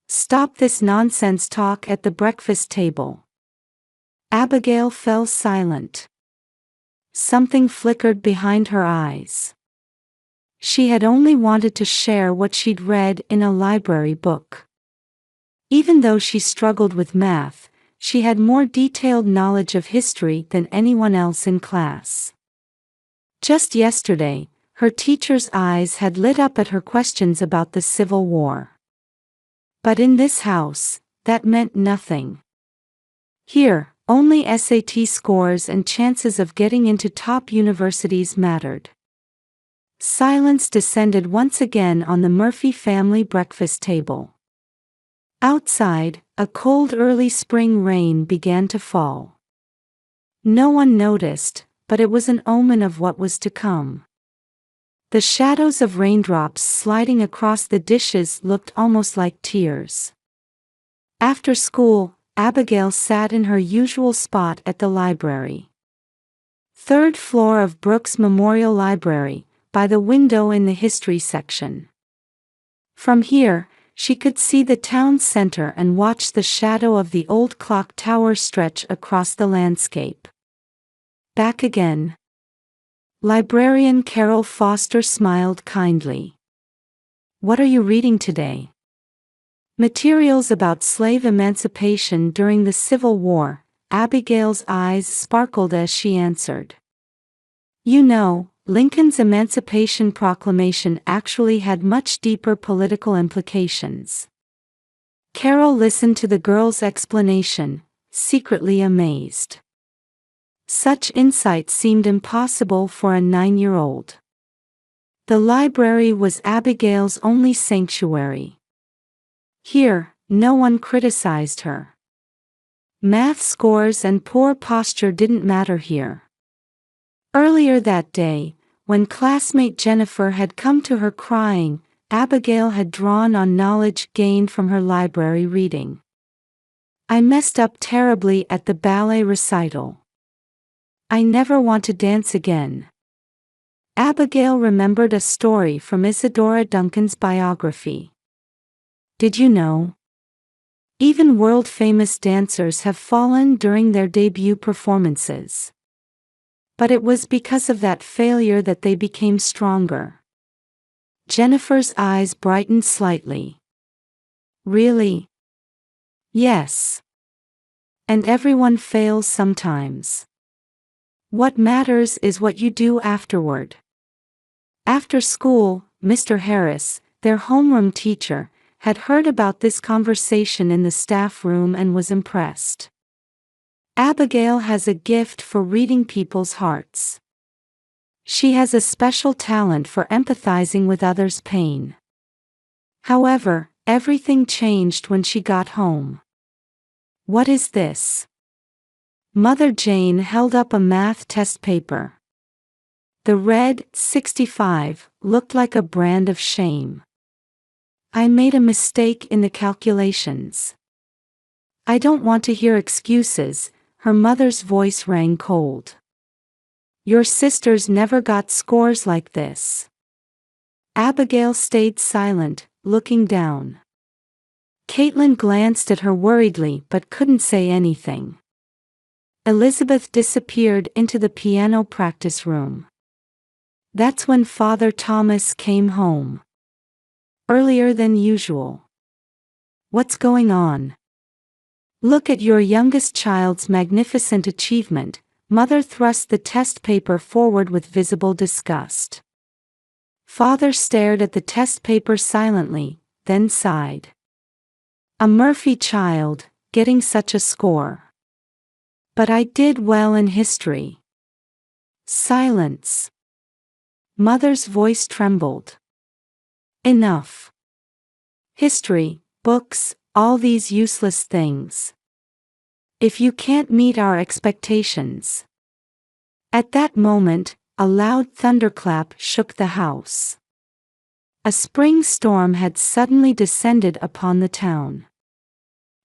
"Stop this nonsense talk at the breakfast table." Abigail fell silent. Something flickered behind her eyes. She had only wanted to share what she'd read in a library book. Even though she struggled with math, she had more detailed knowledge of history than anyone else in class. Just yesterday, her teacher's eyes had lit up at her questions about the Civil War. But in this house, that meant nothing. Here, only SAT scores and chances of getting into top universities mattered. Silence descended once again on the Murphy family breakfast table. Outside, a cold early spring rain began to fall. No one noticed, but it was an omen of what was to come. The shadows of raindrops sliding across the dishes looked almost like tears. After school, Abigail sat in her usual spot at the library. Third floor of Brooks Memorial Library, by the window in the history section. From here, she could see the town center and watch the shadow of the old clock tower stretch across the landscape. Back again. Librarian Carol Foster smiled kindly. "What are you reading today?" "Materials about slave emancipation during the Civil War." Abigail's eyes sparkled as she answered. "You know, Lincoln's Emancipation Proclamation actually had much deeper political implications." Carol listened to the girl's explanation, secretly amazed. Such insight seemed impossible for a 9-year-old. The library was Abigail's only sanctuary. Here, no one criticized her. Math scores and poor posture didn't matter here. Earlier that day, when classmate Jennifer had come to her crying, Abigail had drawn on knowledge gained from her library reading. I messed up terribly at the ballet recital. I never want to dance again. Abigail remembered a story from Isadora Duncan's biography. Did you know? Even world-famous dancers have fallen during their debut performances. But it was because of that failure that they became stronger. Jennifer's eyes brightened slightly. Really? Yes. And everyone fails sometimes. What matters is what you do afterward. After school, Mr. Harris, their homeroom teacher, had heard about this conversation in the staff room and was impressed. Abigail has a gift for reading people's hearts. She has a special talent for empathizing with others' pain. However, everything changed when she got home. What is this? Mother Jane held up a math test paper. The red 65 looked like a brand of shame. I made a mistake in the calculations. I don't want to hear excuses, her mother's voice rang cold. Your sisters never got scores like this. Abigail stayed silent, looking down. Caitlin glanced at her worriedly but couldn't say anything. Elizabeth disappeared into the piano practice room. That's when Father Thomas came home. Earlier than usual. What's going on? Look at your youngest child's magnificent achievement. Mother thrust the test paper forward with visible disgust. Father stared at the test paper silently, then sighed. A Murphy child, getting such a score. But I did well in history. Silence. Mother's voice trembled. Enough. History, books, all these useless things. If you can't meet our expectations. At that moment, a loud thunderclap shook the house. A spring storm had suddenly descended upon the town.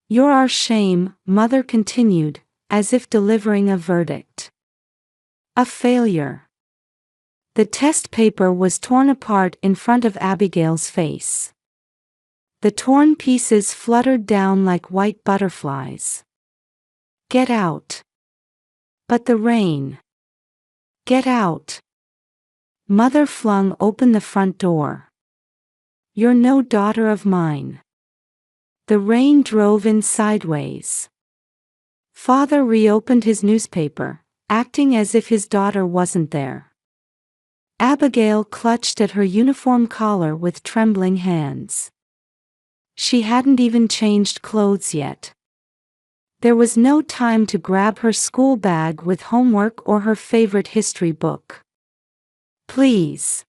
You're our shame, Mother continued, as if delivering a verdict. A failure. The test paper was torn apart in front of Abigail's face. The torn pieces fluttered down like white butterflies. Get out. But the rain. Get out. Mother flung open the front door. You're no daughter of mine. The rain drove in sideways. Father reopened his newspaper, acting as if his daughter wasn't there. Abigail clutched at her uniform collar with trembling hands. She hadn't even changed clothes yet. There was no time to grab her school bag with homework or her favorite history book. Please.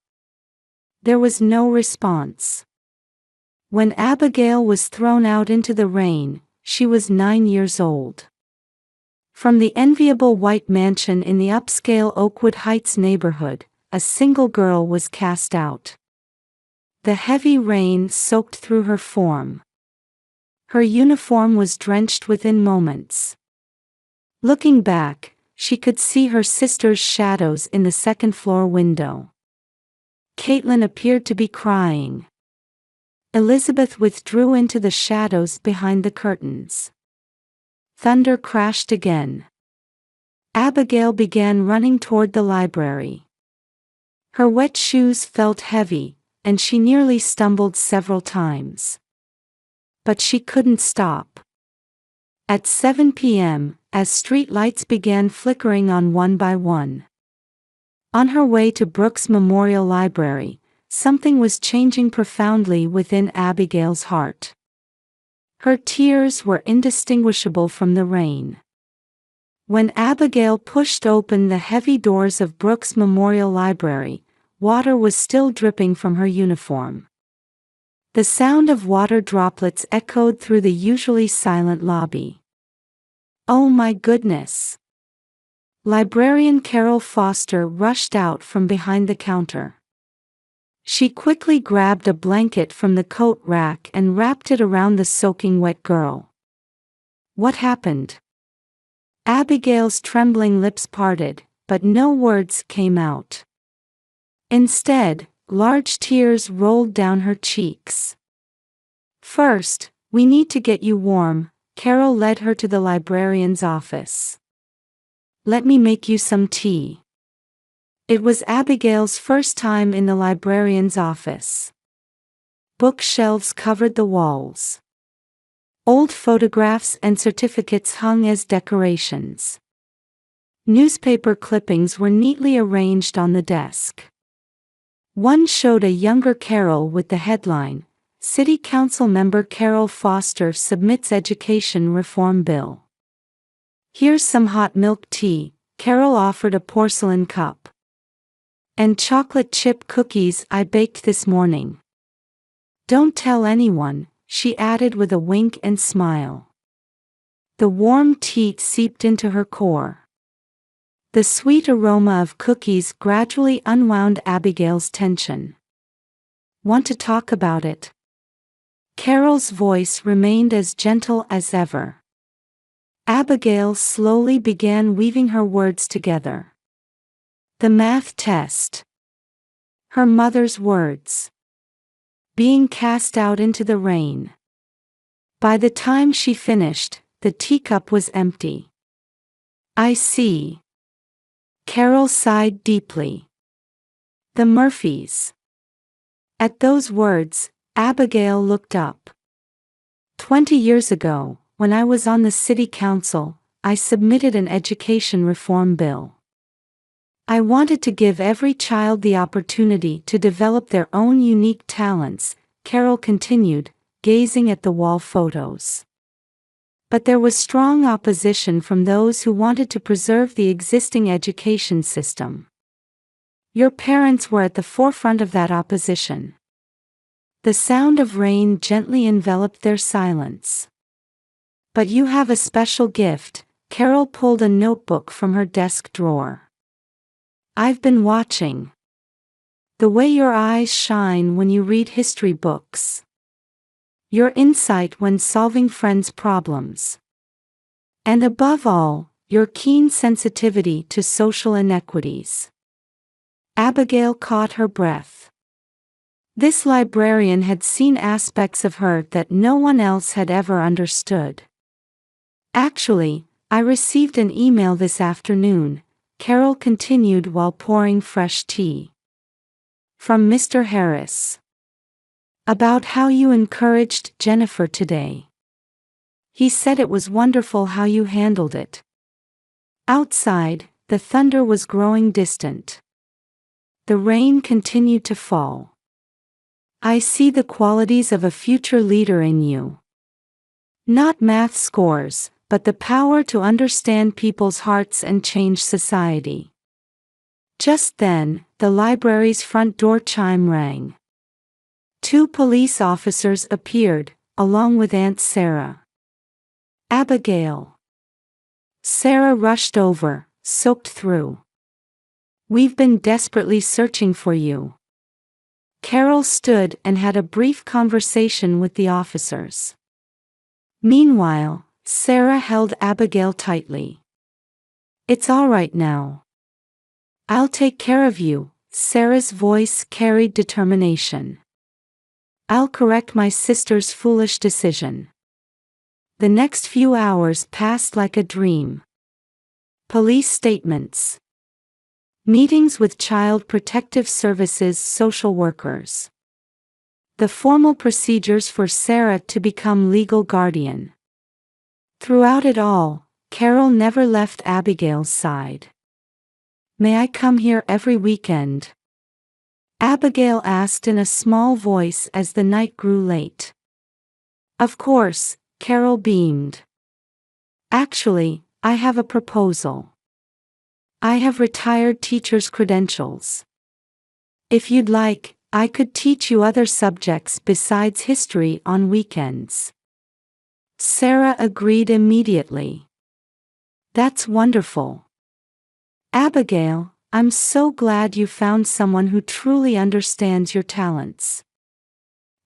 There was no response. When Abigail was thrown out into the rain, she was 9 years old. From the enviable white mansion in the upscale Oakwood Heights neighborhood, a single girl was cast out. The heavy rain soaked through her form. Her uniform was drenched within moments. Looking back, she could see her sister's shadows in the second-floor window. Caitlin appeared to be crying. Elizabeth withdrew into the shadows behind the curtains. Thunder crashed again. Abigail began running toward the library. Her wet shoes felt heavy, and she nearly stumbled several times. But she couldn't stop. At 7 p.m., as street lights began flickering on one by one. On her way to Brooks Memorial Library, something was changing profoundly within Abigail's heart. Her tears were indistinguishable from the rain. When Abigail pushed open the heavy doors of Brooks Memorial Library, water was still dripping from her uniform. The sound of water droplets echoed through the usually silent lobby. Oh my goodness! Librarian Carol Foster rushed out from behind the counter. She quickly grabbed a blanket from the coat rack and wrapped it around the soaking wet girl. What happened? Abigail's trembling lips parted, but no words came out. Instead, large tears rolled down her cheeks. First, we need to get you warm. Carol led her to the librarian's office. Let me make you some tea. It was Abigail's first time in the librarian's office. Bookshelves covered the walls. Old photographs and certificates hung as decorations. Newspaper clippings were neatly arranged on the desk. One showed a younger Carol with the headline, City Council Member Carol Foster submits Education Reform Bill. Here's some hot milk tea, Carol offered a porcelain cup. And chocolate chip cookies I baked this morning. Don't tell anyone, she added with a wink and smile. The warm tea seeped into her core. The sweet aroma of cookies gradually unwound Abigail's tension. Want to talk about it? Carol's voice remained as gentle as ever. Abigail slowly began weaving her words together. The math test. Her mother's words. Being cast out into the rain. By the time she finished, the teacup was empty. I see. Carol sighed deeply. The Murphys. At those words, Abigail looked up. 20 years ago, when I was on the city council, I submitted an education reform bill. I wanted to give every child the opportunity to develop their own unique talents, Carol continued, gazing at the wall photos. But there was strong opposition from those who wanted to preserve the existing education system. Your parents were at the forefront of that opposition. The sound of rain gently enveloped their silence. But you have a special gift, Carol pulled a notebook from her desk drawer. I've been watching. The way your eyes shine when you read history books. Your insight when solving friends' problems. And above all, your keen sensitivity to social inequities. Abigail caught her breath. This librarian had seen aspects of her that no one else had ever understood. Actually, I received an email this afternoon, Carol continued while pouring fresh tea. From Mr. Harris. About how you encouraged Jennifer today. He said it was wonderful how you handled it. Outside, the thunder was growing distant. The rain continued to fall. I see the qualities of a future leader in you. Not math scores, but the power to understand people's hearts and change society. Just then, the library's front door chime rang. 2 police officers appeared, along with Aunt Sarah. Abigail. Sarah rushed over, soaked through. We've been desperately searching for you. Carol stood and had a brief conversation with the officers. Meanwhile, Sarah held Abigail tightly. It's all right now. I'll take care of you, Sarah's voice carried determination. I'll correct my sister's foolish decision. The next few hours passed like a dream. Police statements. Meetings with Child Protective Services social workers. The formal procedures for Sarah to become legal guardian. Throughout it all, Carol never left Abigail's side. May I come here every weekend? Abigail asked in a small voice as the night grew late. Of course, Carol beamed. Actually, I have a proposal. I have retired teacher's credentials. If you'd like, I could teach you other subjects besides history on weekends. Sarah agreed immediately. That's wonderful. Abigail, I'm so glad you found someone who truly understands your talents.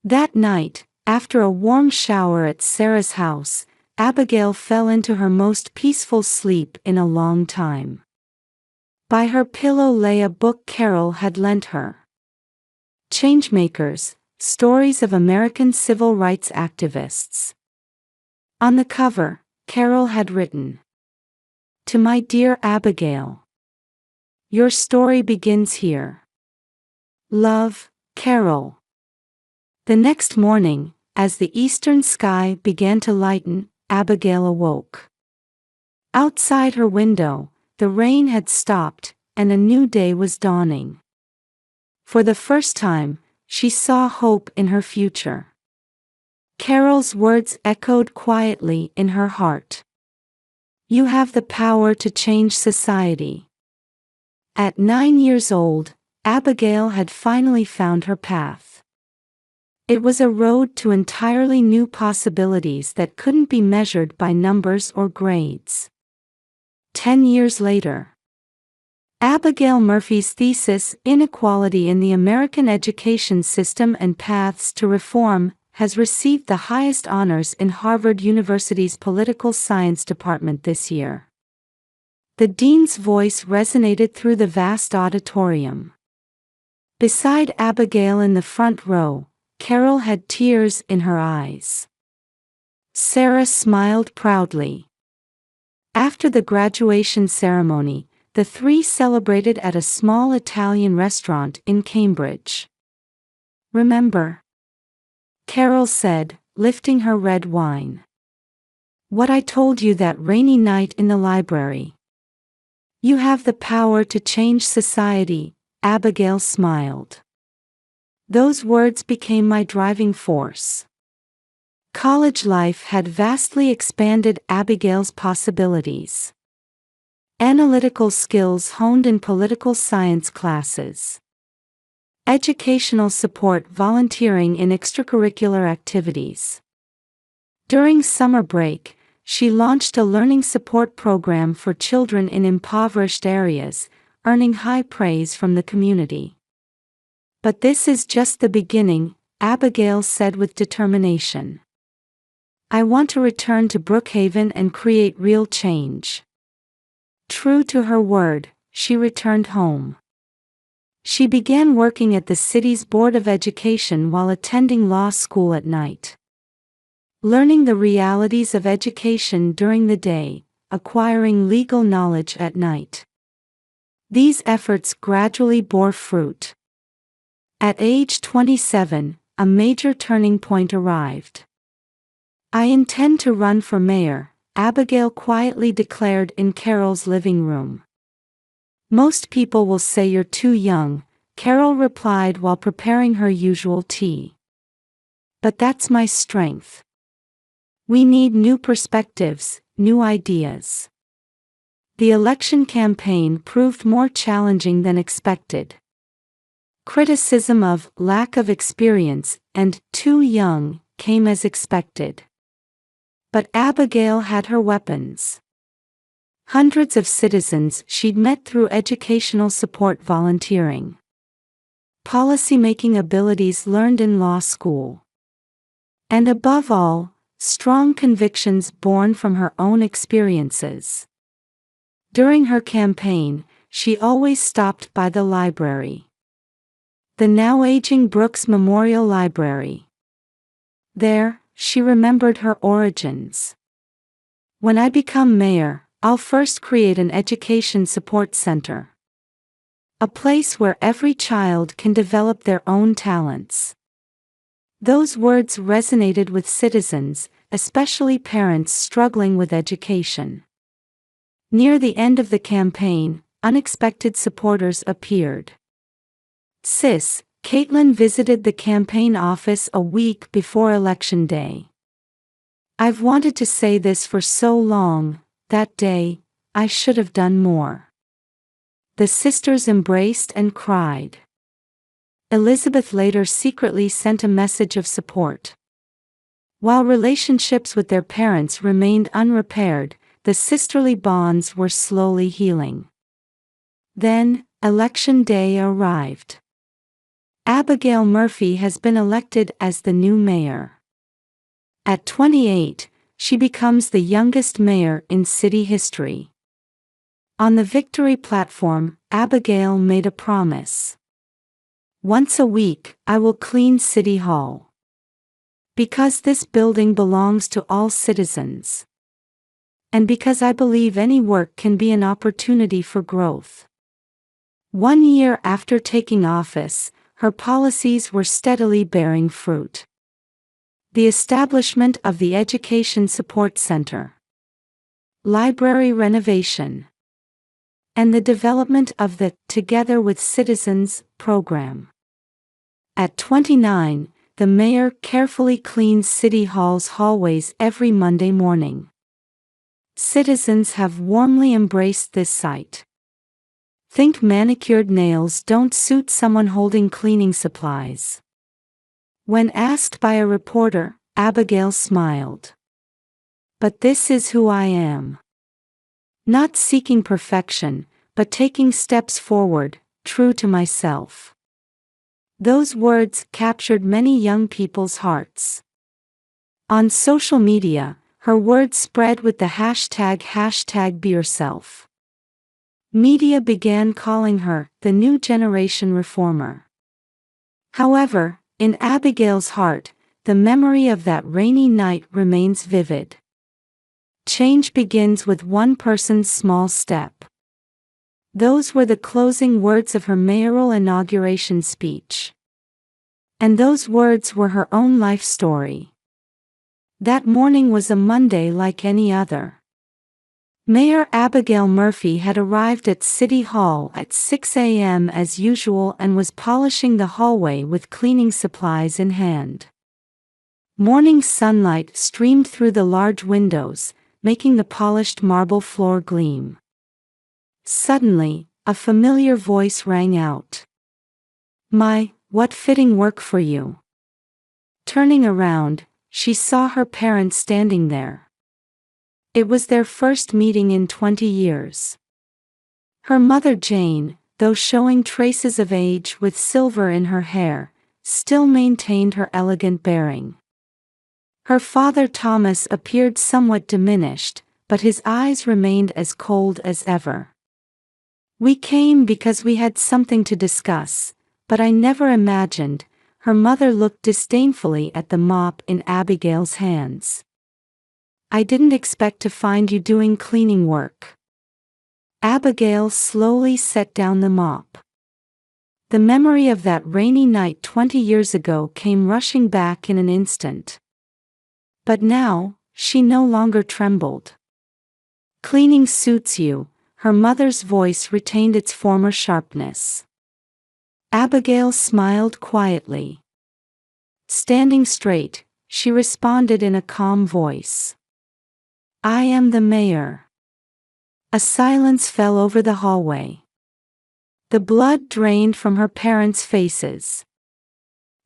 That night, after a warm shower at Sarah's house, Abigail fell into her most peaceful sleep in a long time. By her pillow lay a book Carol had lent her. Changemakers, Stories of American Civil Rights Activists. On the cover, Carol had written, "To my dear Abigail. Your story begins here. Love, Carol." The next morning, as the eastern sky began to lighten, Abigail awoke. Outside her window, the rain had stopped, and a new day was dawning. For the first time, she saw hope in her future. Carol's words echoed quietly in her heart. You have the power to change society. At 9 years old, Abigail had finally found her path. It was a road to entirely new possibilities that couldn't be measured by numbers or grades. 10 years later, Abigail Murphy's thesis, Inequality in the American Education System and Paths to Reform, has received the highest honors in Harvard University's Political Science Department this year. The dean's voice resonated through the vast auditorium. Beside Abigail in the front row, Carol had tears in her eyes. Sarah smiled proudly. After the graduation ceremony, the three celebrated at a small Italian restaurant in Cambridge. Remember? Carol said, lifting her red wine. What I told you that rainy night in the library. You have the power to change society, Abigail smiled. Those words became my driving force. College life had vastly expanded Abigail's possibilities. Analytical skills honed in political science classes. Educational support volunteering in extracurricular activities. During summer break, she launched a learning support program for children in impoverished areas, earning high praise from the community. But this is just the beginning, Abigail said with determination. I want to return to Brookhaven and create real change. True to her word, she returned home. She began working at the city's Board of Education while attending law school at night. Learning the realities of education during the day, acquiring legal knowledge at night. These efforts gradually bore fruit. At age 27, a major turning point arrived. I intend to run for mayor, Abigail quietly declared in Carol's living room. Most people will say you're too young, Carol replied while preparing her usual tea. But that's my strength. We need new perspectives, new ideas. The election campaign proved more challenging than expected. Criticism of lack of experience and too young came as expected. But Abigail had her weapons. Hundreds of citizens she'd met through educational support volunteering. Policymaking abilities learned in law school. And above all, strong convictions born from her own experiences. During her campaign, she always stopped by the library. The now aging Brooks Memorial Library. There, she remembered her origins. When I become mayor, I'll first create an education support center. A place where every child can develop their own talents. Those words resonated with citizens, especially parents struggling with education. Near the end of the campaign, unexpected supporters appeared. Sis, Caitlin visited the campaign office a week before Election Day. I've wanted to say this for so long, that day, I should have done more. The sisters embraced and cried. Elizabeth later secretly sent a message of support. While relationships with their parents remained unrepaired, the sisterly bonds were slowly healing. Then, election day arrived. Abigail Murphy has been elected as the new mayor. At 28, she becomes the youngest mayor in city history. On the victory platform, Abigail made a promise. "Once a week, I will clean City Hall. Because this building belongs to all citizens. And because I believe any work can be an opportunity for growth." 1 year after taking office, her policies were steadily bearing fruit. The establishment of the Education Support Center, library renovation, and the development of the Together with Citizens program. At 29, the mayor carefully cleans City Hall's hallways every Monday morning. Citizens have warmly embraced this site. Think manicured nails don't suit someone holding cleaning supplies. When asked by a reporter, Abigail smiled. "But this is who I am. Not seeking perfection, but taking steps forward, true to myself." Those words captured many young people's hearts. On social media, her words spread with the hashtag #BeYourself. Media began calling her the new generation reformer. However, in Abigail's heart, the memory of that rainy night remains vivid. Change begins with one person's small step. Those were the closing words of her mayoral inauguration speech. And those words were her own life story. That morning was a Monday like any other. Mayor Abigail Murphy had arrived at City Hall at 6 a.m. as usual and was polishing the hallway with cleaning supplies in hand. Morning sunlight streamed through the large windows, making the polished marble floor gleam. Suddenly, a familiar voice rang out. "My, what fitting work for you." Turning around, she saw her parents standing there. It was their first meeting in 20 years. Her mother Jane, though showing traces of age with silver in her hair, still maintained her elegant bearing. Her father Thomas appeared somewhat diminished, but his eyes remained as cold as ever. "We came because we had something to discuss, but I never imagined." Her mother looked disdainfully at the mop in Abigail's hands. "I didn't expect to find you doing cleaning work." Abigail slowly set down the mop. The memory of that rainy night 20 years ago came rushing back in an instant. But now, she no longer trembled. "Cleaning suits you," her mother's voice retained its former sharpness. Abigail smiled quietly. Standing straight, she responded in a calm voice. "I am the mayor." A silence fell over the hallway. The blood drained from her parents' faces.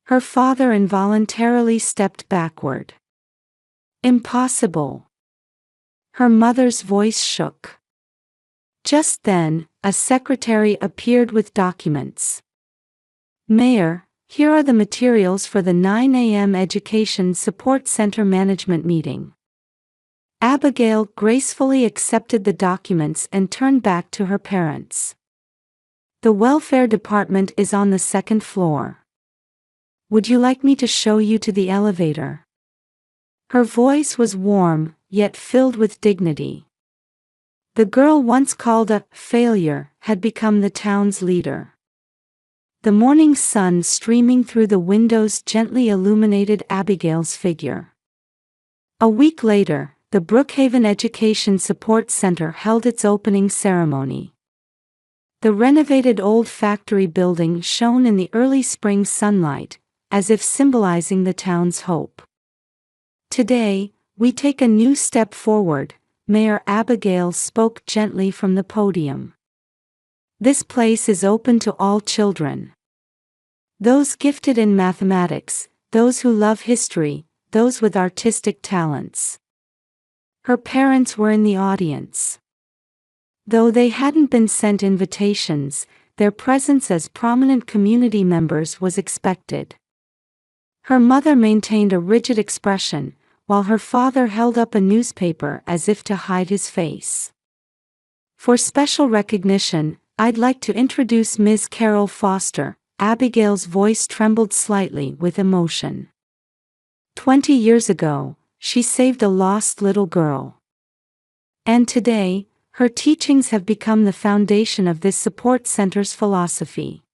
Her father involuntarily stepped backward. "Impossible." Her mother's voice shook. Just then, a secretary appeared with documents. "Mayor, here are the materials for the 9 a.m. Education Support Center Management Meeting." Abigail gracefully accepted the documents and turned back to her parents. "The welfare department is on the second floor. Would you like me to show you to the elevator?" Her voice was warm, yet filled with dignity. The girl once called a failure had become the town's leader. The morning sun streaming through the windows gently illuminated Abigail's figure. A week later, the Brookhaven Education Support Center held its opening ceremony. The renovated old factory building shone in the early spring sunlight, as if symbolizing the town's hope. "Today, we take a new step forward," Mayor Abigail spoke gently from the podium. "This place is open to all children. Those gifted in mathematics, those who love history, those with artistic talents." Her parents were in the audience. Though they hadn't been sent invitations, their presence as prominent community members was expected. Her mother maintained a rigid expression, while her father held up a newspaper as if to hide his face. For special recognition, I'd like to introduce Ms. Carol Foster. Abigail's voice trembled slightly with emotion. 20 years ago, she saved a lost little girl. And today, her teachings have become the foundation of this support center's philosophy.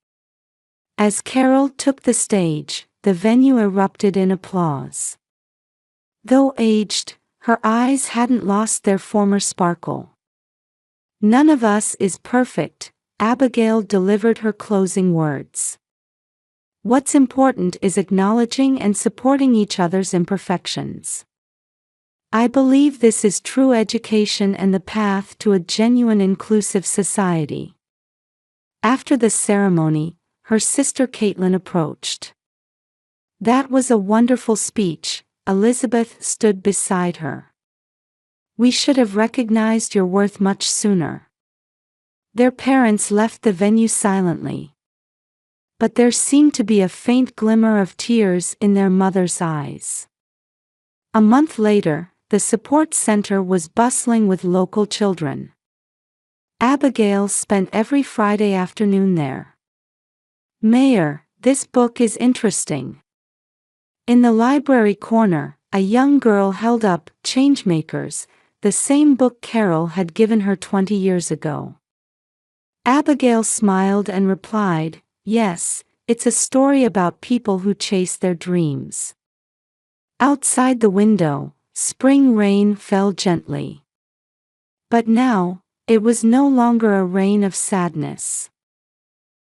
As Carol took the stage, the venue erupted in applause. Though aged, her eyes hadn't lost their former sparkle. "None of us is perfect," Abigail delivered her closing words. "What's important is acknowledging and supporting each other's imperfections. I believe this is true education and the path to a genuine inclusive society." After the ceremony, her sister Caitlin approached. "That was a wonderful speech," Elizabeth stood beside her. "We should have recognized your worth much sooner." Their parents left the venue silently. But there seemed to be a faint glimmer of tears in their mother's eyes. A month later, the support center was bustling with local children. Abigail spent every Friday afternoon there. "Mayor, this book is interesting." In the library corner, a young girl held up Changemakers, the same book Carol had given her 20 years ago. Abigail smiled and replied, "Yes, it's a story about people who chase their dreams." Outside the window, spring rain fell gently. But now, it was no longer a rain of sadness.